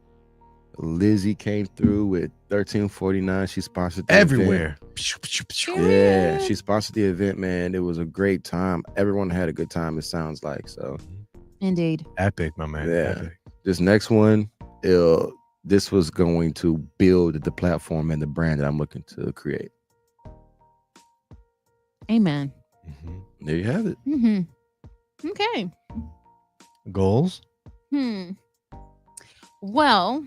Speaker 3: Lizzie came through with 1349. She sponsored the
Speaker 5: Everywhere.
Speaker 3: event. Yeah, she sponsored the event, man. It was a great time. Everyone had a good time, it sounds like. So
Speaker 4: Indeed.
Speaker 5: Epic, my man.
Speaker 3: Yeah.
Speaker 5: Epic.
Speaker 3: this next one, this was going to build the platform and the brand that I'm looking to create.
Speaker 4: Amen.
Speaker 5: Mhm.
Speaker 3: There you have it.
Speaker 4: Mm-hmm. Okay.
Speaker 5: Goals?
Speaker 4: Well,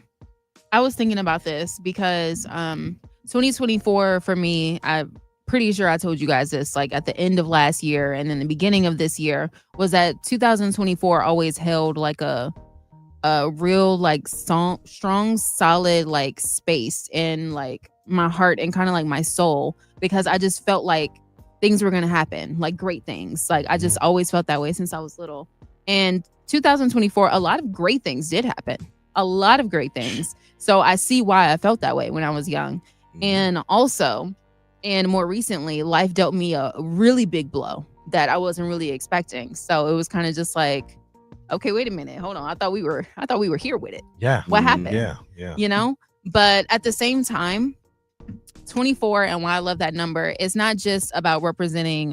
Speaker 4: I was thinking about this because 2024 for me, I'm pretty sure I told you guys this, like at the end of last year and then the beginning of this year, was that 2024 always held like a real like strong solid like space in like my heart and kind of like my soul, because I just felt like things were gonna happen, like great things. Like I just always felt that way since I was little. And 2024, a lot of great things did happen. A lot of great things. So I see why I felt that way when I was young. And also, and more recently, life dealt me a really big blow that I wasn't really expecting. So it was kind of just like, okay, wait a minute, hold on. I thought we were here with it.
Speaker 5: Yeah.
Speaker 4: What
Speaker 3: Mhm.
Speaker 4: happened?
Speaker 5: Yeah. Yeah.
Speaker 4: You know? But at the same time, 24, and why I love that number, it's not just about representing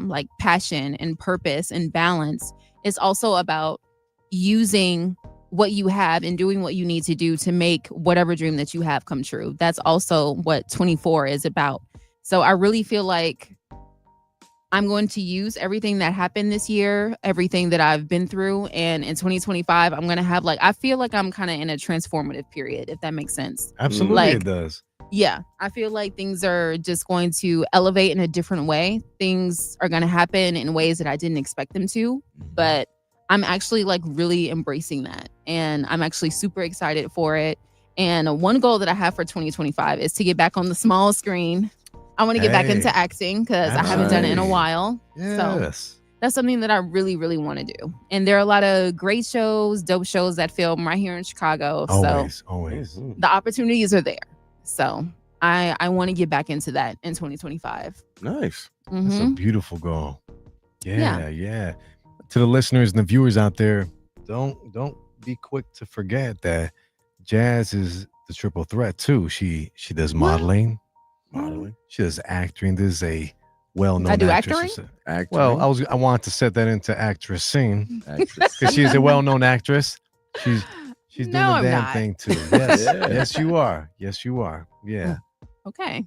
Speaker 4: like passion and purpose and balance. It's also about using what you have and doing what you need to do to make whatever dream that you have come true. That's also what 24 is about. So I really feel like I'm going to use everything that happened this year, everything that I've been through. And in 2025, I'm going to have I feel like I'm kind of in a transformative period, if that makes sense.
Speaker 5: Absolutely,
Speaker 4: Like-
Speaker 5: it does.
Speaker 4: Yeah, I feel like things are just going to elevate in a different way. Things are going to happen in ways that I didn't expect them to, but I'm actually really embracing that. And I'm actually super excited for it. And one goal that I have for 2025 is to get back on the small screen. I want to get back
Speaker 5: Hey.
Speaker 4: into acting because I haven't done it in a
Speaker 3: Nice.
Speaker 4: while.
Speaker 5: Yes.
Speaker 4: that's something that I really, really want to do. And there are a lot of great shows, dope shows that film right here in Chicago.
Speaker 5: Always.
Speaker 3: Mhm.
Speaker 4: The opportunities are there. So I want to get back into that in 2025.
Speaker 3: Nice.
Speaker 5: That's a
Speaker 4: Mhm.
Speaker 5: beautiful goal.
Speaker 4: Yeah.
Speaker 5: Yeah. To the listeners and the viewers out there, don't be quick to forget that Jazz is the triple threat too. She does modeling,
Speaker 3: Modeling.
Speaker 5: she does acting. This is a well-known
Speaker 4: I do
Speaker 5: actress.
Speaker 3: Acting.
Speaker 5: Well, I wanted to set that into actress scene
Speaker 3: Actress.
Speaker 5: because she's a well-known actress. She's doing
Speaker 4: No,
Speaker 5: the
Speaker 4: I'm
Speaker 5: damn
Speaker 4: not.
Speaker 5: thing too. Yes,
Speaker 3: Yeah.
Speaker 5: yes, you are. Yes, you are. Yeah,
Speaker 4: Okay.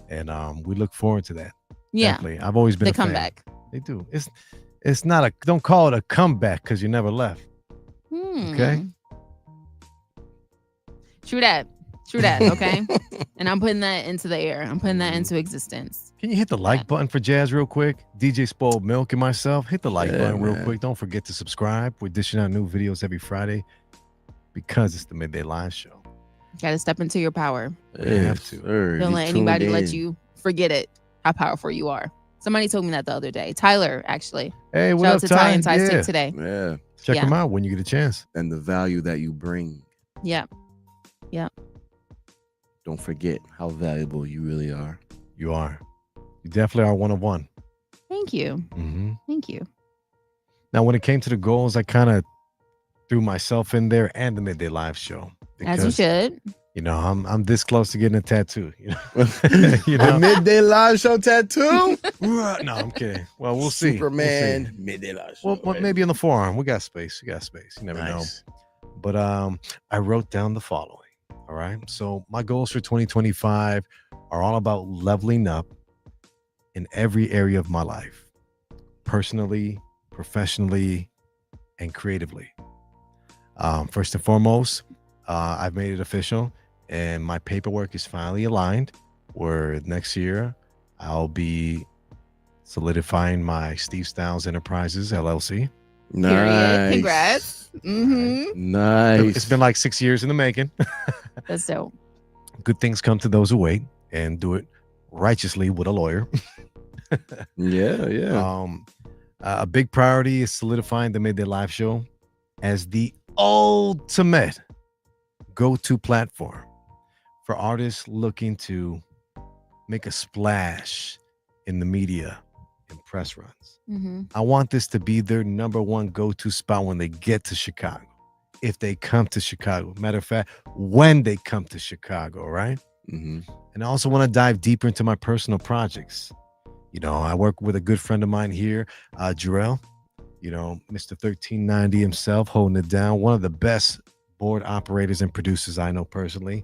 Speaker 5: and we look forward to that.
Speaker 4: Yeah.
Speaker 5: Definitely. I've always been
Speaker 4: The
Speaker 5: a fan.
Speaker 4: comeback.
Speaker 5: They do. It's not a. Don't call it a comeback because you never left. Okay.
Speaker 4: True that. Okay. And I'm putting that into the air. I'm putting that into existence.
Speaker 5: Can you hit the like button for Jazz real quick? DJ Spoiled Milk and myself, hit the like
Speaker 3: Yeah,
Speaker 5: button real
Speaker 3: man.
Speaker 5: quick. Don't forget to subscribe. We're dishing out new videos every Friday because it's the Midday Live Show.
Speaker 4: Got to step into your power.
Speaker 5: You have to.
Speaker 3: Sir.
Speaker 4: Don't
Speaker 3: You
Speaker 4: let anybody
Speaker 3: tuned
Speaker 4: let
Speaker 3: in.
Speaker 4: you forget it, how powerful you are. Somebody told me that the other day. Tyler, actually.
Speaker 5: Hey, what
Speaker 4: Shout
Speaker 5: up,
Speaker 4: out to Ty and
Speaker 5: Ty?
Speaker 4: Ty
Speaker 5: Yeah.
Speaker 4: Stick today.
Speaker 3: Yeah.
Speaker 5: Check
Speaker 4: Yeah.
Speaker 5: them out when you get a chance.
Speaker 3: And the value that you bring.
Speaker 4: Yeah.
Speaker 3: Don't forget how valuable you really are.
Speaker 5: You are. You definitely are one of one.
Speaker 4: Thank you.
Speaker 5: Mm-hmm.
Speaker 4: Thank you.
Speaker 5: Now, when it came to the goals, I kind of threw myself in there and the Midday Live Show.
Speaker 4: As you should.
Speaker 5: You know, I'm this close to getting a tattoo. You know, you
Speaker 3: The
Speaker 5: know?
Speaker 3: Midday Live Show tattoo?
Speaker 5: No, I'm kidding. Well, we'll see.
Speaker 3: Superman.
Speaker 5: We'll see.
Speaker 3: Midday Live Show.
Speaker 5: Well, maybe on the forearm. We got space. You never know.
Speaker 3: Nice.
Speaker 5: But I wrote down the following. All right. So my goals for 2025 are all about leveling up in every area of my life, personally, professionally, and creatively. First and foremost, I've made it official, and my paperwork is finally aligned. Where next year I'll be solidifying my Steve Stylez Enterprises LLC.
Speaker 3: Nice.
Speaker 4: Period. Congrats. Mm-hmm.
Speaker 3: Nice.
Speaker 5: It's been like 6 years in the making.
Speaker 4: That's dope.
Speaker 5: Good things come to those who wait and do it righteously with a lawyer.
Speaker 3: Yeah.
Speaker 5: A big priority is solidifying the Midday Live Show as the ultimate go-to platform for artists looking to make a splash in the media and press runs.
Speaker 4: Mm-hmm.
Speaker 5: I want this to be their number one go-to spot when they get to Chicago. If they come to Chicago, matter of fact, when they come to Chicago, right?
Speaker 3: Mm-hmm.
Speaker 5: And I also want to dive deeper into my personal projects. You know, I work with a good friend of mine here, Jarrell, you know, Mr. 1390 himself, holding it down. One of the best board operators and producers I know personally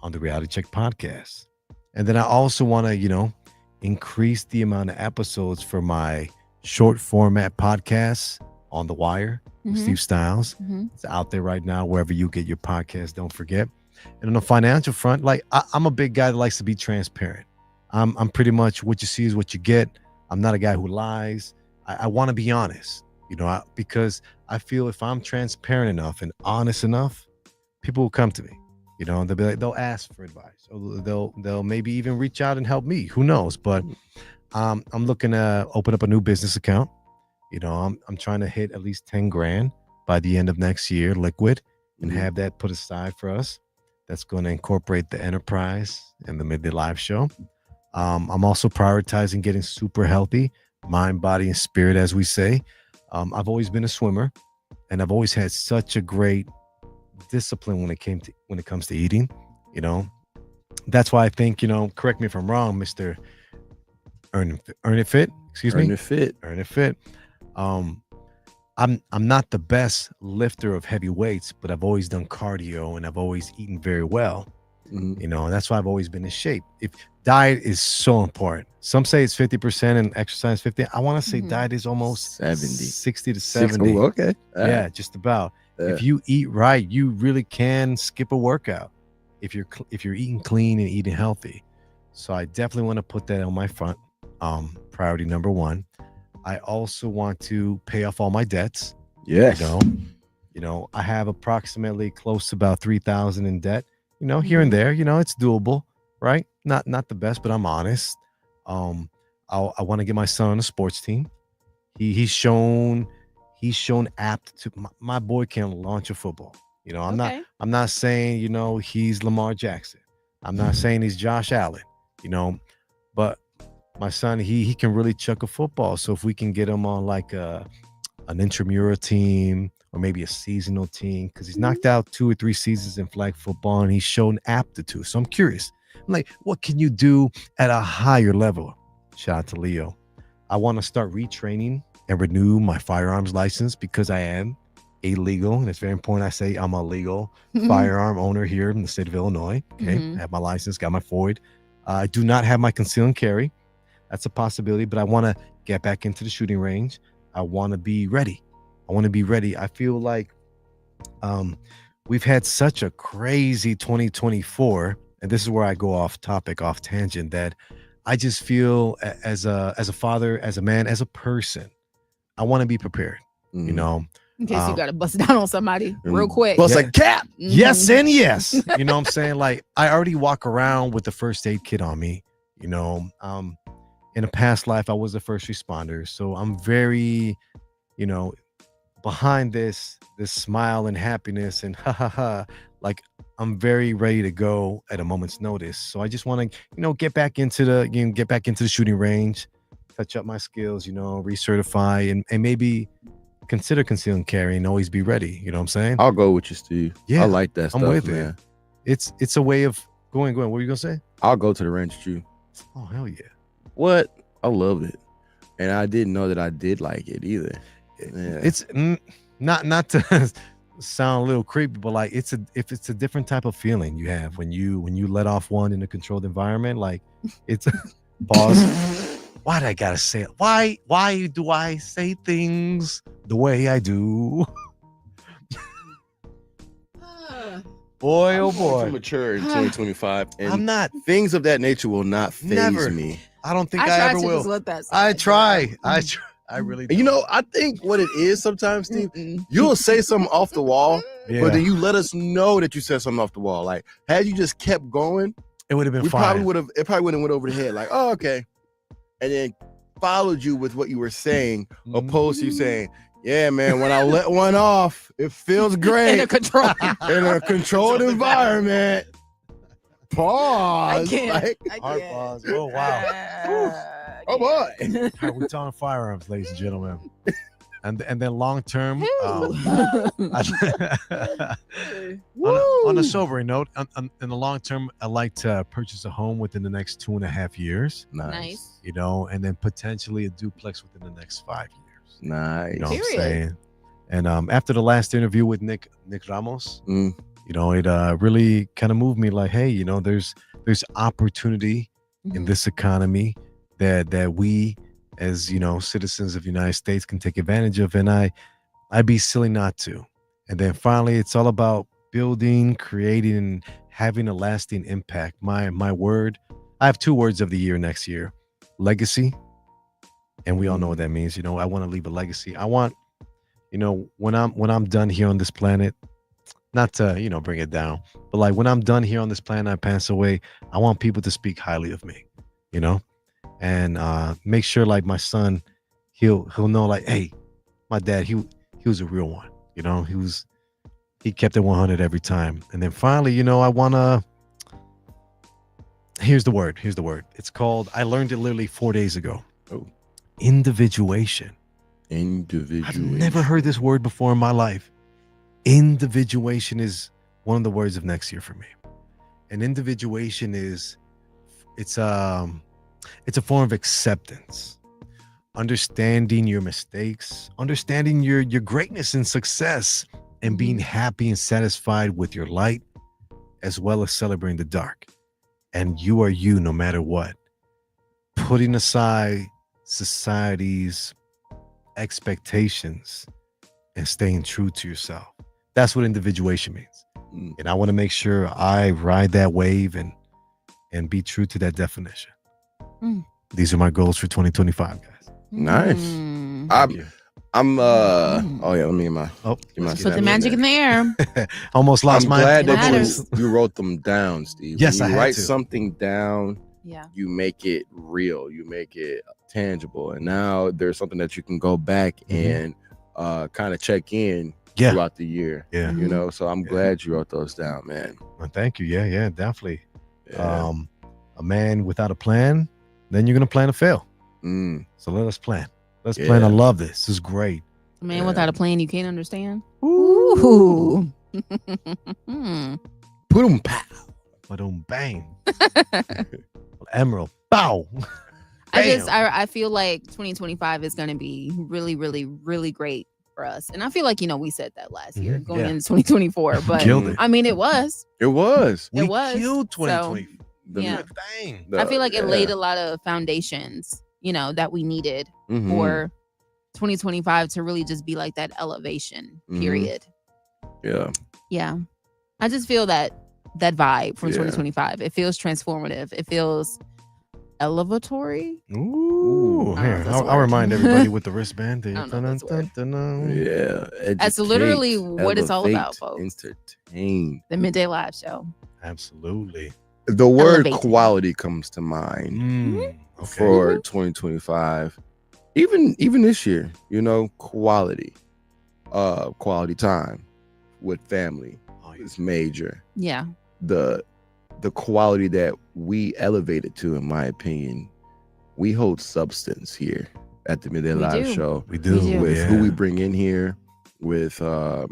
Speaker 5: on the Reality Check podcast. And then I also want to, you know, increase the amount of episodes for my short format podcasts on The Wire with Steve Stylez.
Speaker 4: Mm-hmm.
Speaker 5: It's out there right now, wherever you get your podcast, don't forget. And on the financial front, like I'm a big guy that likes to be transparent. I'm pretty much what you see is what you get. I'm not a guy who lies. I want to be honest, you know, because I feel if I'm transparent enough and honest enough, people will come to me. You know, they'll be like, they'll ask for advice, or they'll maybe even reach out and help me. Who knows? But I'm looking to open up a new business account. You know, I'm trying to hit at least 10 grand by the end of next year, liquid, and have that put aside for us. That's going to incorporate the enterprise and the Midday Live Show. I'm also prioritizing getting super healthy, mind, body, and spirit, as we say. I've always been a swimmer, and I've always had such a great discipline when it comes to eating. You know, that's why I think, you know, correct me if I'm wrong, Mr. Earn It Fit. Excuse me. Earn It Fit. I'm not the best lifter of heavy weights, but I've always done cardio and I've always eaten very well. You know, that's why I've always been in shape. If diet is so important. Some say it's 50% and exercise 50. I want to say diet is almost 60 to 70.
Speaker 3: Okay.
Speaker 5: Yeah, just about.
Speaker 3: Yeah.
Speaker 5: If you eat right, you really can skip a workout if you're eating clean and eating healthy. So I definitely want to put that on my front. Priority number one. I also want to pay off all my debts.
Speaker 3: Yes.
Speaker 5: You know, I have approximately close to about 3,000 in debt. You know, here and there. You know, it's doable, right? Not the best, but I'm honest. I want to get my son on a sports team. he's shown apt to. My boy can launch a football. You know, I'm not saying, you know, he's Lamar Jackson. I'm not saying he's Josh Allen, you know, but my son, he can really chuck a football. So if we can get him on like an intramural team or maybe a seasonal team, because he's knocked out 2 or 3 seasons in flag football and he's shown aptitude. So I'm curious, I'm like, what can you do at a higher level? Shout out to Leo. I want to start retraining and renew my firearms license because I am illegal, and it's very important I say I'm a legal firearm owner here in the state of Illinois. Okay, I have my license, got my FOID. I do not have my conceal and carry. That's a possibility, but I want to get back into the shooting range. I want to be ready. I feel like we've had such a crazy 2024, and this is where I go off topic, off tangent, that I just feel as a father, as a man, as a person, I want to be prepared. You know,
Speaker 4: in case you gotta bust down on somebody real quick.
Speaker 3: Bust a cap.
Speaker 5: Yes and yes. You know what I'm saying? Like, I already walk around with the first aid kit on me. You know, in a past life, I was a first responder. So I'm very, you know, behind this smile and happiness and like I'm very ready to go at a moment's notice. So I just want to, you know, get back into the shooting range, touch up my skills, you know, recertify and maybe consider conceal and carry and always be ready. You know what I'm saying?
Speaker 3: I'll go with you, Steve.
Speaker 5: Yeah,
Speaker 3: I like that stuff,
Speaker 5: I'm with
Speaker 3: man.
Speaker 5: It's a way of going. What are you gonna say?
Speaker 3: I'll go to the range with you.
Speaker 5: Oh, hell yeah.
Speaker 3: What? I love it. And I didn't know that I did like it either. Yeah.
Speaker 5: It's not to sound a little creepy, but like it's a different type of feeling you have when you let off one in a controlled environment. Like it's pause. Why did I gotta say it? Why do I say things the way I do? Boy, oh boy.
Speaker 3: I'm mature in 2025, and
Speaker 5: I'm not.
Speaker 3: Things of that nature will not faze me.
Speaker 5: I don't think I ever will. I try. I really do.
Speaker 3: You know, I think what it is sometimes, Steve, you'll say something off the wall, but then you let us know that you said something off the wall. Like, had you just kept going,
Speaker 5: it would have been fine.
Speaker 3: It probably wouldn't went over the head. Like, oh, okay. And then followed you with what you were saying, opposed to you saying, yeah, man, when I let one off, it feels great.
Speaker 4: In a
Speaker 3: controlled environment. Pause.
Speaker 4: I can't.
Speaker 5: Pause. Oh, wow.
Speaker 3: Oh, boy.
Speaker 5: All right, we're talking firearms, ladies and gentlemen. And then long term, on a sobering note, in the long term, I like to purchase a home within the next 2.5 years.
Speaker 4: Nice.
Speaker 5: You know, and then potentially a duplex within the next 5 years.
Speaker 3: Nice.
Speaker 5: You know what I'm saying? And after the last interview with Nick Ramos, you know, it really kind of moved me. Like, hey, you know, there's opportunity in this economy that we, as you know, citizens of the United States, can take advantage of, and I'd be silly not to. And then finally, it's all about building, creating, and having a lasting impact. My word, I have 2 words of the year next year: legacy. And we all know what that means. You know, I want to leave a legacy. I want, you know, when I'm done here on this planet, not to, you know, bring it down, but like when I'm done here on this planet, I pass away, I want people to speak highly of me, you know, and make sure like my son, he'll know like, hey, my dad, he was a real one, you know, he kept it 100 every time. And then finally, you know, I want to, here's the word. It's called, I learned it literally 4 days ago.
Speaker 3: Oh.
Speaker 5: Individuation. I've never heard this word before in my life. Individuation is one of the words of next year for me. And individuation it's a form of acceptance, understanding your mistakes, understanding your greatness and success, and being happy and satisfied with your light, as well as celebrating the dark. And you are you no matter what. Putting aside society's expectations and staying true to yourself. That's what individuation means. And I want to make sure I ride that wave and be true to that definition. These are my goals for 2025, guys.
Speaker 3: Nice. Oh yeah, let me get my
Speaker 4: put the magic in the air.
Speaker 5: Almost lost
Speaker 3: I'm
Speaker 5: my
Speaker 3: glad that you wrote them down, Steve.
Speaker 5: Yes,
Speaker 3: when you
Speaker 5: I had
Speaker 3: write
Speaker 5: to.
Speaker 3: something down,
Speaker 4: Yeah.
Speaker 3: you make it real, you make it tangible, and now there's something that you can go back and kind of check in throughout the year.
Speaker 5: Yeah.
Speaker 3: You know, so I'm glad you wrote those down, man.
Speaker 5: Well, thank you. Yeah, definitely.
Speaker 3: Yeah.
Speaker 5: A man without a plan, then you're gonna plan to fail. So let us plan. Let's plan. I love this. This is great.
Speaker 4: A man without a plan you can't understand. Ooh.
Speaker 3: Boom, pow.
Speaker 5: Ba-dum, bang. Emerald. Bow.
Speaker 4: I feel like 2025 is going to be really, really, really great for us. And I feel like, we said that last year going into 2024, but
Speaker 5: Killed it.
Speaker 4: I mean, it was.
Speaker 3: It was.
Speaker 5: We
Speaker 4: was.
Speaker 5: killed 2020.
Speaker 4: So, yeah.
Speaker 5: Bang.
Speaker 4: I feel like it laid a lot of foundations, that we needed for 2025 to really just be like that elevation period. Yeah. I just feel that vibe from 2025. It feels transformative. It feels elevatory.
Speaker 5: Ooh. Here, I'll remind everybody with the wristband.
Speaker 4: That's literally what it's all about, folks.
Speaker 3: Entertain.
Speaker 4: The Midday Live Show.
Speaker 5: Absolutely.
Speaker 3: The word
Speaker 4: Elevating.
Speaker 3: quality comes to mind
Speaker 5: Okay.
Speaker 3: for 2025. Even this year, quality. Quality time with family is major.
Speaker 4: Yeah.
Speaker 3: The quality that we elevated to, in my opinion, we hold substance here at the Midday Live Show.
Speaker 5: We do.
Speaker 3: With who we bring in here, with the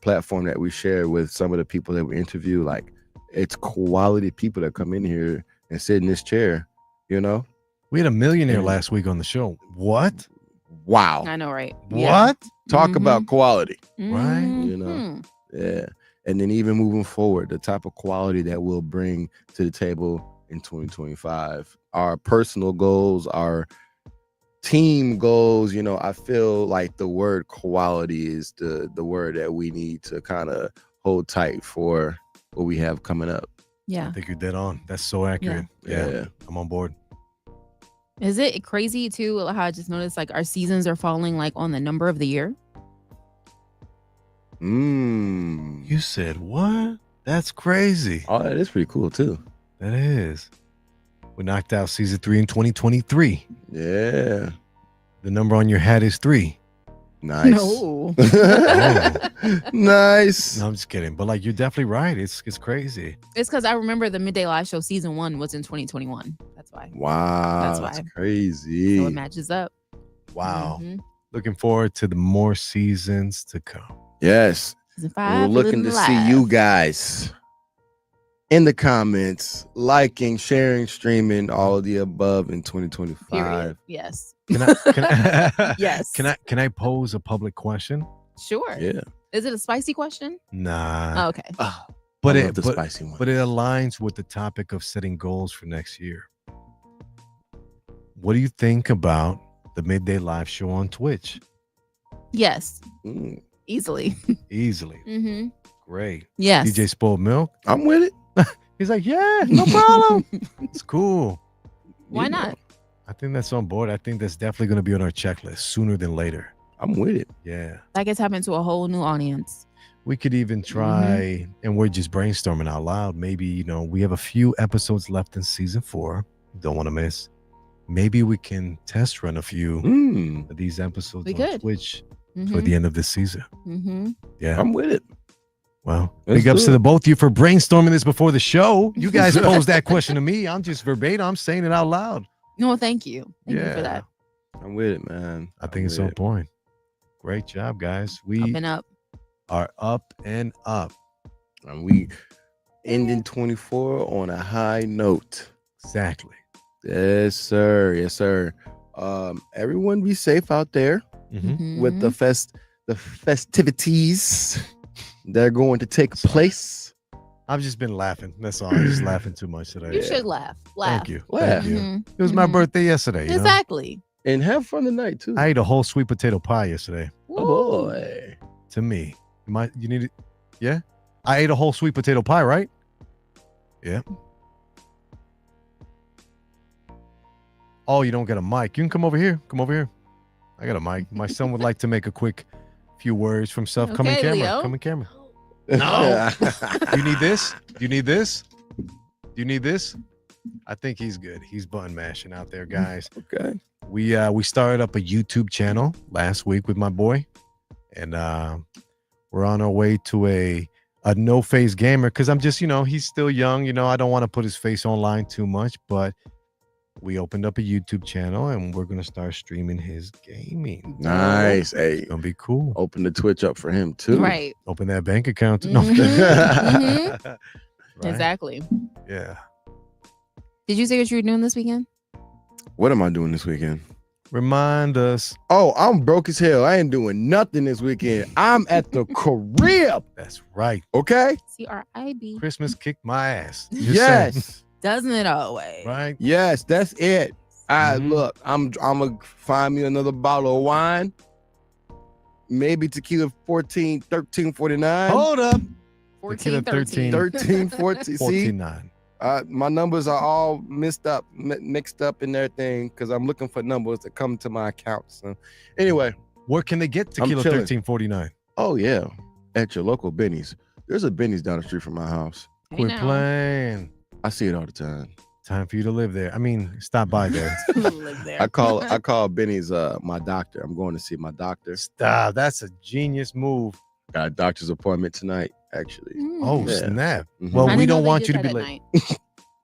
Speaker 3: platform that we share with some of the people that we interview. Like, it's quality people that come in here and sit in this chair,
Speaker 5: We had a millionaire last week on the show. What?
Speaker 3: Wow.
Speaker 4: I know, right?
Speaker 5: What?
Speaker 3: Talk about quality.
Speaker 5: Right?
Speaker 3: Yeah. And then even moving forward, the type of quality that we'll bring to the table in 2025, our personal goals, our team goals, I feel like the word quality is the word that we need to kind of hold tight for what we have coming up.
Speaker 4: Yeah.
Speaker 5: I think you're dead on. That's so accurate. Yeah. I'm on board.
Speaker 4: Is it crazy too how I just noticed like our seasons are falling like on the number of the year?
Speaker 5: You said what? That's crazy.
Speaker 3: Oh, that is pretty cool too.
Speaker 5: That is. We knocked out season 3 in 2023.
Speaker 3: Yeah.
Speaker 5: The number on your hat is 3.
Speaker 3: Nice.
Speaker 4: No.
Speaker 3: Nice.
Speaker 5: No, I'm just kidding. But like, you're definitely right. It's crazy.
Speaker 4: It's because I remember the Midday Live Show season 1 was in 2021. That's why.
Speaker 3: Wow. That's crazy.
Speaker 4: So it matches up.
Speaker 5: Wow. Looking forward to the more seasons to come.
Speaker 3: Yes.
Speaker 4: Season 5.
Speaker 3: We're looking to see you guys in the comments, liking, sharing, streaming, all of the above in 2025.
Speaker 4: Period. Yes.
Speaker 5: Can I
Speaker 4: Yes.
Speaker 5: Can I pose a public question?
Speaker 4: Sure.
Speaker 3: Yeah.
Speaker 4: Is it a spicy question?
Speaker 5: Nah.
Speaker 4: Oh, okay.
Speaker 5: But
Speaker 3: I love the spicy one.
Speaker 5: But it aligns with the topic of setting goals for next year. What do you think about the Midday Live Show on Twitch?
Speaker 4: Yes. Easily.
Speaker 5: Easily. Great.
Speaker 4: Yes.
Speaker 5: DJ Spoiled Milk.
Speaker 3: I'm with it.
Speaker 5: He's like, yeah, no problem. It's cool.
Speaker 4: Why not?
Speaker 5: I think that's on board. I think that's definitely going to be on our checklist sooner than later.
Speaker 3: I'm with it.
Speaker 5: Yeah.
Speaker 4: That gets happened to a whole new audience.
Speaker 5: We could even try, and we're just brainstorming out loud. Maybe, we have a few episodes left in season 4. Don't want to miss. Maybe we can test run a few of these episodes on Twitch for the end of this season. Yeah.
Speaker 3: I'm with it.
Speaker 5: Well, big ups to the both of you for brainstorming this before the show. You guys posed that question to me. I'm just verbatim. I'm saying it out loud.
Speaker 4: No, thank you. Thank you for that.
Speaker 3: I'm with it, man.
Speaker 5: I think it's on point. Great job, guys. We
Speaker 4: Up and up.
Speaker 5: are up and up.
Speaker 3: And we ending 24 on a high note.
Speaker 5: Exactly.
Speaker 3: Yes, sir. Yes, sir. Everyone be safe out there with the festivities that are going to take place.
Speaker 5: I've just been laughing. That's all. I'm just laughing too much today.
Speaker 4: You should laugh.
Speaker 5: Thank you.
Speaker 3: Laugh.
Speaker 5: Thank you. It was my birthday yesterday.
Speaker 4: Exactly.
Speaker 3: And have fun tonight too.
Speaker 5: I ate a whole sweet potato pie yesterday.
Speaker 3: Oh boy.
Speaker 5: To me. You need it? Yeah? I ate a whole sweet potato pie, right? Yeah. Oh, you don't get a mic. You can come over here. Come over here. I got a mic. My son would like to make a quick few words for himself. Come in camera.
Speaker 4: Leo.
Speaker 5: Come in camera. No. You need this? You need this? You need this? I think he's good. He's button mashing out there, guys.
Speaker 3: Okay.
Speaker 5: We started up a YouTube channel last week with my boy, and we're on our way to a no face gamer because I'm just, he's still young. I don't want to put his face online too much, but we opened up a YouTube channel and we're gonna start streaming his gaming.
Speaker 3: Nice. Hey,
Speaker 5: It's gonna be cool.
Speaker 3: open the Twitch up for him too.
Speaker 4: Right.
Speaker 5: Open that bank account. No.
Speaker 4: Mhm.
Speaker 5: Right?
Speaker 4: Exactly.
Speaker 5: Yeah.
Speaker 4: Did you say what you were doing this weekend?
Speaker 3: What am I doing this weekend?
Speaker 5: Remind us.
Speaker 3: Oh, I'm broke as hell. I ain't doing nothing this weekend. I'm at the crib.
Speaker 5: That's right.
Speaker 3: Okay.
Speaker 4: CRIB.
Speaker 5: Christmas kicked my ass. Just saying.
Speaker 3: Yes.
Speaker 4: Doesn't it always?
Speaker 5: Right.
Speaker 3: Yes, that's it. I
Speaker 5: Mhm.
Speaker 3: look, I'm gonna find me another bottle of wine. Maybe tequila 1349.
Speaker 5: Hold up.
Speaker 4: 14,
Speaker 5: 13.
Speaker 3: 13, 14. See,
Speaker 5: 49.
Speaker 3: my numbers are all mixed up and everything because I'm looking for numbers to come to my account. So anyway,
Speaker 5: Where can they get tequila
Speaker 3: chilling.
Speaker 5: 1349?
Speaker 3: oh yeah, at your local Benny's. There's a Benny's down the street from my house.
Speaker 4: Hey,
Speaker 5: Quit
Speaker 4: now.
Speaker 5: playing.
Speaker 3: I see it all the time.
Speaker 5: Time for you to live there. I mean, stop by there.
Speaker 4: Live there.
Speaker 3: I call Benny's my doctor. I'm going to see my doctor.
Speaker 5: Stop. That's a genius move.
Speaker 3: Got a doctor's appointment tonight, actually.
Speaker 5: Oh,
Speaker 3: Yeah.
Speaker 5: snap.
Speaker 3: Mhm.
Speaker 5: Well,
Speaker 4: I
Speaker 5: we
Speaker 4: didn't know
Speaker 5: don't
Speaker 4: they
Speaker 5: want
Speaker 4: did
Speaker 5: you to
Speaker 4: that
Speaker 5: be
Speaker 4: at
Speaker 5: late.
Speaker 4: night.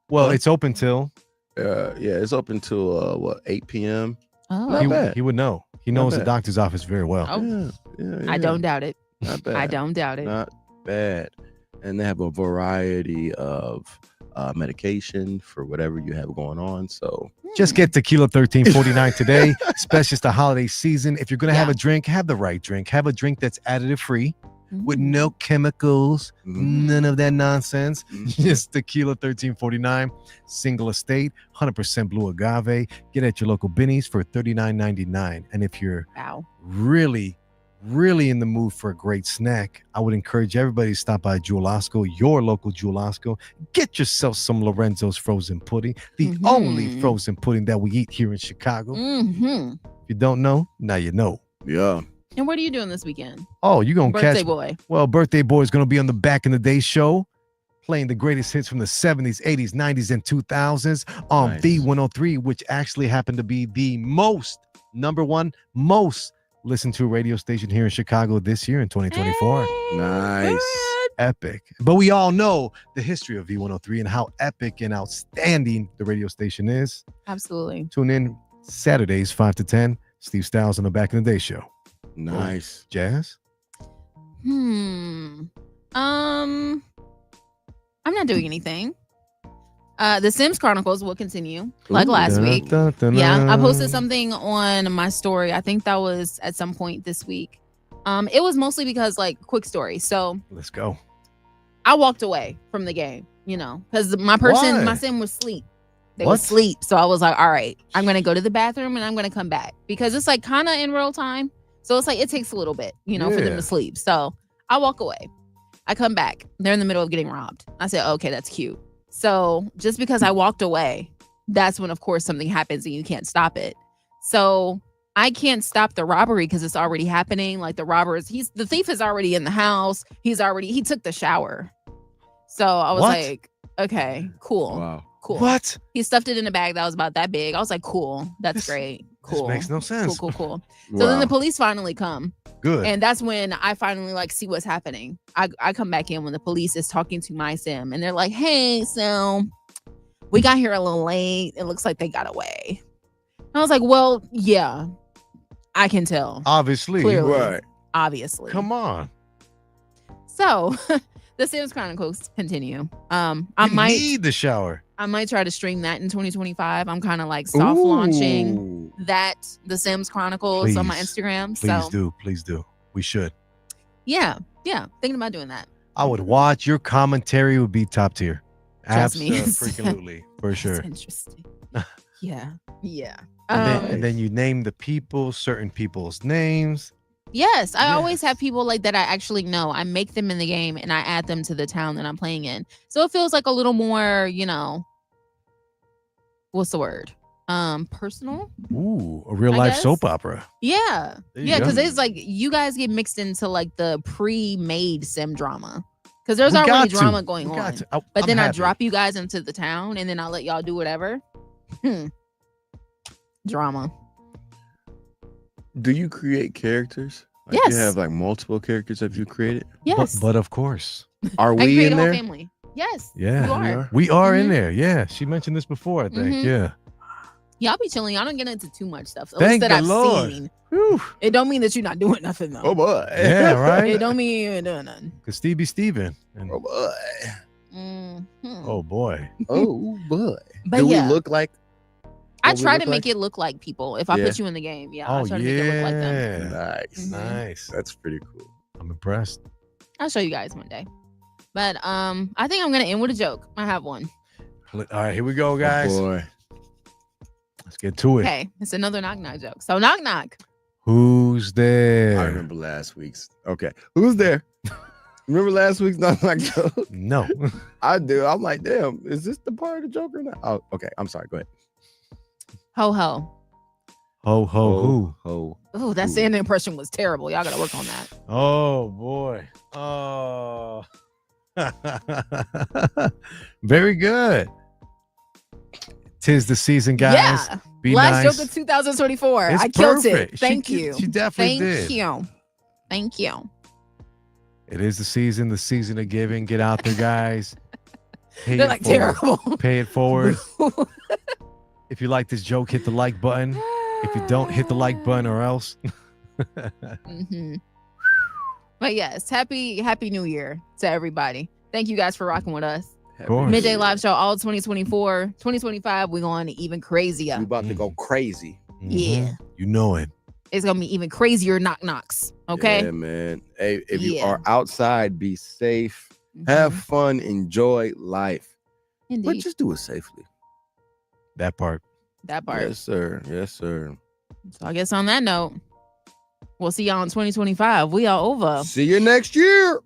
Speaker 5: Well,
Speaker 3: What?
Speaker 5: it's open till
Speaker 3: Yeah, it's open till 8 p.m.
Speaker 4: Oh,
Speaker 3: Not bad.
Speaker 5: he would know. He
Speaker 3: Not
Speaker 5: knows the
Speaker 3: bad.
Speaker 5: doctor's office very well.
Speaker 4: Oh.
Speaker 3: Yeah,
Speaker 4: I don't doubt it.
Speaker 3: Not bad.
Speaker 4: I don't doubt it.
Speaker 3: Not bad. And they have a variety of medication for whatever you have going on. So
Speaker 5: Just get tequila 1349 today, especially it's the holiday season. If you're going to have
Speaker 4: Yeah.
Speaker 5: a drink, have the right drink. Have a drink that's additive free with
Speaker 4: Mm.
Speaker 5: no chemicals,
Speaker 3: Mhm.
Speaker 5: none of that nonsense.
Speaker 3: Mhm.
Speaker 5: Just tequila 1349, single estate, 100% blue agave. Get at your local Benny's for $39.99. And if you're
Speaker 4: Wow.
Speaker 5: really in the mood for a great snack, I would encourage everybody to stop by Jewel-Osco, your local Jewel-Osco. Get yourself some Lorenzo's frozen pudding, the only
Speaker 4: Mhm.
Speaker 5: frozen pudding that we eat here in Chicago.
Speaker 4: Mm-hmm.
Speaker 5: If you don't know, now you know.
Speaker 3: yeah.
Speaker 4: And what are you doing this weekend?
Speaker 5: Oh, you're going to
Speaker 4: Birthday
Speaker 5: catch.
Speaker 4: boy.
Speaker 5: Well, Birthday Boy is going to be on the Back in the Day show, playing the greatest hits from the 70s, 80s, 90s, and 2000s on
Speaker 3: Nice.
Speaker 5: V103, which actually happened to be the number one most listened to radio station here in Chicago this year in 2024.
Speaker 4: Hey,
Speaker 3: Nice.
Speaker 4: good.
Speaker 5: Epic. But we all know the history of V103 and how epic and outstanding the radio station is.
Speaker 4: Absolutely.
Speaker 5: Tune in Saturdays, 5 to 10. Steve Stylez on the Back in the Day show.
Speaker 3: Nice.
Speaker 5: Jazz?
Speaker 4: I'm not doing anything. The Sims Chronicles will continue like
Speaker 3: Ooh.
Speaker 4: last week.
Speaker 5: Dun, dun, dun,
Speaker 4: Yeah, I
Speaker 5: dun.
Speaker 4: posted something on my story. I think that was at some point this week. It was mostly because, like, quick story. So
Speaker 5: Let's go.
Speaker 4: I walked away from the game, because my
Speaker 5: Why?
Speaker 4: sim was asleep. They
Speaker 5: What?
Speaker 4: was asleep. So I was like, all right, I'm gonna go to the bathroom and I'm gonna come back because it's like kind of in real time. So it's like it takes a little bit, for them
Speaker 5: Yeah.
Speaker 4: to sleep. So I walk away. I come back. They're in the middle of getting robbed. I said, okay, that's cute. So just because I walked away, that's when, of course, something happens and you can't stop it. So I can't stop the robbery because it's already happening. Like the thief is already in the house. He took the shower. So I was
Speaker 5: What?
Speaker 4: like, okay, cool.
Speaker 3: Wow.
Speaker 4: Cool.
Speaker 5: What?
Speaker 4: He stuffed it in a bag that was about that big. I was like, cool. That's
Speaker 5: This-
Speaker 4: great.
Speaker 5: This
Speaker 4: Cool.
Speaker 5: makes no sense.
Speaker 4: Cool. So then the police finally come.
Speaker 5: Good.
Speaker 4: And that's when I finally see what's happening. I come back in when the police is talking to my sim and they're like, hey, so we got here a little late. It looks like they got away. And I was like, well, yeah, I can tell.
Speaker 5: Obviously.
Speaker 4: Clearly.
Speaker 3: Right.
Speaker 4: Obviously.
Speaker 5: Come on.
Speaker 4: So the Sims Chronicles continue. I
Speaker 5: You need the shower.
Speaker 4: might try to stream that in 2025. I'm kind of soft launching
Speaker 3: Ooh.
Speaker 4: the Sims Chronicles on my
Speaker 5: Please.
Speaker 4: Instagram.
Speaker 5: Please do. We should.
Speaker 4: Yeah, thinking about doing that.
Speaker 5: I would watch. Your commentary would be top tier.
Speaker 4: Trust me.
Speaker 5: Absolutely. For
Speaker 4: That's
Speaker 5: sure.
Speaker 4: interesting. Yeah.
Speaker 5: And then you name the people, certain people's names.
Speaker 4: Yes, I always
Speaker 5: Yes.
Speaker 4: have people that I actually know. I make them in the game and I add them to the town that I'm playing in. So it feels like a little more, what's the word? Personal.
Speaker 5: Ooh, a real
Speaker 4: I
Speaker 5: life
Speaker 4: guess.
Speaker 5: soap opera.
Speaker 4: Yeah.
Speaker 5: There you
Speaker 4: Yeah,
Speaker 5: go.
Speaker 4: because it's you guys get mixed into the pre-made sim drama. Because there's
Speaker 5: We
Speaker 4: already
Speaker 5: got to.
Speaker 4: drama going
Speaker 5: We got
Speaker 4: on.
Speaker 5: to.
Speaker 4: But
Speaker 5: I'm
Speaker 4: then I
Speaker 5: happy.
Speaker 4: drop you guys into the town, and then I let y'all do whatever. Drama.
Speaker 3: Do you create characters? Like,
Speaker 4: Yes.
Speaker 3: You have like multiple characters that you created.
Speaker 4: Yes.
Speaker 5: But of course.
Speaker 3: Are
Speaker 4: I can
Speaker 3: we
Speaker 4: create
Speaker 3: in
Speaker 4: a whole
Speaker 3: there?
Speaker 4: family. Yes.
Speaker 5: Yeah.
Speaker 4: You are.
Speaker 5: We are in
Speaker 4: Mhm.
Speaker 5: there. Yeah. She mentioned this before, I think.
Speaker 4: Mhm.
Speaker 5: Yeah.
Speaker 4: Y'all be chilling. Y'all don't get into too much stuff. At
Speaker 5: Thank
Speaker 4: least that
Speaker 5: the
Speaker 4: I've
Speaker 5: Lord.
Speaker 4: seen.
Speaker 5: Whew.
Speaker 4: It don't mean that you're not doing nothing though.
Speaker 3: Oh boy.
Speaker 5: Yeah, right?
Speaker 4: It don't mean you're doing nothing.
Speaker 5: Because Steve be Steven. And,
Speaker 3: Oh boy.
Speaker 4: Mhm.
Speaker 5: oh, boy.
Speaker 3: Oh boy.
Speaker 4: But
Speaker 3: Do
Speaker 4: yeah,
Speaker 3: we look like?
Speaker 4: I
Speaker 3: what we
Speaker 4: try
Speaker 3: look
Speaker 4: to make
Speaker 3: like?
Speaker 4: it look like people. If I
Speaker 3: Yeah.
Speaker 4: put you in the game, yeah, I
Speaker 5: Oh,
Speaker 4: try to make it look like them.
Speaker 5: yeah.
Speaker 3: Nice.
Speaker 4: Mhm.
Speaker 5: Nice.
Speaker 3: That's pretty cool.
Speaker 5: I'm impressed.
Speaker 4: I'll show you guys one day. But I think I'm gonna end with a joke. I have one.
Speaker 5: All right, here we go, guys.
Speaker 3: Oh boy.
Speaker 5: Let's get to it.
Speaker 4: Okay, it's another knock knock joke. So knock knock.
Speaker 5: Who's there?
Speaker 3: I remember last week's. Okay. Who's there? Remember last week's not like joke?
Speaker 5: No.
Speaker 3: I do. I'm like, damn, is this the part of the joke or not? Oh, okay. I'm sorry. Go ahead.
Speaker 4: Ho ho.
Speaker 5: Ho, ho, who?
Speaker 3: Ho.
Speaker 4: Oh, that
Speaker 3: Ooh.
Speaker 4: Santa impression was terrible. Y'all gotta work on that.
Speaker 5: Oh, boy. Oh. Very good. Tis the season, guys.
Speaker 4: Yeah.
Speaker 5: Be
Speaker 4: Last
Speaker 5: nice.
Speaker 4: joke of 2024.
Speaker 5: It's
Speaker 4: I killed
Speaker 5: perfect.
Speaker 4: it. Thank
Speaker 5: She
Speaker 4: you.
Speaker 5: definitely
Speaker 4: Thank
Speaker 5: did.
Speaker 4: you. Thank you.
Speaker 5: It is the season of giving. Get out there, guys. Pay
Speaker 4: They're
Speaker 5: it
Speaker 4: like
Speaker 5: forward.
Speaker 4: terrible.
Speaker 5: Pay it forward. If you like this joke, hit the like button. If you don't, hit the like button or else.
Speaker 4: Mm-hmm. But yes, happy New Year to everybody. Thank you guys for rocking with us.
Speaker 5: course.
Speaker 4: Midday Live Show all 2024. 2025, we're going even crazier.
Speaker 3: We about to go crazy.
Speaker 4: Yeah.
Speaker 5: Mhm. You know it.
Speaker 4: It's gonna be even crazier knock knocks. Okay.
Speaker 3: Yeah, man. Hey, if you
Speaker 4: Yeah.
Speaker 3: are outside, be safe.
Speaker 4: Mhm.
Speaker 3: Have fun. Enjoy life. But
Speaker 4: Indeed.
Speaker 3: just do it safely.
Speaker 5: That part.
Speaker 4: That part.
Speaker 3: Yes, sir. Yes, sir.
Speaker 4: So I guess on that note, we'll see y'all in 2025. We are over.
Speaker 3: See you next year.